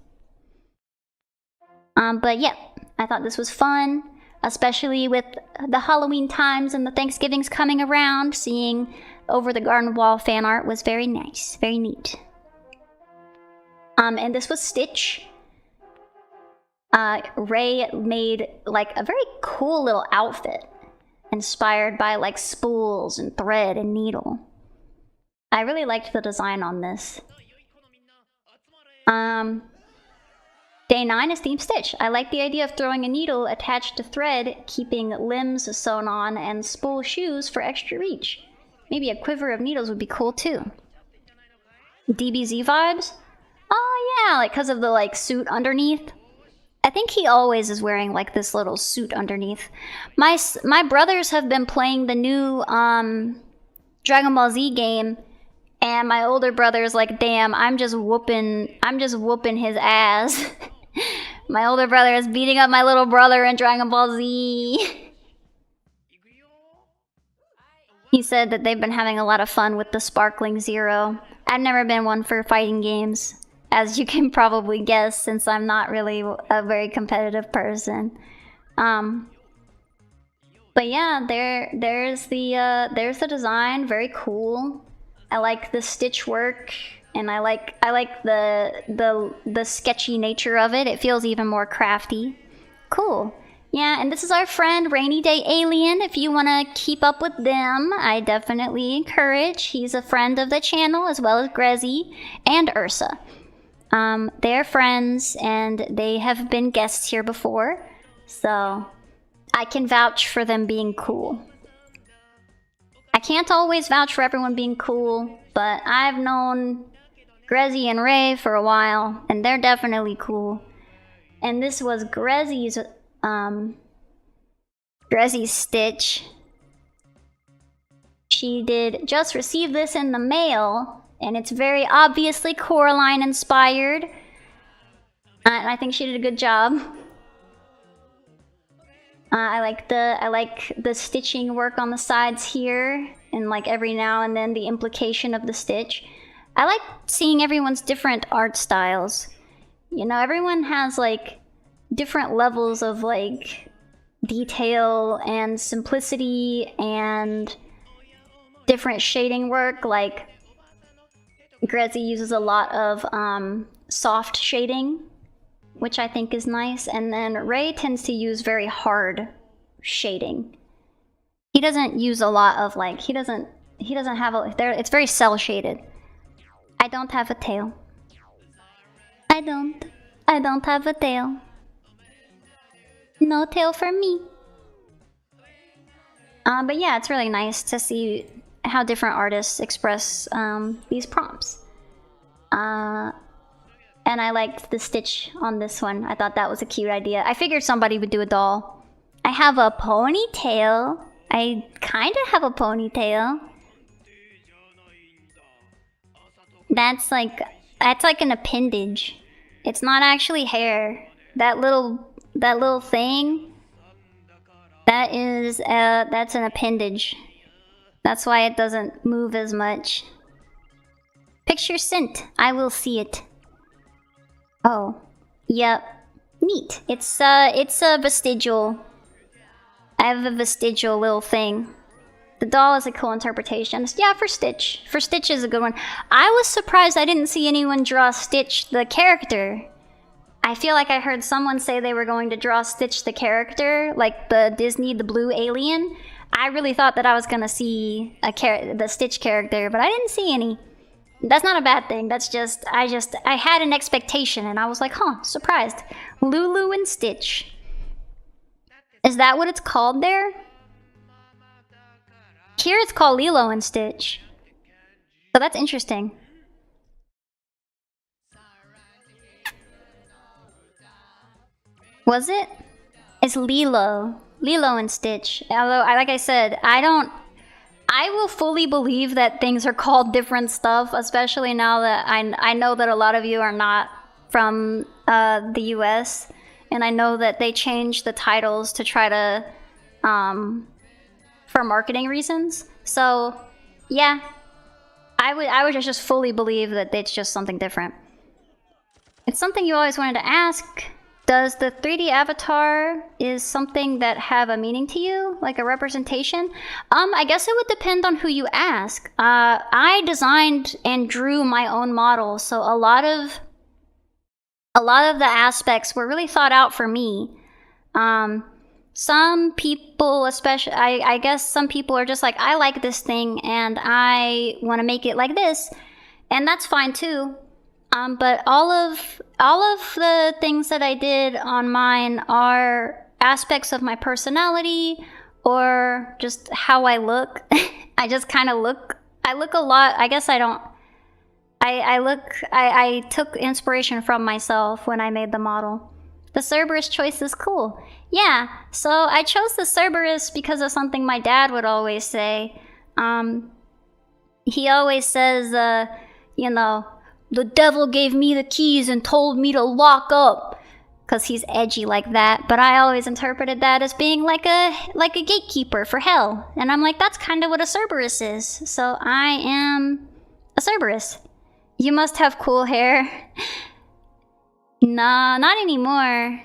But yeah, I thought this was fun. Especially with the Halloween times and the Thanksgivings coming around, seeing Over the Garden Wall fan art was very nice, very neat. And this was Stitch. Ray made like a very cool little outfit, inspired by like spools and thread and needle. I really liked the design on this. Day 9 is Team Stitch. I like the idea of throwing a needle attached to thread, keeping limbs sewn on, and spool shoes for extra reach. Maybe a quiver of needles would be cool too. DBZ vibes? Oh yeah, like because of the like suit underneath. I think he always is wearing like this little suit underneath. My brothers have been playing the new Dragon Ball Z game. And my older brother's like, damn, I'm just whooping his ass. My older brother is beating up my little brother in Dragon Ball Z. He said that they've been having a lot of fun with the Sparkling Zero. I've never been one for fighting games, as you can probably guess, since I'm not really a very competitive person. But yeah, there's the design, very cool. I like the stitch work, and I like the sketchy nature of it. It feels even more crafty. Cool. Yeah, and this is our friend Rainy Day Alien. If you want to keep up with them, I definitely encourage. He's a friend of the channel, as well as Grezzy and Ursa. They're friends, and they have been guests here before, so I can vouch for them being cool. I can't always vouch for everyone being cool, but I've known Grezzy and Ray for a while, and they're definitely cool. And this was Grezzy's Stitch. She did just receive this in the mail, and it's very obviously Coraline inspired. And I think she did a good job. I like the stitching work on the sides here, and like every now and then the implication of the stitch. I like seeing everyone's different art styles. You know, everyone has like different levels of like detail and simplicity and different shading work. Like Grezzy uses a lot of soft shading, which I think is nice, and then Ray tends to use very hard shading. He doesn't use a lot of like, he doesn't have a, it's very cell shaded. I don't have a tail. I don't have a tail. No tail for me. But yeah, it's really nice to see how different artists express these prompts. And I liked the stitch on this one. I thought that was a cute idea. I figured somebody would do a doll. I have a ponytail. I kind of have a ponytail. That's like an appendage. It's not actually hair. That little thing, that's an appendage. That's why it doesn't move as much. Picture sent. I will see it. Oh, yep. Neat. It's a vestigial. I have a vestigial little thing. The doll is a cool interpretation. Yeah, for Stitch. For Stitch is a good one. I was surprised I didn't see anyone draw Stitch the character. I feel like I heard someone say they were going to draw Stitch the character, like the Disney, the blue alien. I really thought that I was gonna see the Stitch character, but I didn't see any. That's not a bad thing. That's just I had an expectation and I was like, huh, surprised. Lulu and Stitch. Is that what it's called there? Here it's called Lilo and Stitch. So that's interesting. Was it? It's Lilo. Lilo and Stitch. Although, like I said, I will fully believe that things are called different stuff, especially now that I know that a lot of you are not from the US, and I know that they changed the titles to try to, for marketing reasons. So, yeah, I would just fully believe that it's just something different. It's something you always wanted to ask. Does the 3D avatar is something that have a meaning to you, like a representation? I guess it would depend on who you ask. I designed and drew my own model, so a lot of the aspects were really thought out for me. Some people, especially, I guess some people are just like, I like this thing and I want to make it like this, and that's fine too. But all of the things that I did on mine are aspects of my personality or just how I look. I just kind of look. I look a lot. I guess I don't. I took inspiration from myself when I made the model. The Cerberus choice is cool. Yeah, so I chose the Cerberus because of something my dad would always say. He always says, you know, the devil gave me the keys and told me to lock up. Because he's edgy like that. But I always interpreted that as being like a gatekeeper for hell. And I'm like, that's kind of what a Cerberus is. So I am a Cerberus. You must have cool hair. Nah, not anymore.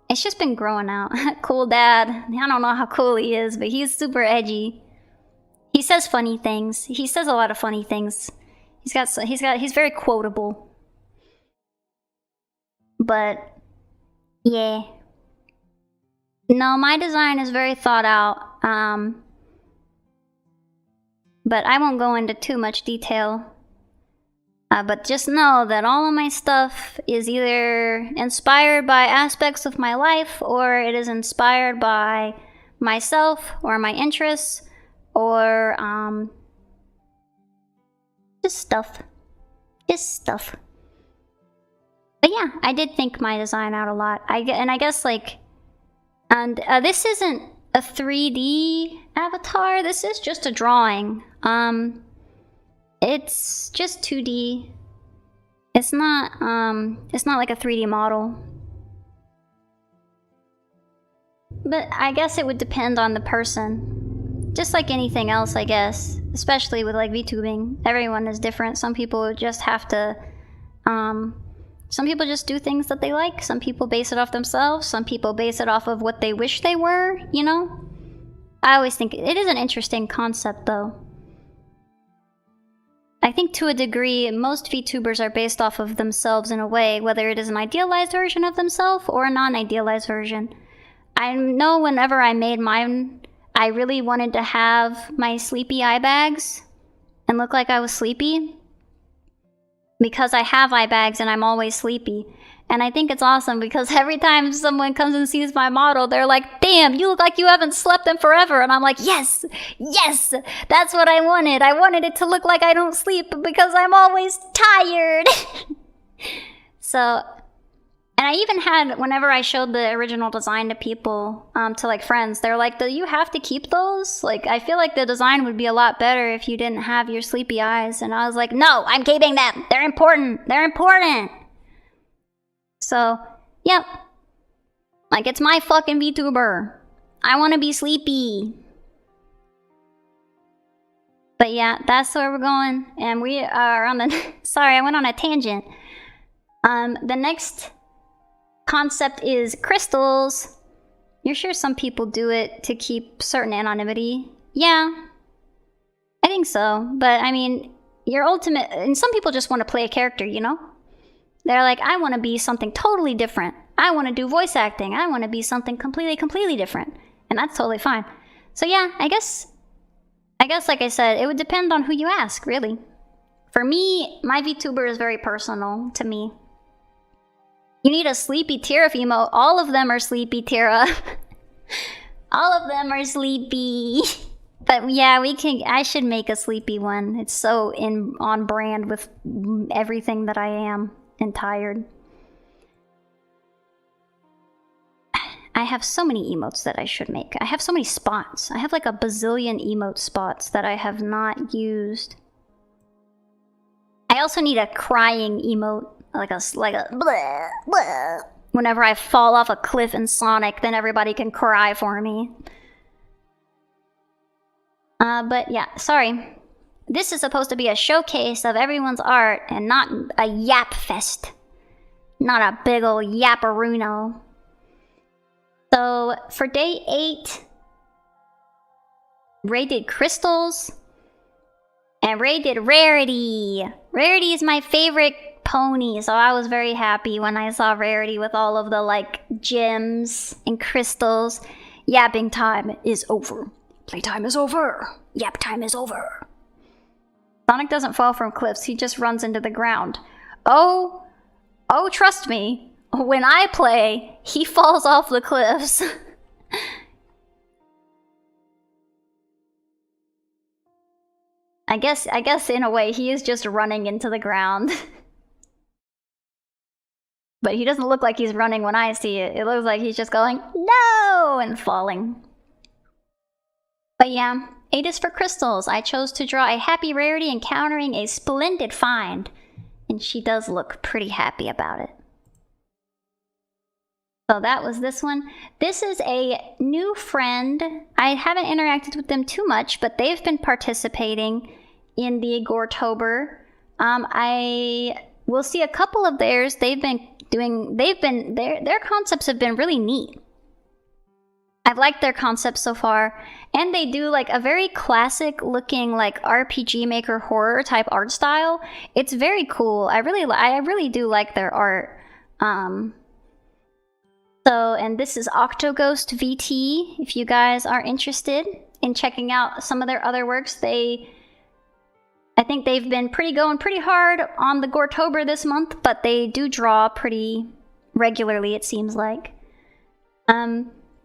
It's just been growing out. Cool dad. I don't know how cool he is, but he's super edgy. He says funny things. He says a lot of funny things. He's very quotable. But yeah. No, my design is very thought out. But I won't go into too much detail. But just know that all of my stuff is either inspired by aspects of my life, or it is inspired by myself or my interests, or just stuff. But yeah, I did think my design out a lot. I guess like, and this isn't a 3D avatar. This is just a drawing. It's just 2D. It's not like a 3D model. But I guess it would depend on the person. Just like anything else, I guess. Especially with like VTubing. Everyone is different. Some people just have to, some people just do things that they like. Some people base it off themselves. Some people base it off of what they wish they were, you know? I always think it is an interesting concept though. I think to a degree, most VTubers are based off of themselves in a way, whether it is an idealized version of themselves or a non-idealized version. I know whenever I made mine, I really wanted to have my sleepy eye bags and look like I was sleepy. Because I have eye bags and I'm always sleepy. And I think it's awesome because every time someone comes and sees my model, they're like, damn, you look like you haven't slept in forever. And I'm like, yes, yes, that's what I wanted. I wanted it to look like I don't sleep because I'm always tired. So, and I even had, whenever I showed the original design to people, to like friends, they're like, do you have to keep those? Like, I feel like the design would be a lot better if you didn't have your sleepy eyes. And I was like, no, I'm keeping them. They're important. They're important. So, yep. Like, it's my fucking VTuber. I want to be sleepy. But yeah, that's where we're going. And we are on the... Sorry, I went on a tangent. The next concept is crystals. You're sure some people do it to keep certain anonymity? Yeah, I think so. But I mean, your ultimate, and some people just want to play a character, you know? They're like, I want to be something totally different. I want to do voice acting. I want to be something completely different. And that's totally fine. So yeah, I guess like I said, it would depend on who you ask, really. For me, my VTuber is very personal to me. You need a Sleepy Tira emote. All of them are Sleepy Tira. All of them are sleepy. But yeah, I should make a sleepy one. It's so on brand with everything that I am and tired. I have so many emotes that I should make. I have so many spots. I have like a bazillion emote spots that I have not used. I also need a crying emote, like a blah, blah. Whenever I fall off a cliff in Sonic, then everybody can cry for me. But yeah, sorry. This is supposed to be a showcase of everyone's art and not a yap fest. Not a big ol' yapparuno. So, for day 8, Ray did crystals, and Ray did Rarity. Rarity is my favorite pony, so I was very happy when I saw Rarity with all of the, like, gems and crystals. Yapping time is over. Playtime is over. Yap time is over. Sonic doesn't fall from cliffs, he just runs into the ground. Oh, trust me. When I play, he falls off the cliffs. I guess in a way he is just running into the ground. But he doesn't look like he's running when I see it. It looks like he's just going, no, and falling. But yeah, 8 is for crystals. I chose to draw a happy Rarity encountering a splendid find. And she does look pretty happy about it. So that was this one. This is a new friend. I haven't interacted with them too much, but they've been participating in the Goretober. I will see a couple of theirs. Their concepts have been really neat. I've liked their concepts so far, and they do like a very classic looking like RPG Maker horror type art style. It's very cool. I really do like their art. And this is Octoghost VT. If you guys are interested in checking out some of their other works, I think they've been going pretty hard on the Goretober this month, but they do draw pretty regularly, it seems like.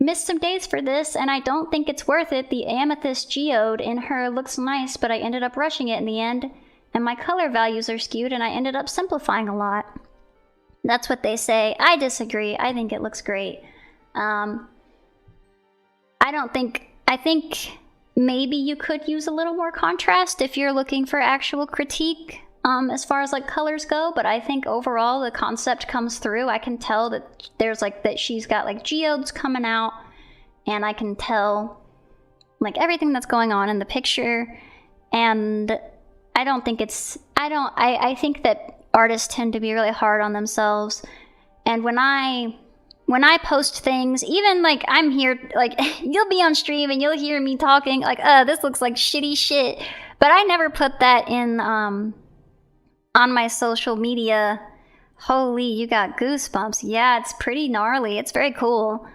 Missed some days for this, and I don't think it's worth it. The Amethyst Geode in her looks nice, but I ended up rushing it in the end, and my color values are skewed, and I ended up simplifying a lot. That's what they say. I disagree. I think it looks great. I think maybe you could use a little more contrast if you're looking for actual critique as far as like colors go, but I think overall the concept comes through. I can tell that there's like that she's got like geodes coming out, and I can tell like everything that's going on in the picture, and I think that artists tend to be really hard on themselves, and when I post things, even like I'm here, like you'll be on stream and you'll hear me talking like, this looks like shitty shit, but I never put that in on my social media. Holy, you got goosebumps. Yeah, it's pretty gnarly. It's very cool.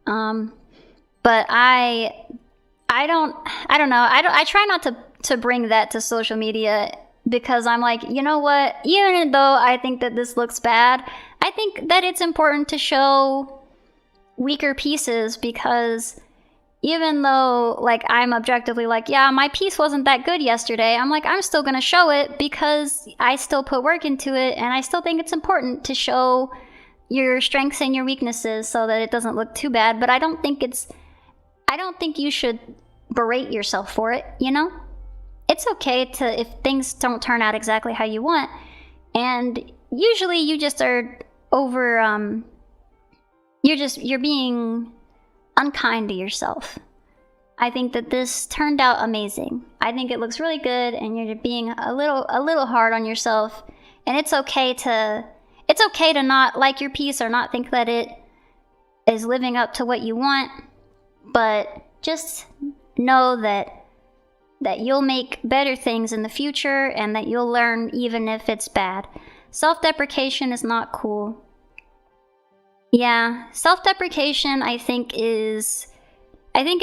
But I don't know. I try not to bring that to social media, because I'm like, you know what? Even though I think that this looks bad, I think that it's important to show weaker pieces, because even though like I'm objectively like, yeah, my piece wasn't that good yesterday, I'm like, I'm still gonna show it because I still put work into it, and I still think it's important to show your strengths and your weaknesses so that it doesn't look too bad. But I don't think you should berate yourself for it, you know? It's okay if things don't turn out exactly how you want, and usually you just are you're being unkind to yourself. I think that this turned out amazing. I think it looks really good, and you're being a little hard on yourself, and it's okay It's okay to not like your piece or not think that it is living up to what you want, but just know that you'll make better things in the future and that you'll learn even if it's bad. Self-deprecation is not cool. Yeah, self-deprecation I think it's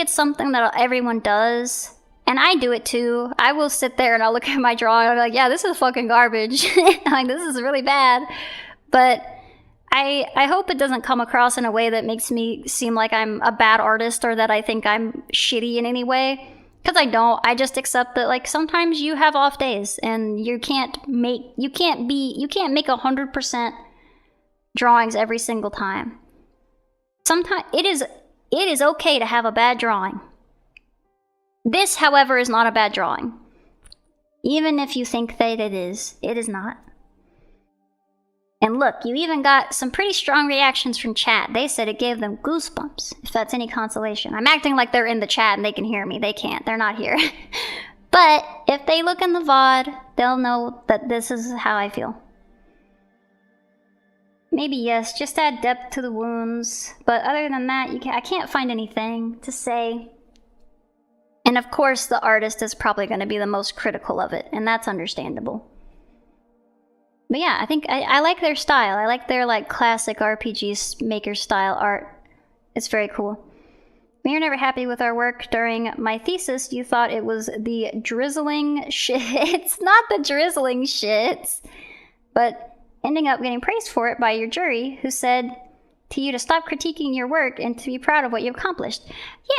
something that everyone does. And I do it too. I will sit there and I'll look at my drawing and I'll be like, yeah, this is fucking garbage. Like, this is really bad. But I hope it doesn't come across in a way that makes me seem like I'm a bad artist or that I think I'm shitty in any way. Because I don't. I just accept that, like, sometimes you have off days and you can't make 100% drawings every single time. Sometimes it is okay to have a bad drawing. This, however, is not a bad drawing. Even if you think that it is not. And look, you even got some pretty strong reactions from chat. They said it gave them goosebumps, if that's any consolation. I'm acting like they're in the chat and they can hear me. They can't. They're not here. But if they look in the VOD, they'll know that this is how I feel. Maybe yes, just add depth to the wounds. But other than that, I can't find anything to say. And of course, the artist is probably going to be the most critical of it, and that's understandable. But yeah, I think I like their style. I like their, like, classic RPG maker style art. It's very cool. We were never happy with our work during my thesis. You thought it was the drizzling shit. It's not the drizzling shit. But ending up getting praised for it by your jury, who said to you to stop critiquing your work and to be proud of what you've accomplished.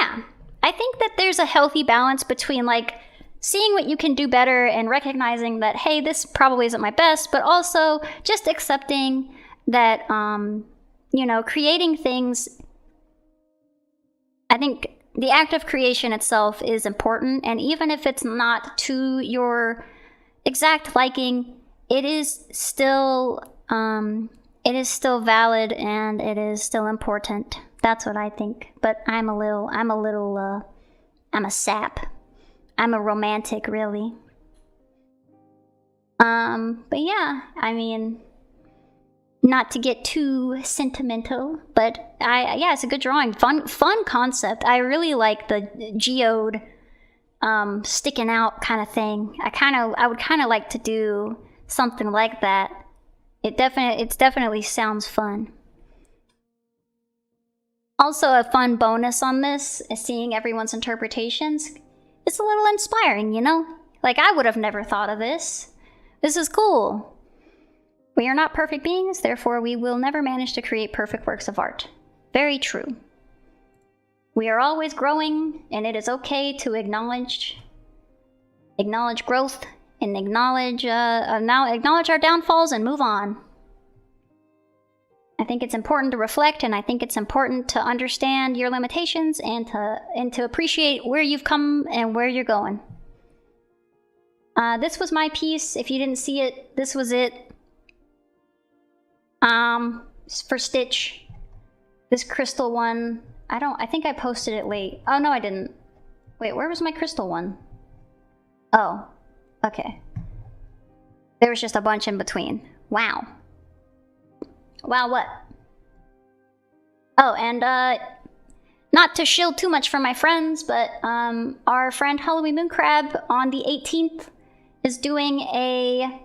Yeah, I think that there's a healthy balance between, like, seeing what you can do better and recognizing that, hey, this probably isn't my best, but also just accepting that, you know, creating things. I think the act of creation itself is important, and even if it's not to your exact liking, it is still valid and it is still important. That's what I think. But I'm a sap. I'm a romantic, really. But yeah, I mean, not to get too sentimental, but yeah, it's a good drawing. Fun concept. I really like the geode sticking out kind of thing. I would kind of like to do something like that. It definitely sounds fun. Also, a fun bonus on this is seeing everyone's interpretations. It's a little inspiring, you know? Like, I would have never thought of this. This is cool. We are not perfect beings, therefore we will never manage to create perfect works of art. Very true. We are always growing, and it is okay to acknowledge growth and acknowledge our downfalls and move on. I think it's important to reflect, and I think it's important to understand your limitations and to appreciate where you've come and where you're going. This was my piece. If you didn't see it, this was it. For Stitch. This crystal one. I think I posted it late. Oh, no, I didn't. Wait, where was my crystal one? Oh, okay. There was just a bunch in between. Wow. Wow, what? Oh, and, not to shield too much from my friends, but, our friend Halloween Mooncrab on the 18th is doing a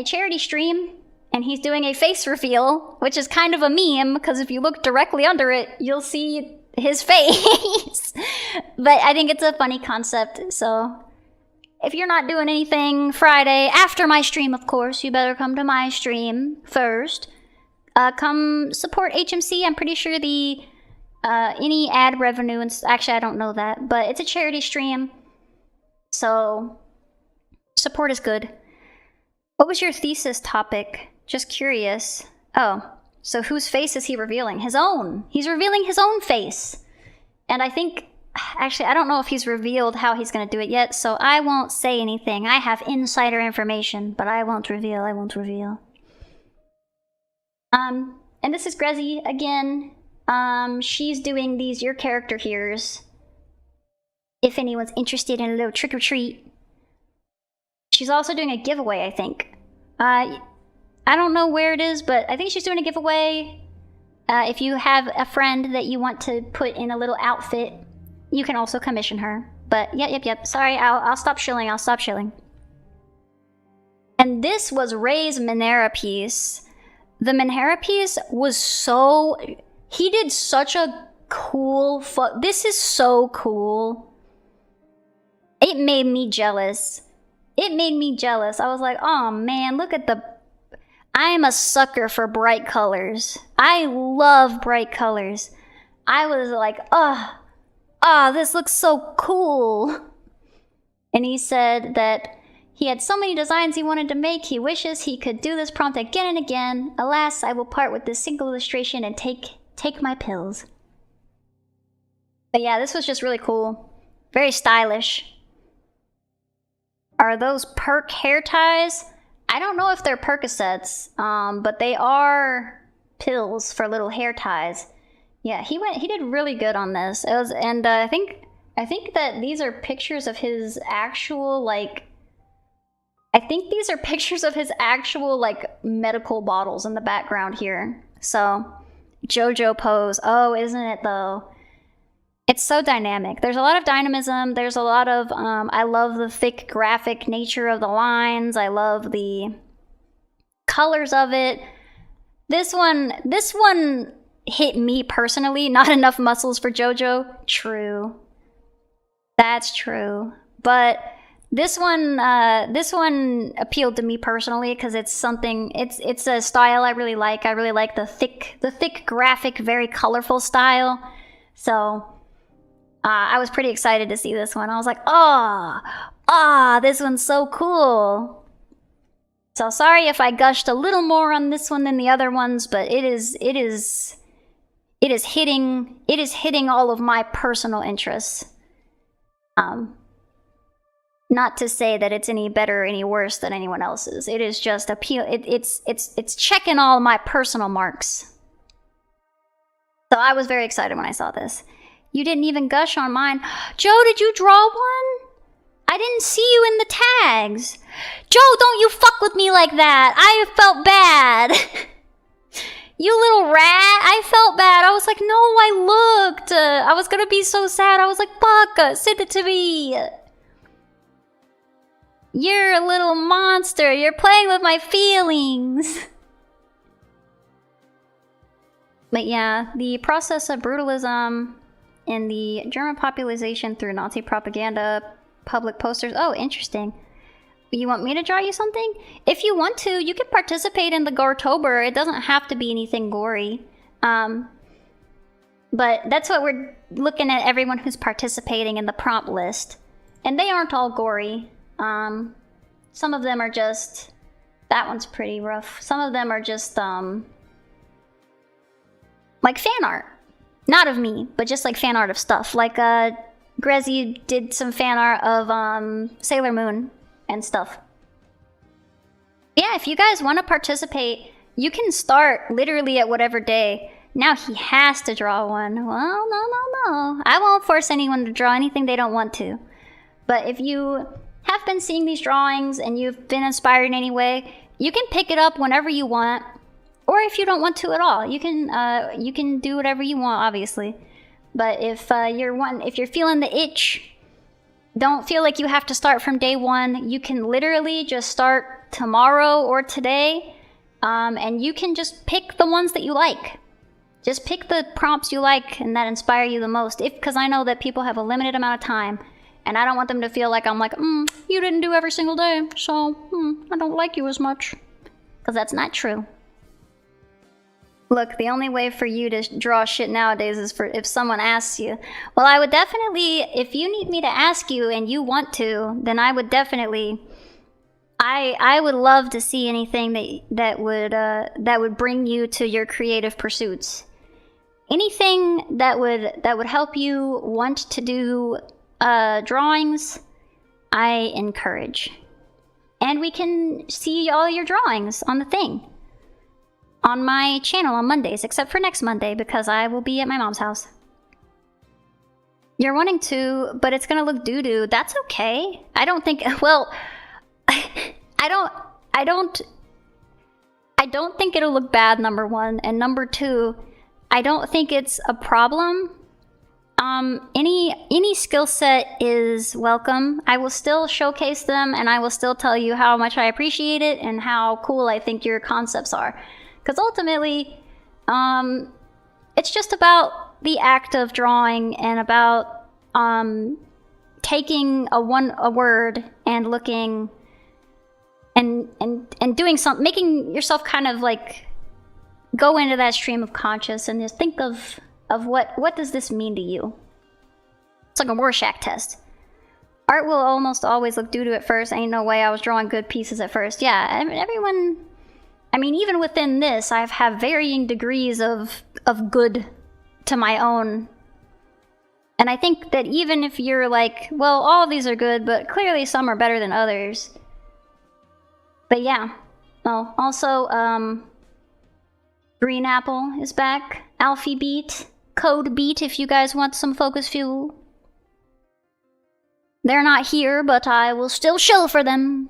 charity stream, and he's doing a face reveal, which is kind of a meme, because if you look directly under it, you'll see his face. But I think it's a funny concept, so if you're not doing anything Friday, after my stream, of course, you better come to my stream first. Come support HMC. I'm pretty sure the any ad revenue, and actually I don't know that, but it's a charity stream, so support is good. What was your thesis topic? Just curious. Oh, so whose face is he revealing? His own. He's revealing his own face. And I think, actually, I don't know if he's revealed how he's going to do it yet, so I won't say anything. I have insider information, but I won't reveal. And this is Grezzy again. She's doing these Your Character Here's. If anyone's interested in a little trick or treat. She's also doing a giveaway, I think. I I don't know where it is, but I think she's doing a giveaway. If you have a friend that you want to put in a little outfit, you can also commission her. But yep. Sorry, I'll stop shilling. I'll stop shilling. And this was Ray's Minera piece. The Minera piece was so... He did such a cool... This is so cool. It made me jealous. It made me jealous. I was like, oh man, look at the... I am a sucker for bright colors. I love bright colors. I was like, this looks so cool. And he said that he had so many designs he wanted to make. He wishes he could do this prompt again and again. Alas, I will part with this single illustration and take my pills. But yeah, this was just really cool. Very stylish. Are those perk hair ties? I don't know if they're Percocets, but they are pills for little hair ties. Yeah, he did really good on this. It was, and I think that these are pictures of his actual, like, I think these are pictures of his actual, like, medical bottles in the background here. So, JoJo pose. Oh, isn't it though? It's so dynamic. There's a lot of dynamism. There's a lot of, I love the thick graphic nature of the lines. I love the colors of it. This one hit me personally. Not enough muscles for JoJo. True. That's true. But this one appealed to me personally because it's something, it's a style I really like. I really like the thick graphic, very colorful style. So, I was pretty excited to see this one. I was like, this one's so cool. So sorry if I gushed a little more on this one than the other ones, but it is hitting all of my personal interests. Not to say that it's any better or any worse than anyone else's. It is just it's checking all my personal marks. So I was very excited when I saw this. You didn't even gush on mine. Joe, did you draw one? I didn't see you in the tags. Joe, don't you fuck with me like that. I felt bad. You little rat. I felt bad. I was like, no, I looked. I was gonna be so sad. I was like, fuck, send it to me. You're a little monster. You're playing with my feelings. But yeah, the process of brutalism in the German population through Nazi propaganda, public posters. Oh, interesting. You want me to draw you something? If you want to, you can participate in the Goretober. It doesn't have to be anything gory. But that's what we're looking at, everyone who's participating in the prompt list. And they aren't all gory. Some of them are just... That one's pretty rough. Some of them are just, like fan art. Not of me, but just like fan art of stuff. Like, Grezzy did some fan art of, Sailor Moon and stuff. Yeah, if you guys want to participate, you can start literally at whatever day. Now he has to draw one. Well, no. I won't force anyone to draw anything they don't want to. But if you have been seeing these drawings and you've been inspired in any way, you can pick it up whenever you want. Or if you don't want to at all, you can do whatever you want, obviously. But if you're feeling the itch, don't feel like you have to start from day one. You can literally just start tomorrow or today, and you can just pick the ones that you like. Just pick the prompts you like and that inspire you the most. Because I know that people have a limited amount of time, and I don't want them to feel like I'm like, you didn't do every single day, so I don't like you as much. Because that's not true. Look, the only way for you to draw shit nowadays is for if someone asks you. Well, I would definitely, if you need me to ask you and you want to, then I would definitely, I would love to see anything that would bring you to your creative pursuits. Anything that would help you want to do drawings, I encourage. And we can see all your drawings on the thing. On my channel on Mondays, except for next Monday, because I will be at my mom's house. You're wanting to, but it's gonna look doo-doo. That's okay. I don't think, well, I don't I don't think it'll look bad, number one. And number two, I don't think it's a problem. Any skill set is welcome. I will still showcase them, and I will still tell you how much I appreciate it and how cool I think your concepts are. Because ultimately, it's just about the act of drawing and about taking a word and looking and doing something, making yourself kind of like go into that stream of conscious and just think of what does this mean to you? It's like a Rorschach test. Art will almost always look doo-doo at first. Ain't no way I was drawing good pieces at first. Yeah, I mean, everyone... I mean, even within this, I have varying degrees of good to my own. And I think that even if you're like, well, all of these are good, but clearly some are better than others. But yeah. Oh, also, Green Apple is back. Alfie Beat. Code Beat if you guys want some focus fuel. They're not here, but I will still show for them.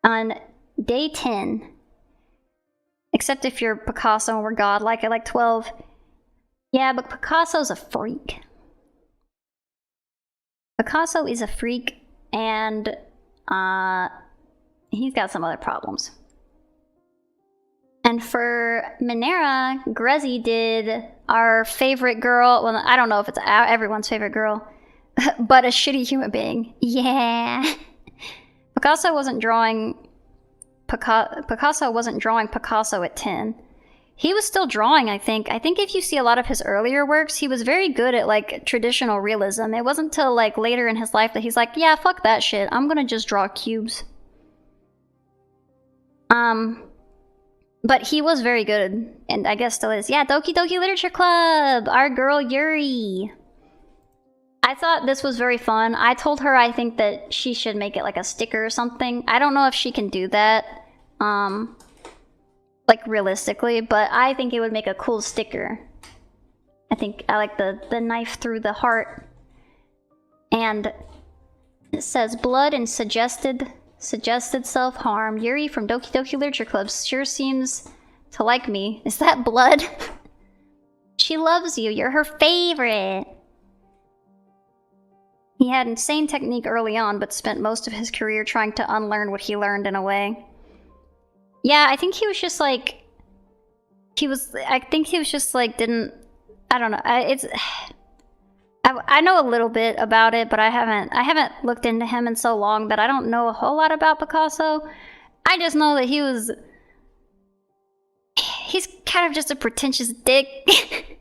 On day 10. Except if you're Picasso and we're godlike at like 12. Yeah, but Picasso's a freak. Picasso is a freak, and he's got some other problems. And for Minera, Grezzy did our favorite girl. Well, I don't know if it's everyone's favorite girl, but a shitty human being. Yeah. Picasso wasn't drawing Picasso at 10. He was still drawing, I think. I think if you see a lot of his earlier works, he was very good at like traditional realism. It wasn't till like later in his life that he's like, yeah, fuck that shit. I'm gonna just draw cubes. But he was very good, and I guess still is. Yeah, Doki Doki Literature Club! Our girl Yuri! I thought this was very fun. I told her I think that she should make it like a sticker or something. I don't know if she can do that, like realistically, but I think it would make a cool sticker. I think I like the knife through the heart. And it says blood and suggested self-harm. Yuri from Doki Doki Literature Club sure seems to like me. Is that blood? She loves you. You're her favorite. He had insane technique early on, but spent most of his career trying to unlearn what he learned in a way. Yeah, I think he was just like... I think he was just like, didn't... I don't know. I know a little bit about it, but I haven't looked into him in so long that I don't know a whole lot about Picasso. I just know that he's kind of just a pretentious dick.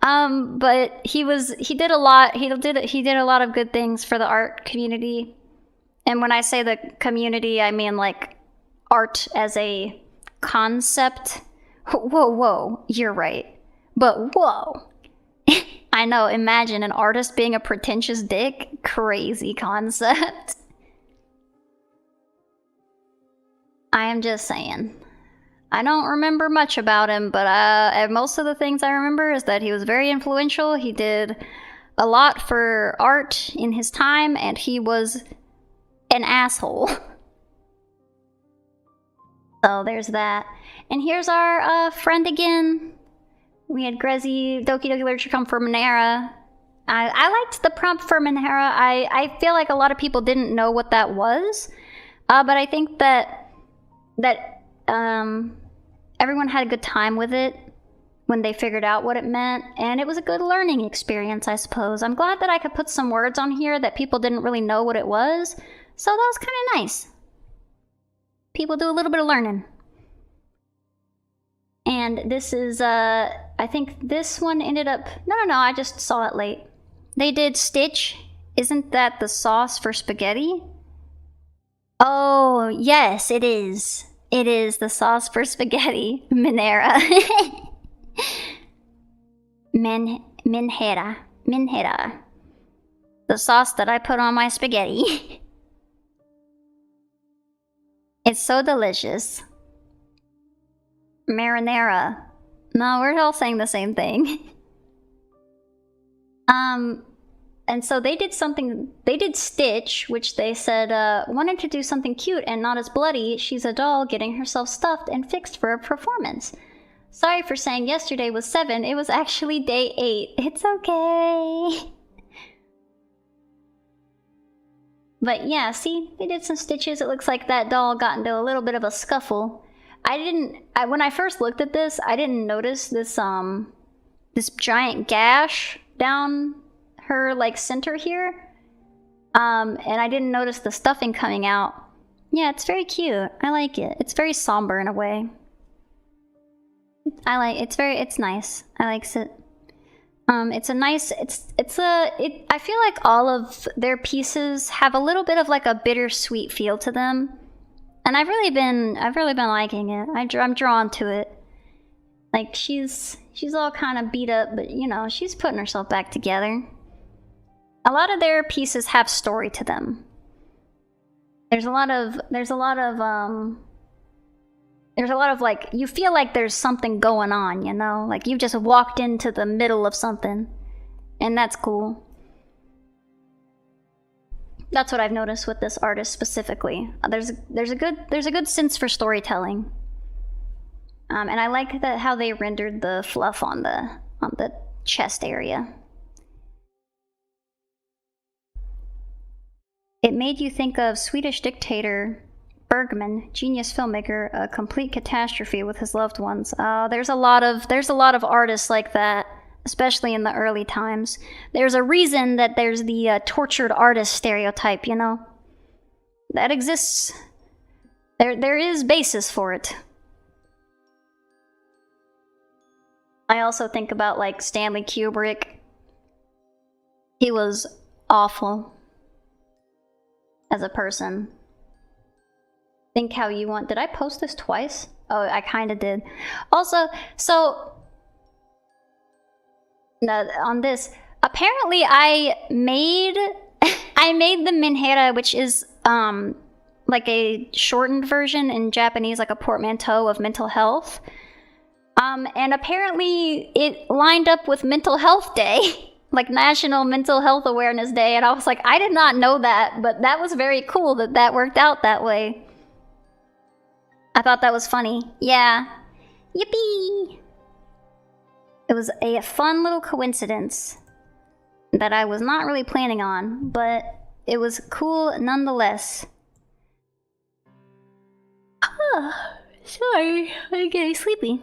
But he did a lot of good things for the art community. And when I say the community, I mean like art as a concept. Whoa, you're right. But whoa. I know, imagine an artist being a pretentious dick. Crazy concept. I am just saying. I don't remember much about him, but most of the things I remember is that he was very influential. He did a lot for art in his time, and he was an asshole. So there's that. And here's our friend again. We had Grezzy, Doki Doki Literature come for Minera. I liked the prompt for Minera. I feel like a lot of people didn't know what that was. But I think that everyone had a good time with it when they figured out what it meant. And it was a good learning experience, I suppose. I'm glad that I could put some words on here that people didn't really know what it was. So that was kind of nice. People do a little bit of learning. And this is, I think this one ended up... No, I just saw it late. They did Stitch. Isn't that the sauce for spaghetti? Oh, yes, it is. It is the sauce for spaghetti. Minera. Minhera. The sauce that I put on my spaghetti. It's so delicious. Marinara. No, we're all saying the same thing. And so they did Stitch, which they said wanted to do something cute and not as bloody. She's a doll getting herself stuffed and fixed for a performance. Sorry for saying yesterday was 7. It was actually day 8. It's okay. But yeah, see, they did some stitches. It looks like that doll got into a little bit of a scuffle. When I first looked at this, I didn't notice this giant gash down her like center here. And I didn't notice the stuffing coming out. Yeah, it's very cute. I like it. It's very somber in a way. It's nice. I likes it. It's a nice, I feel like all of their pieces have a little bit of like a bittersweet feel to them. And I've really been liking it. I'm drawn to it. Like she's all kind of beat up, but you know, she's putting herself back together. A lot of their pieces have story to them. There's a lot of like, you feel like there's something going on, you know? Like you just walked into the middle of something. And that's cool. That's what I've noticed with this artist specifically. There's a good sense for storytelling. And I like how they rendered the fluff on the chest area. It made you think of Swedish dictator Bergman, genius filmmaker, a complete catastrophe with his loved ones. There's a lot of artists like that, especially in the early times. There's a reason that there's the tortured artist stereotype, you know? That exists. There is basis for it. I also think about like Stanley Kubrick. He was awful as a person. Think how you want. Did I post this twice? Oh, I kind of did. Also, so on this, apparently I made the Minhera, which is like a shortened version in Japanese, like a portmanteau of mental health. And apparently it lined up with Mental Health Day. Like National Mental Health Awareness Day, and I was like, I did not know that, but that was very cool that worked out that way. I thought that was funny. Yeah. Yippee! It was a fun little coincidence that I was not really planning on, but it was cool nonetheless. Sorry, I'm getting sleepy.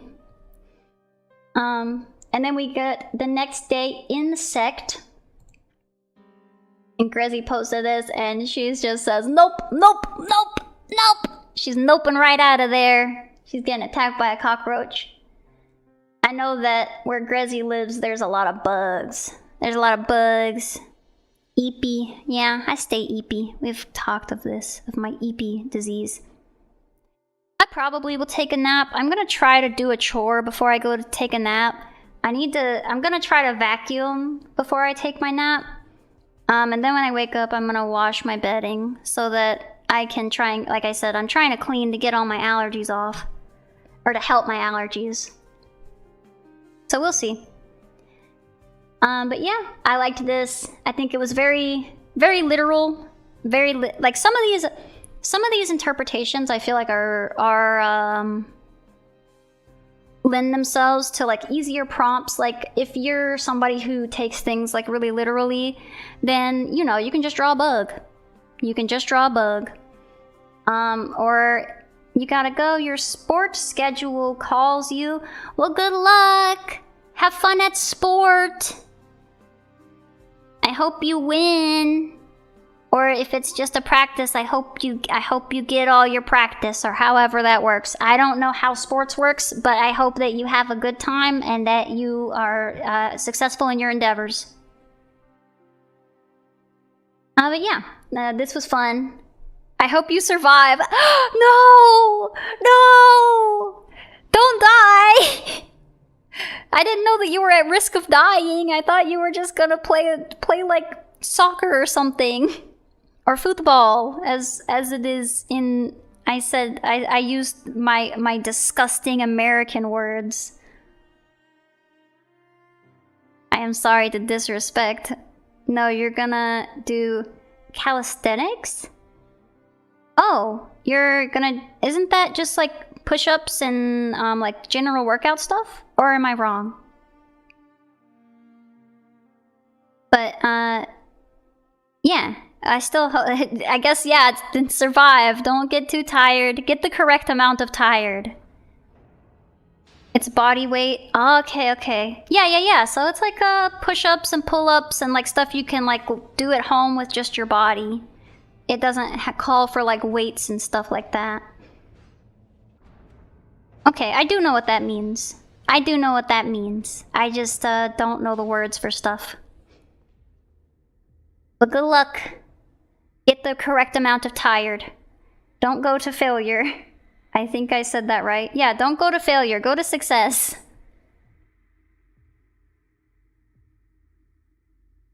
And then we get the next day, Insect. And Grezzy posted this, and she just says, nope, nope, nope, nope. She's noping right out of there. She's getting attacked by a cockroach. I know that where Grezzy lives, there's a lot of bugs. There's a lot of bugs. Eepy. Yeah, I stay eepy. We've talked of this, of my eepy disease. I probably will take a nap. I'm gonna try to do a chore before I go to take a nap. I'm gonna try to vacuum before I take my nap. And then when I wake up, I'm gonna wash my bedding so that I can try and, like I said, I'm trying to clean to get all my allergies off. Or to help my allergies. So we'll see. But yeah, I liked this. I think it was very, very literal. Like some of these interpretations I feel like are lend themselves to like easier prompts. Like if you're somebody who takes things like really literally, then you know you can just draw a bug. You can just draw a bug. Or you gotta go, your sports schedule calls you. Well, good luck. Have fun at sport. I hope you win. Or if it's just a practice, I hope you get all your practice, or however that works. I don't know how sports works, but I hope that you have a good time and that you are successful in your endeavors. But yeah, this was fun. I hope you survive. No! No! Don't die! I didn't know that you were at risk of dying. I thought you were just gonna play like soccer or something. Or football, as it is in... I used my disgusting American words. I am sorry to disrespect No, you're gonna do calisthenics? Oh, you're gonna... Isn't that just like push-ups and like general workout stuff? Or am I wrong? But, yeah. I guess, yeah, it's survive. Don't get too tired. Get the correct amount of tired. It's body weight. Oh, okay. Yeah. So it's like push-ups and pull-ups and like stuff you can like do at home with just your body. It doesn't call for like weights and stuff like that. Okay, I do know what that means. I just don't know the words for stuff. But good luck. Get the correct amount of tired. Don't go to failure. I think I said that right. Yeah, don't go to failure. Go to success.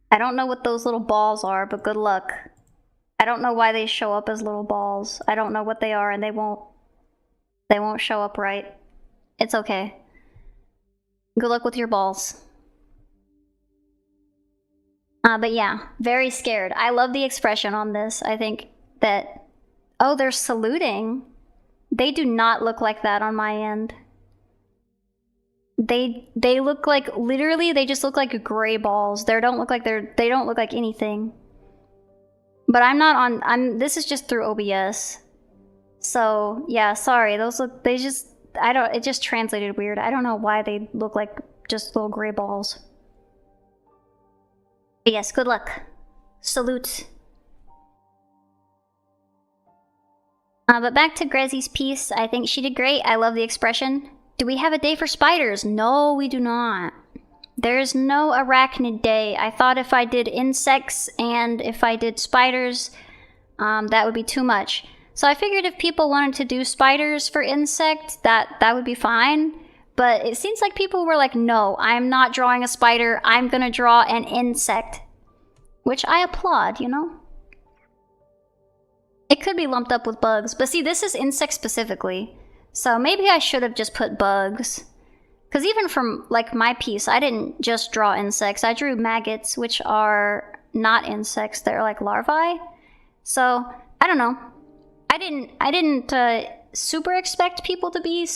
I don't know what those little balls are, but good luck. I don't know why they show up as little balls. I don't know what they are, and they won't show up right. It's okay. Good luck with your balls. But yeah, very scared. I love the expression on this. I think that... Oh, they're saluting. They do not look like that on my end. They look like... Literally, they just look like gray balls. They don't look like anything. But I'm not on... This is just through OBS. So, yeah, sorry. Those look... They just... It just translated weird. I don't know why they look like just little gray balls. But yes, good luck. Salute. But back to Grezzy's piece. I think she did great. I love the expression. Do we have a day for spiders? No, we do not. There's no arachnid day. I thought if I did insects and if I did spiders, that would be too much. So I figured if people wanted to do spiders for insect, that would be fine. But it seems like people were like, no, I'm not drawing a spider. I'm gonna draw an insect. Which I applaud, you know? It could be lumped up with bugs. But see, this is insect specifically. So maybe I should have just put bugs. Because even from, like, my piece, I didn't just draw insects. I drew maggots, which are not insects. They're like larvae. So, I don't know. I didn't super expect people to be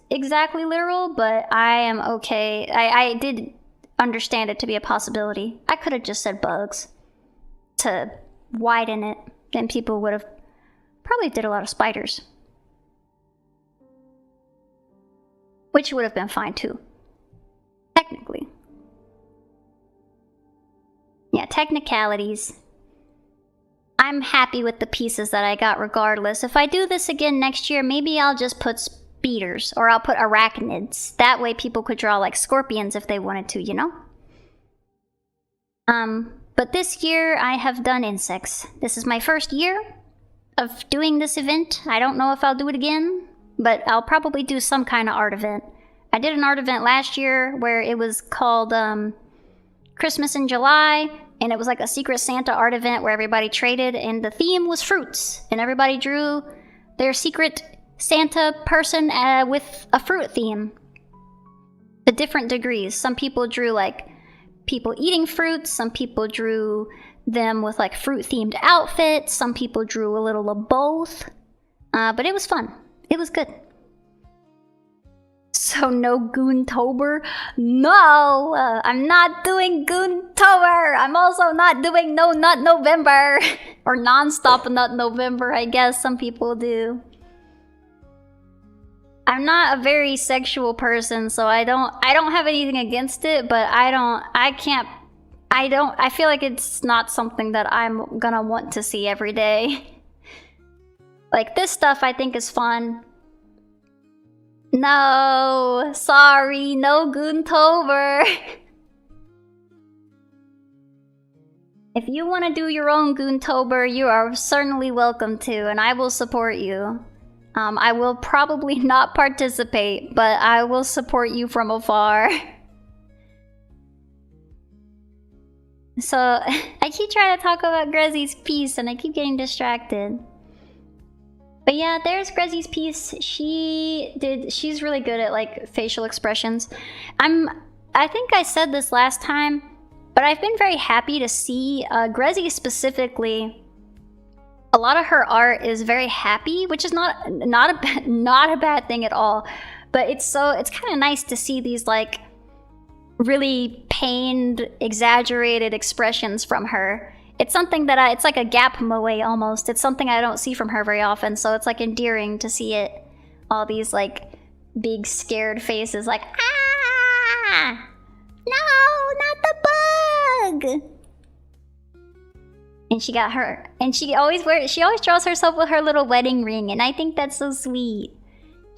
exactly literal, but I am okay. I did understand it to be a possibility. I could have just said bugs to widen it. Then people would have probably did a lot of spiders. Which would have been fine too. Technically. Yeah, technicalities. I'm happy with the pieces that I got regardless. If I do this again next year, maybe I'll just put speeders, or I'll put arachnids. That way people could draw like scorpions if they wanted to, you know? But this year I have done insects. This is my first year of doing this event. I don't know if I'll do it again, but I'll probably do some kind of art event. I did an art event last year where it was called Christmas in July, and it was like a Secret Santa art event where everybody traded, and the theme was fruits, and everybody drew their Secret Santa person with a fruit theme. To different degrees. Some people drew like people eating fruits, some people drew them with like fruit-themed outfits, some people drew a little of both. But it was fun. It was good. So no Goretober? No! I'm not doing Goretober! I'm also not doing No Nut November! Or Non-Stop Nut November, I guess some people do. I'm not a very sexual person, so I don't have anything against it, but I feel like it's not something that I'm gonna want to see every day. Like, this stuff I think is fun. No, sorry, no Goretober. If you want to do your own Goretober, you are certainly welcome to, and I will support you. I will probably not participate, but I will support you from afar. So, I keep trying to talk about Grezzy's piece, and I keep getting distracted. But yeah, there's Grezzy's piece. She's really good at like facial expressions. I think I said this last time, But I've been very happy to see Grezzy specifically. A lot of her art is very happy, which is not a bad thing at all. But it's kind of nice to see these like really pained, exaggerated expressions from her. It's something that it's like a gap moe almost. It's something I don't see from her very often, so it's like endearing to see it. All these like big scared faces like, ah! No, not the bug! And she always draws herself with her little wedding ring, and I think that's so sweet.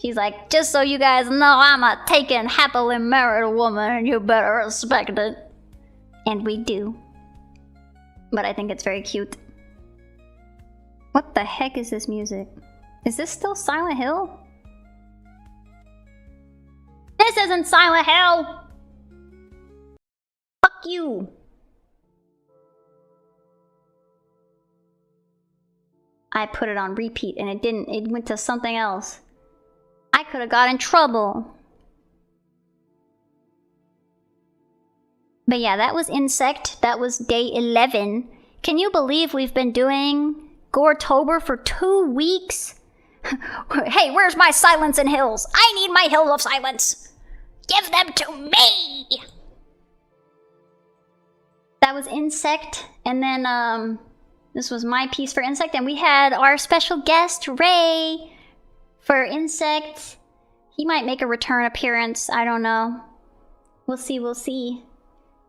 She's like, just so you guys know, I'm a taken, happily married woman, and you better respect it. And we do. But I think it's very cute. What the heck is this music? Is this still Silent Hill? This isn't Silent Hill! Fuck you! I put it on repeat and it didn't. It went to something else. I could have got in trouble. But yeah, that was Insect. That was day 11. Can you believe we've been doing Goretober for 2 weeks? Hey, where's my silence and hills? I need my hill of silence. Give them to me! That was Insect. And then, this was my piece for Insect. And we had our special guest, Ray, for Insect. He might make a return appearance. I don't know. We'll see, we'll see.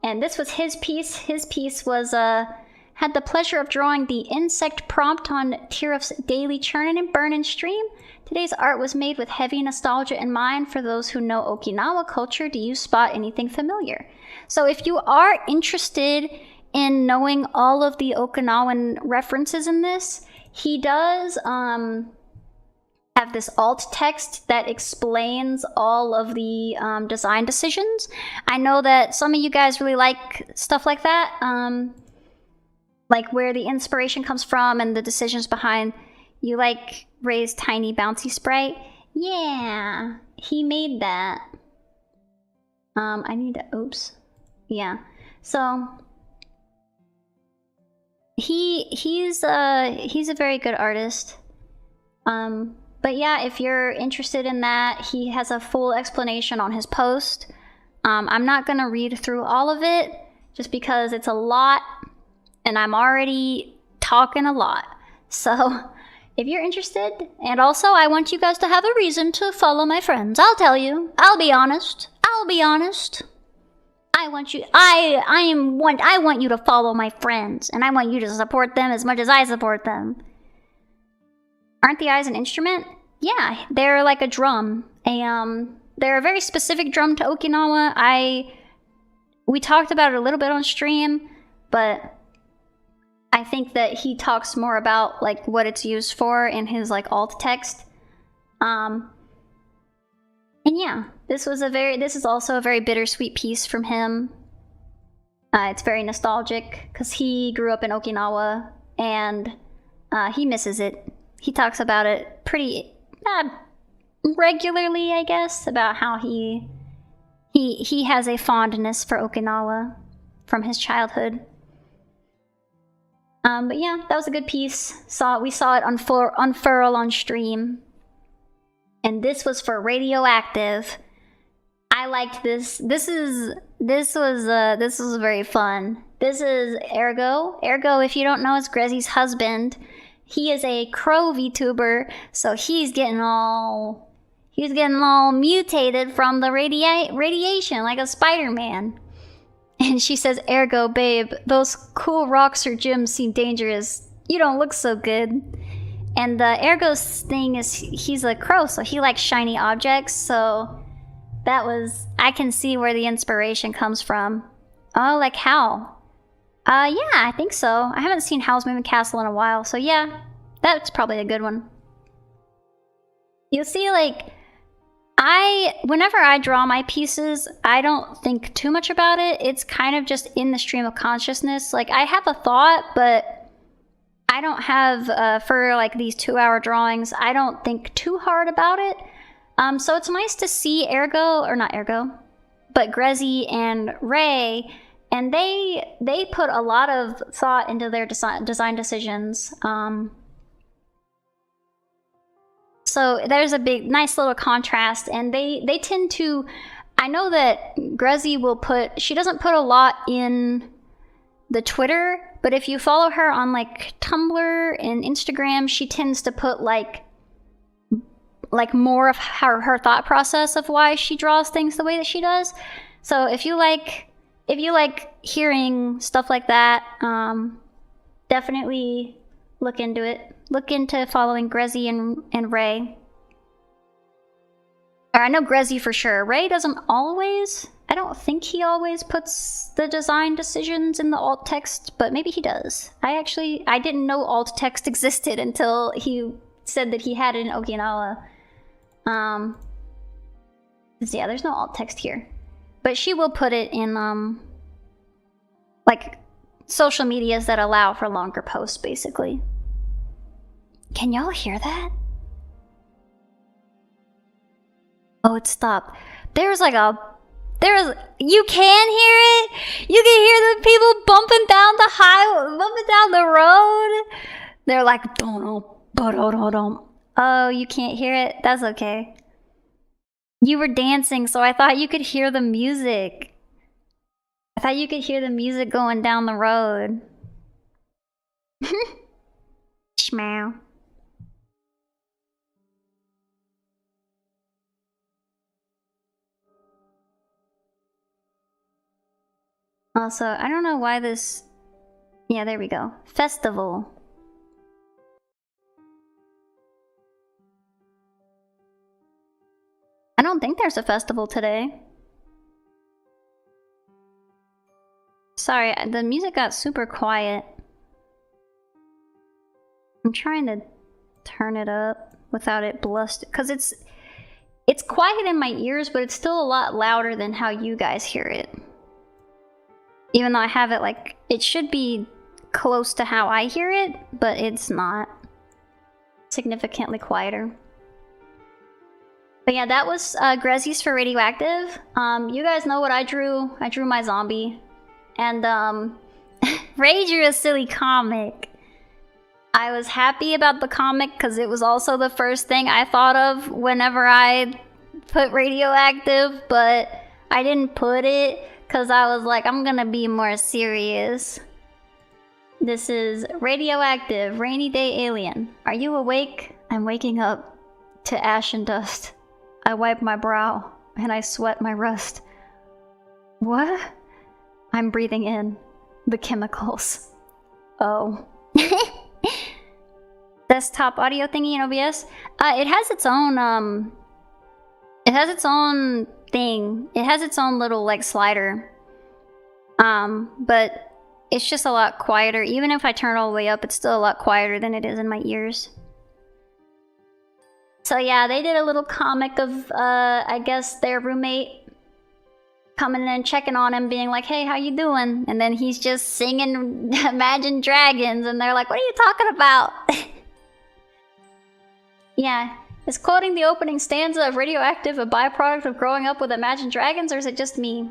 And this was his piece. His piece was, had the pleasure of drawing the insect prompt on Tirof's daily churnin' and burnin' stream. Today's art was made with heavy nostalgia in mind. For those who know Okinawa culture, do you spot anything familiar? So if you are interested in knowing all of the Okinawan references in this, he does have this alt text that explains all of the design decisions. I know that some of you guys really like stuff like that, like where the inspiration comes from and the decisions behind. You like Ray's tiny bouncy sprite? Yeah, he made that. I need to, oops. Yeah, so he's a very good artist. But yeah, if you're interested in that, he has a full explanation on his post. I'm not gonna read through all of it just because it's a lot and I'm already talking a lot. So if you're interested, and also I want you guys to have a reason to follow my friends. I'll tell you. I'll be honest. I want you I want you to follow my friends, and I want you to support them as much as I support them. Aren't the eyes an instrument? Yeah, they're like a drum. They're a very specific drum to Okinawa. We talked about it a little bit on stream, but I think that he talks more about like what it's used for in his like alt text. And yeah, this is also a very bittersweet piece from him. It's very nostalgic because he grew up in Okinawa and he misses it. He talks about it pretty regularly, I guess, about how he has a fondness for Okinawa from his childhood. But yeah, that was a good piece. We saw it unfurl on stream. And this was for Radioactive. I liked this. This was very fun. This is Ergo. Ergo, if you don't know, is Grezzy's husband. He is a crow VTuber, so he's getting all mutated from the radiation like a Spider-Man. And she says, Ergo, babe, those cool rocks or gems seem dangerous. You don't look so good. And Ergo's thing is he's a crow, so he likes shiny objects, so I can see where the inspiration comes from. Oh, like Hal. Yeah, I think so. I haven't seen Howl's Moving Castle in a while, so yeah, that's probably a good one. You'll see, like, whenever I draw my pieces, I don't think too much about it. It's kind of just in the stream of consciousness. Like, I have a thought, but I don't have, for like these 2-hour drawings, I don't think too hard about it. So it's nice to see Grezzy and Ray, and they put a lot of thought into their design decisions. So there's a nice little contrast, and they tend to. I know that Grezzy will she doesn't put a lot in the Twitter, but if you follow her on like Tumblr and Instagram, she tends to put like more of her thought process of why she draws things the way that she does. So if you like hearing stuff like that, definitely look into it. Look into following Grezzy and Ray. Or I know Grezzy for sure. Ray doesn't always. I don't think he always puts the design decisions in the alt text, but maybe he does. I didn't know alt text existed until he said that he had it in Okinawa. Yeah, there's no alt text here. But she will put it in, like, social medias that allow for longer posts, basically. Can y'all hear that? Oh, it stopped. You can hear it? You can hear the people bumping down the road? They're like, oh, you can't hear it? That's okay. You were dancing, so I thought you could hear the music. I thought you could hear the music going down the road. Schmow. Also, I don't know why this... Yeah, there we go. Festival. I don't think there's a festival today. Sorry, the music got super quiet. I'm trying to turn it up without it bluster, because it's quiet in my ears, but it's still a lot louder than how you guys hear it. Even though I have it like, it should be close to how I hear it, but it's not. Significantly quieter. But yeah, that was Grezzy's for Radioactive. You guys know what I drew. I drew my zombie. And Ray drew a silly comic. I was happy about the comic because it was also the first thing I thought of whenever I put Radioactive, but I didn't put it because I was like, I'm gonna be more serious. This is Radioactive, Rainy Day Alien. Are you awake? I'm waking up to ash and dust. I wipe my brow and I sweat my rust. What? I'm breathing in the chemicals. Oh. Desktop audio thingy in OBS? It has its own, it has its own thing. It has its own little, like, slider. But it's just a lot quieter. Even if I turn it all the way up, it's still a lot quieter than it is in my ears. So yeah, they did a little comic of, I guess, their roommate coming in and checking on him, being like, hey, how you doing? And then he's just singing Imagine Dragons, and they're like, what are you talking about? Yeah, is quoting the opening stanza of Radioactive a byproduct of growing up with Imagine Dragons, or is it just me?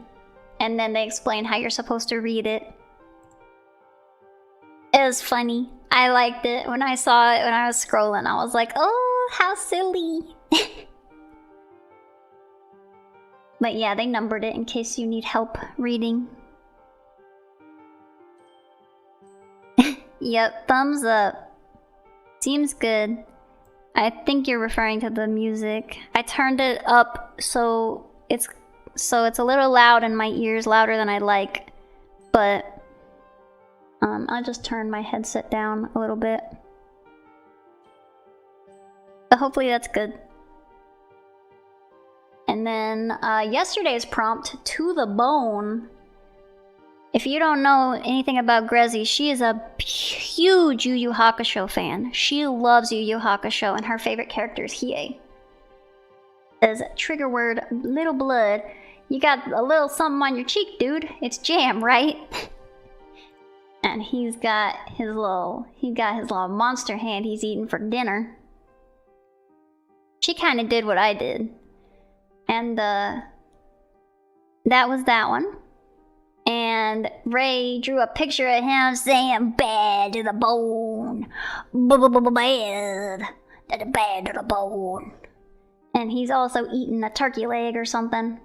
And then they explain how you're supposed to read it. It was funny. I liked it. When I saw it, when I was scrolling, I was like, oh, how silly. But yeah, they numbered it in case you need help reading. Yep, thumbs up. Seems good. I think you're referring to the music. I turned it up so it's a little loud in my ears, louder than I like. But I'll just turn my headset down a little bit. But hopefully that's good. And then yesterday's prompt, To the Bone. If you don't know anything about Grezzy, she is a huge Yu Yu Hakusho fan. She loves Yu Yu Hakusho, and her favorite character is Hiei. Says, trigger word, little blood. You got a little something on your cheek, dude. It's jam, right? And he's got his little monster hand he's eating for dinner. She kind of did what I did. And that was that one. And Ray drew a picture of him saying, bad to the bone. Bad. Bad to the bone. And he's also eating a turkey leg or something.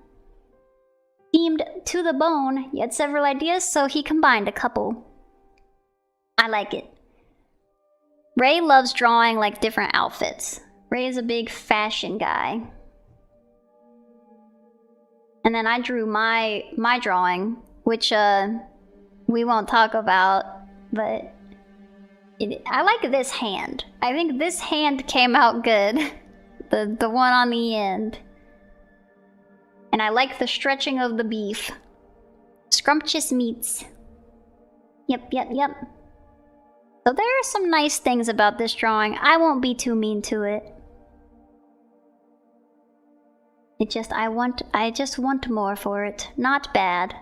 Themed to the bone, he had several ideas, so he combined a couple. I like it. Ray loves drawing like different outfits. Ray is a big fashion guy. And then I drew my drawing, which we won't talk about, but I like this hand. I think this hand came out good. The one on the end. And I like the stretching of the beef. Scrumptious meats. Yep. So there are some nice things about this drawing. I won't be too mean to it. I just want more for it. Not bad.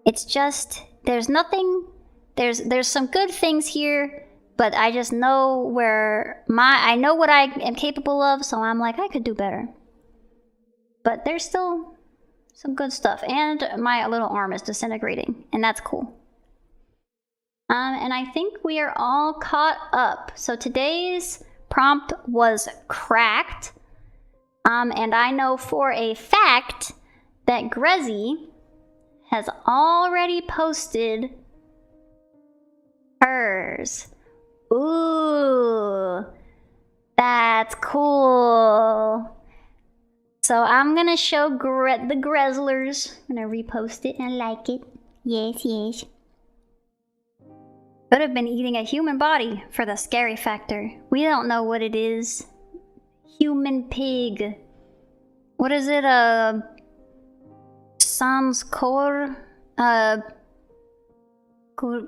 It's just, there's nothing, there's some good things here, but I just know I know what I am capable of, so I'm like, I could do better. But there's still some good stuff, and my little arm is disintegrating, and that's cool. And I think we are all caught up. So today's prompt was cracked, and I know for a fact that Grezzy has already posted hers. Ooh, that's cool. So I'm gonna show the Grezzlers. I'm gonna repost it and like it. Yes. Could have been eating a human body for the scary factor. We don't know what it is. Human pig. What is it? Sans corps?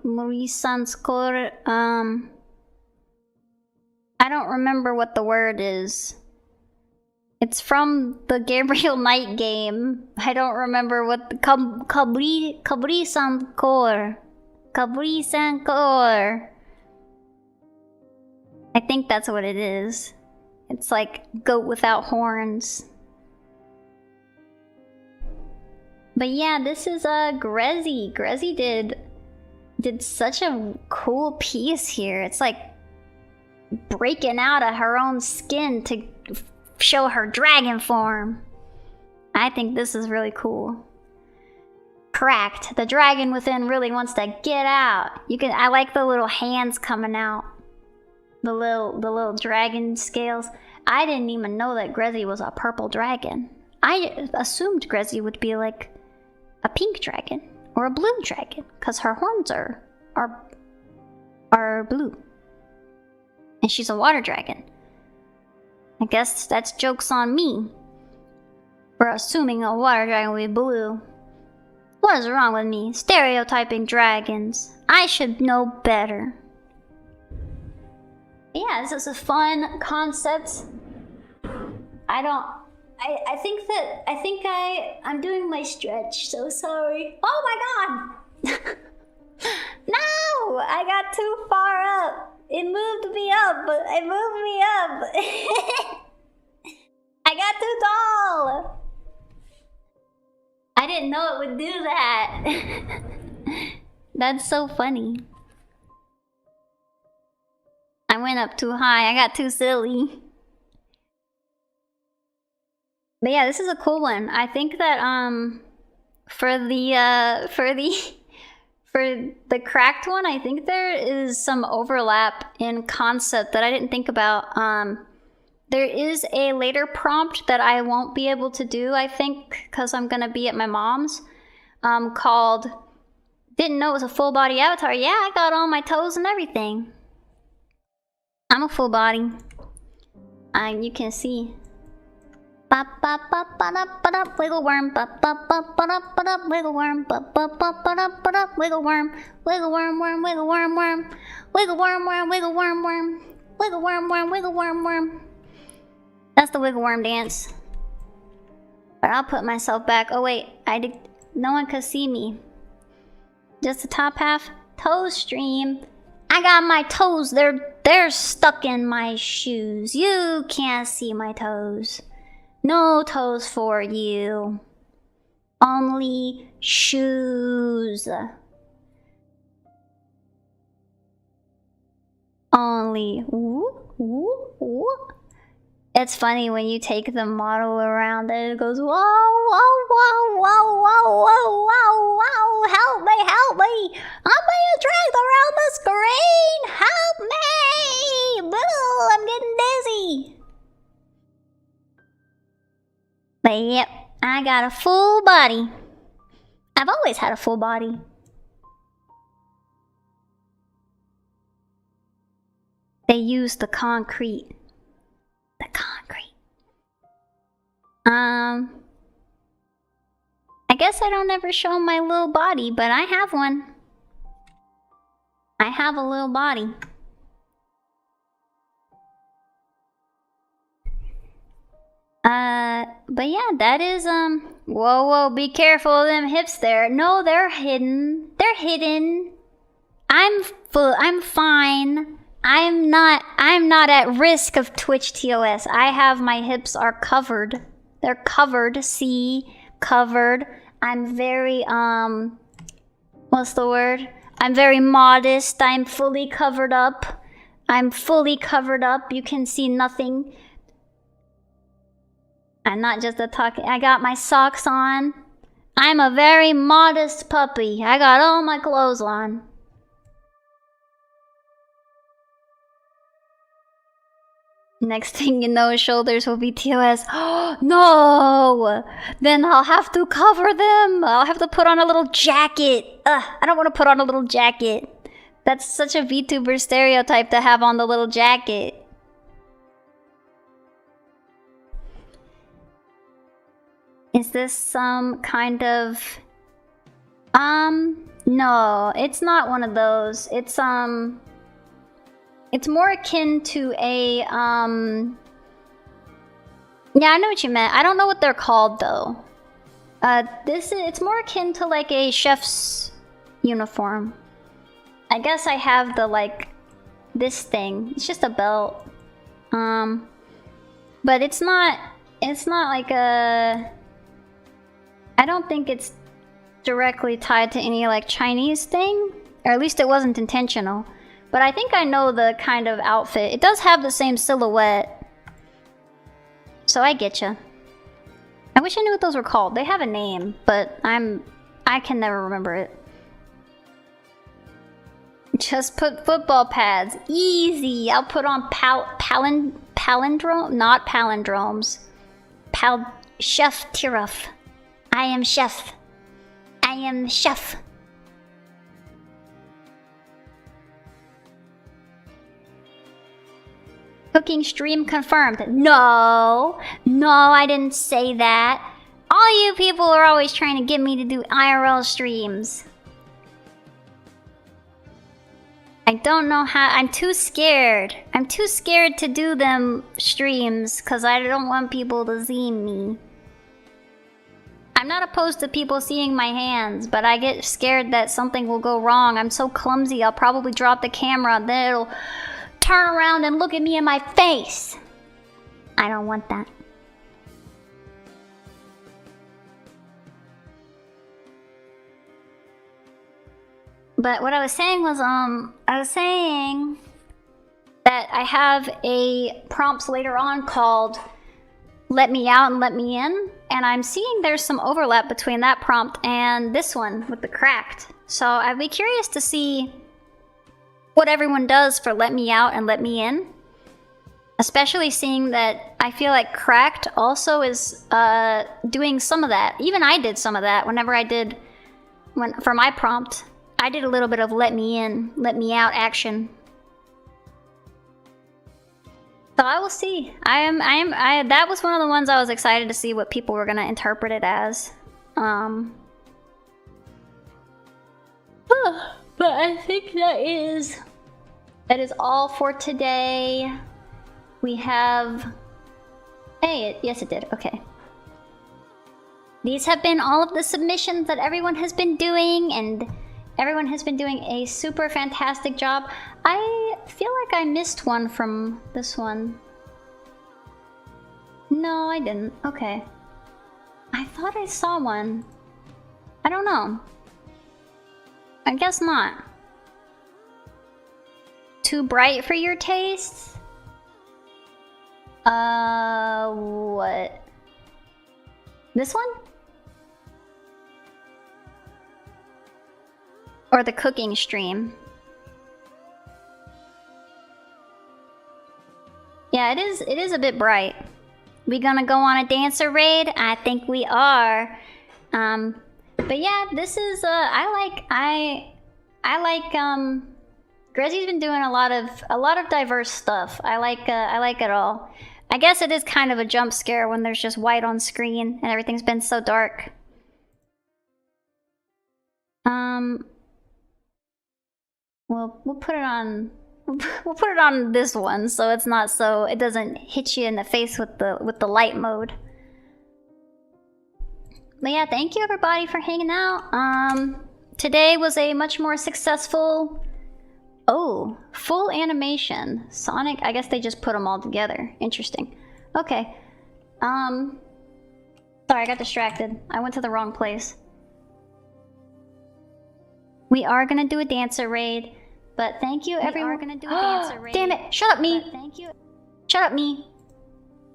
Maurice Sans corps? I don't remember what the word is. It's from the Gabriel Knight game. I don't remember what the Cabri Sans corps. Cabri Sans corps. I think that's what it is. It's like goat without horns. But yeah, this is Grezzy. Grezzy did such a cool piece here. It's like breaking out of her own skin to show her dragon form. I think this is really cool. Cracked. The dragon within really wants to get out. I like the little hands coming out. The little dragon scales. I didn't even know that Grezzy was a purple dragon. I assumed Grezzy would be like a pink dragon or a blue dragon, because her horns are blue. And she's a water dragon. I guess that's joke's on me for assuming a water dragon would be blue. What is wrong with me? Stereotyping dragons. I should know better. Yeah, this is a fun concept. I think I'm doing my stretch, so sorry. Oh my god! No! I got too far up. It moved me up. I got too tall. I didn't know it would do that. That's so funny. I went up too high. I got too silly. But yeah, this is a cool one. I think that for the cracked one, I think there is some overlap in concept that I didn't think about. There is a later prompt that I won't be able to do, I think, because I'm gonna be at my mom's, called Didn't Know It Was a Full Body Avatar. Yeah, I got all my toes and everything. I'm a full body. You can see. Wiggle worm, wiggle worm, wiggle worm, wiggle worm, worm, wiggle worm, worm, wiggle worm, worm, wiggle worm, worm, wiggle worm, worm, wiggle worm, worm. That's the wiggle worm dance. But I'll put myself back. Oh wait, no one could see me. Just the top half. Toe stream. I got my toes. They're stuck in my shoes. You can't see my toes. No toes for you. Only shoes. Only. Ooh, ooh, ooh. It's funny when you take the model around and it goes, whoa, whoa, whoa, whoa, whoa, whoa, whoa, whoa, help me, I'm being dragged around the screen, help me, boo, I'm getting dizzy. But yep, I got a full body. I've always had a full body. They use the concrete. The concrete. I guess I don't ever show my little body, but I have one. I have a little body. But yeah, that is, whoa, whoa, be careful of them hips there. No, they're hidden. They're hidden. I'm fine. I'm not at risk of Twitch TOS. I have my hips are covered. They're covered, see? Covered. I'm very, what's the word? I'm very modest. I'm fully covered up. I'm fully covered up. You can see nothing. I'm not just a talking. I got my socks on. I'm a very modest puppy. I got all my clothes on. Next thing you know, shoulders will be TOS. Oh, no! Then I'll have to cover them. I'll have to put on a little jacket. Ugh, I don't want to put on a little jacket. That's such a VTuber stereotype to have on the little jacket. Is this some kind of... No, it's not one of those. It's more akin to a, Yeah, I know what you meant. I don't know what they're called, though. It's more akin to, like, a chef's uniform. I guess I have the, like, this thing. It's just a belt. But it's not like a... I don't think it's directly tied to any, like, Chinese thing. Or at least it wasn't intentional. But I think I know the kind of outfit. It does have the same silhouette. So I getcha. I wish I knew what those were called. They have a name, but I can never remember it. Just put football pads. Easy. I'll put on palindrome? Not palindromes. Chef Tiruf. I am chef. I am chef. Cooking stream confirmed. No, I didn't say that. All you people are always trying to get me to do IRL streams. I don't know how. I'm too scared. I'm too scared to do them streams because I don't want people to see me. I'm not opposed to people seeing my hands, but I get scared that something will go wrong. I'm so clumsy, I'll probably drop the camera, then it'll turn around and look at me in my face. I don't want that. But what I was saying was, I was saying that I have a prompts later on called Let Me Out and Let Me In, and I'm seeing there's some overlap between that prompt and this one with the cracked. So I'd be curious to see what everyone does for Let Me Out and Let Me In. Especially seeing that I feel like Cracked also is doing some of that. Even I did some of that whenever I did, for my prompt, I did a little bit of Let Me In, Let Me Out action. So I will see. That was one of the ones I was excited to see what people were gonna interpret it as. But I think that is all for today. We have... Hey, yes it did, okay. These have been all of the submissions that everyone has been doing, and everyone has been doing a super fantastic job. I feel like I missed one from this one. No, I didn't. Okay. I thought I saw one. I don't know. I guess not. Too bright for your taste? What? This one? Or the cooking stream? Yeah, it is a bit bright. We gonna go on a dancer raid? I think we are. But yeah, this is I like Grezzy's been doing a lot of diverse stuff. I like it all. I guess it is kind of a jump scare when there's just white on screen and everything's been so dark. We'll put it on. We'll put it on this one so it's not so it doesn't hit you in the face with the light mode. But yeah, thank you everybody for hanging out. Today was a much more successful. Oh, full animation. Sonic. I guess they just put them all together. Interesting. Okay. Sorry, I got distracted. I went to the wrong place. We are gonna do a dancer raid. But thank you, everyone. We are gonna do a dancer raid. Damn it! Shut up, me! But thank you. Shut up, me!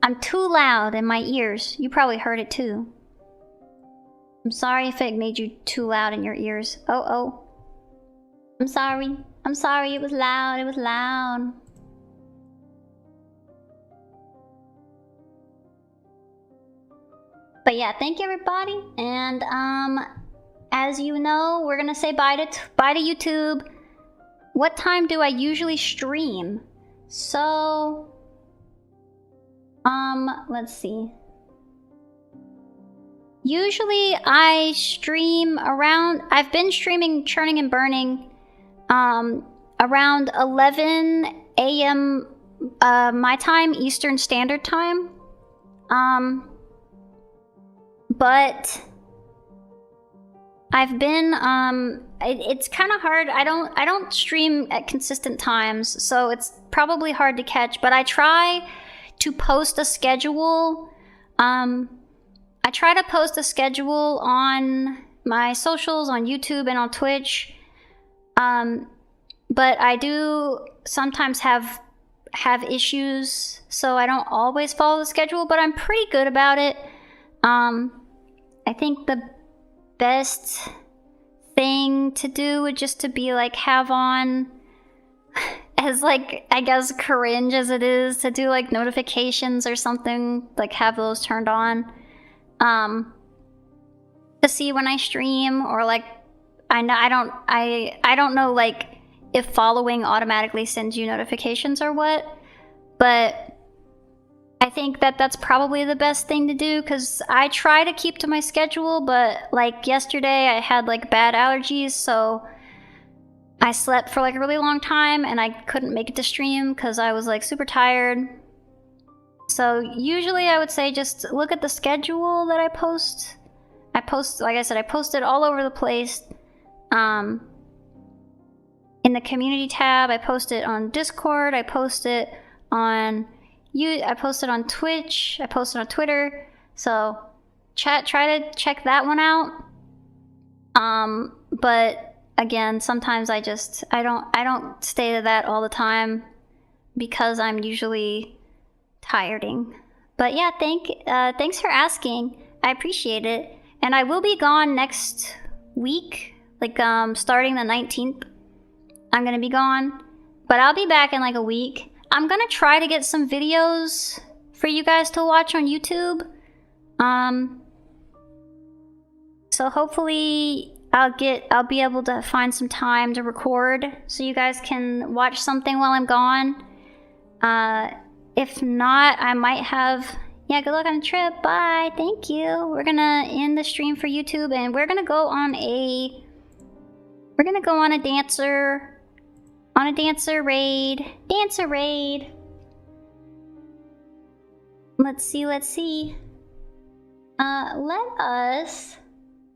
I'm too loud in my ears. You probably heard it too. I'm sorry if it made you too loud in your ears. Oh. I'm sorry. I'm sorry. It was loud. It was loud. But yeah, thank you, everybody. And as you know, we're gonna say bye to YouTube. What time do I usually stream? So, let's see. Usually I stream around, I've been streaming Churning and Burning, around 11 a.m. My time, Eastern Standard Time. But I've been it's kind of hard. I don't stream at consistent times, so it's probably hard to catch, but I try to post a schedule. I try to post a schedule on my socials, on YouTube and on Twitch. But I do sometimes have issues, so I don't always follow the schedule, but I'm pretty good about it. I think the best thing to do would just to be like have on, as like I guess cringe as it is, to do like notifications or something, like have those turned on, to see when I stream, or like I don't know like if following automatically sends you notifications or what, but I think that's probably the best thing to do, because I try to keep to my schedule, but like yesterday I had like bad allergies, so I slept for like a really long time and I couldn't make it to stream because I was like super tired. So usually I would say just look at the schedule that I post. Like I said, I post it all over the place. In the community tab, I post it on Discord, I post it on I posted on Twitch, I posted on Twitter, so try to check that one out. But again, sometimes I don't stay to that all the time because I'm usually tiring. But yeah, thanks for asking. I appreciate it. And I will be gone next week, like starting the 19th. I'm gonna be gone, but I'll be back in like a week. I'm gonna try to get some videos for you guys to watch on YouTube. So hopefully I'll be able to find some time to record so you guys can watch something while I'm gone. If not, I might have. Yeah, good luck on the trip. Bye. Thank you. We're gonna end the stream for YouTube, and we're gonna go on a dancer raid. Dancer raid. Let's see. Let us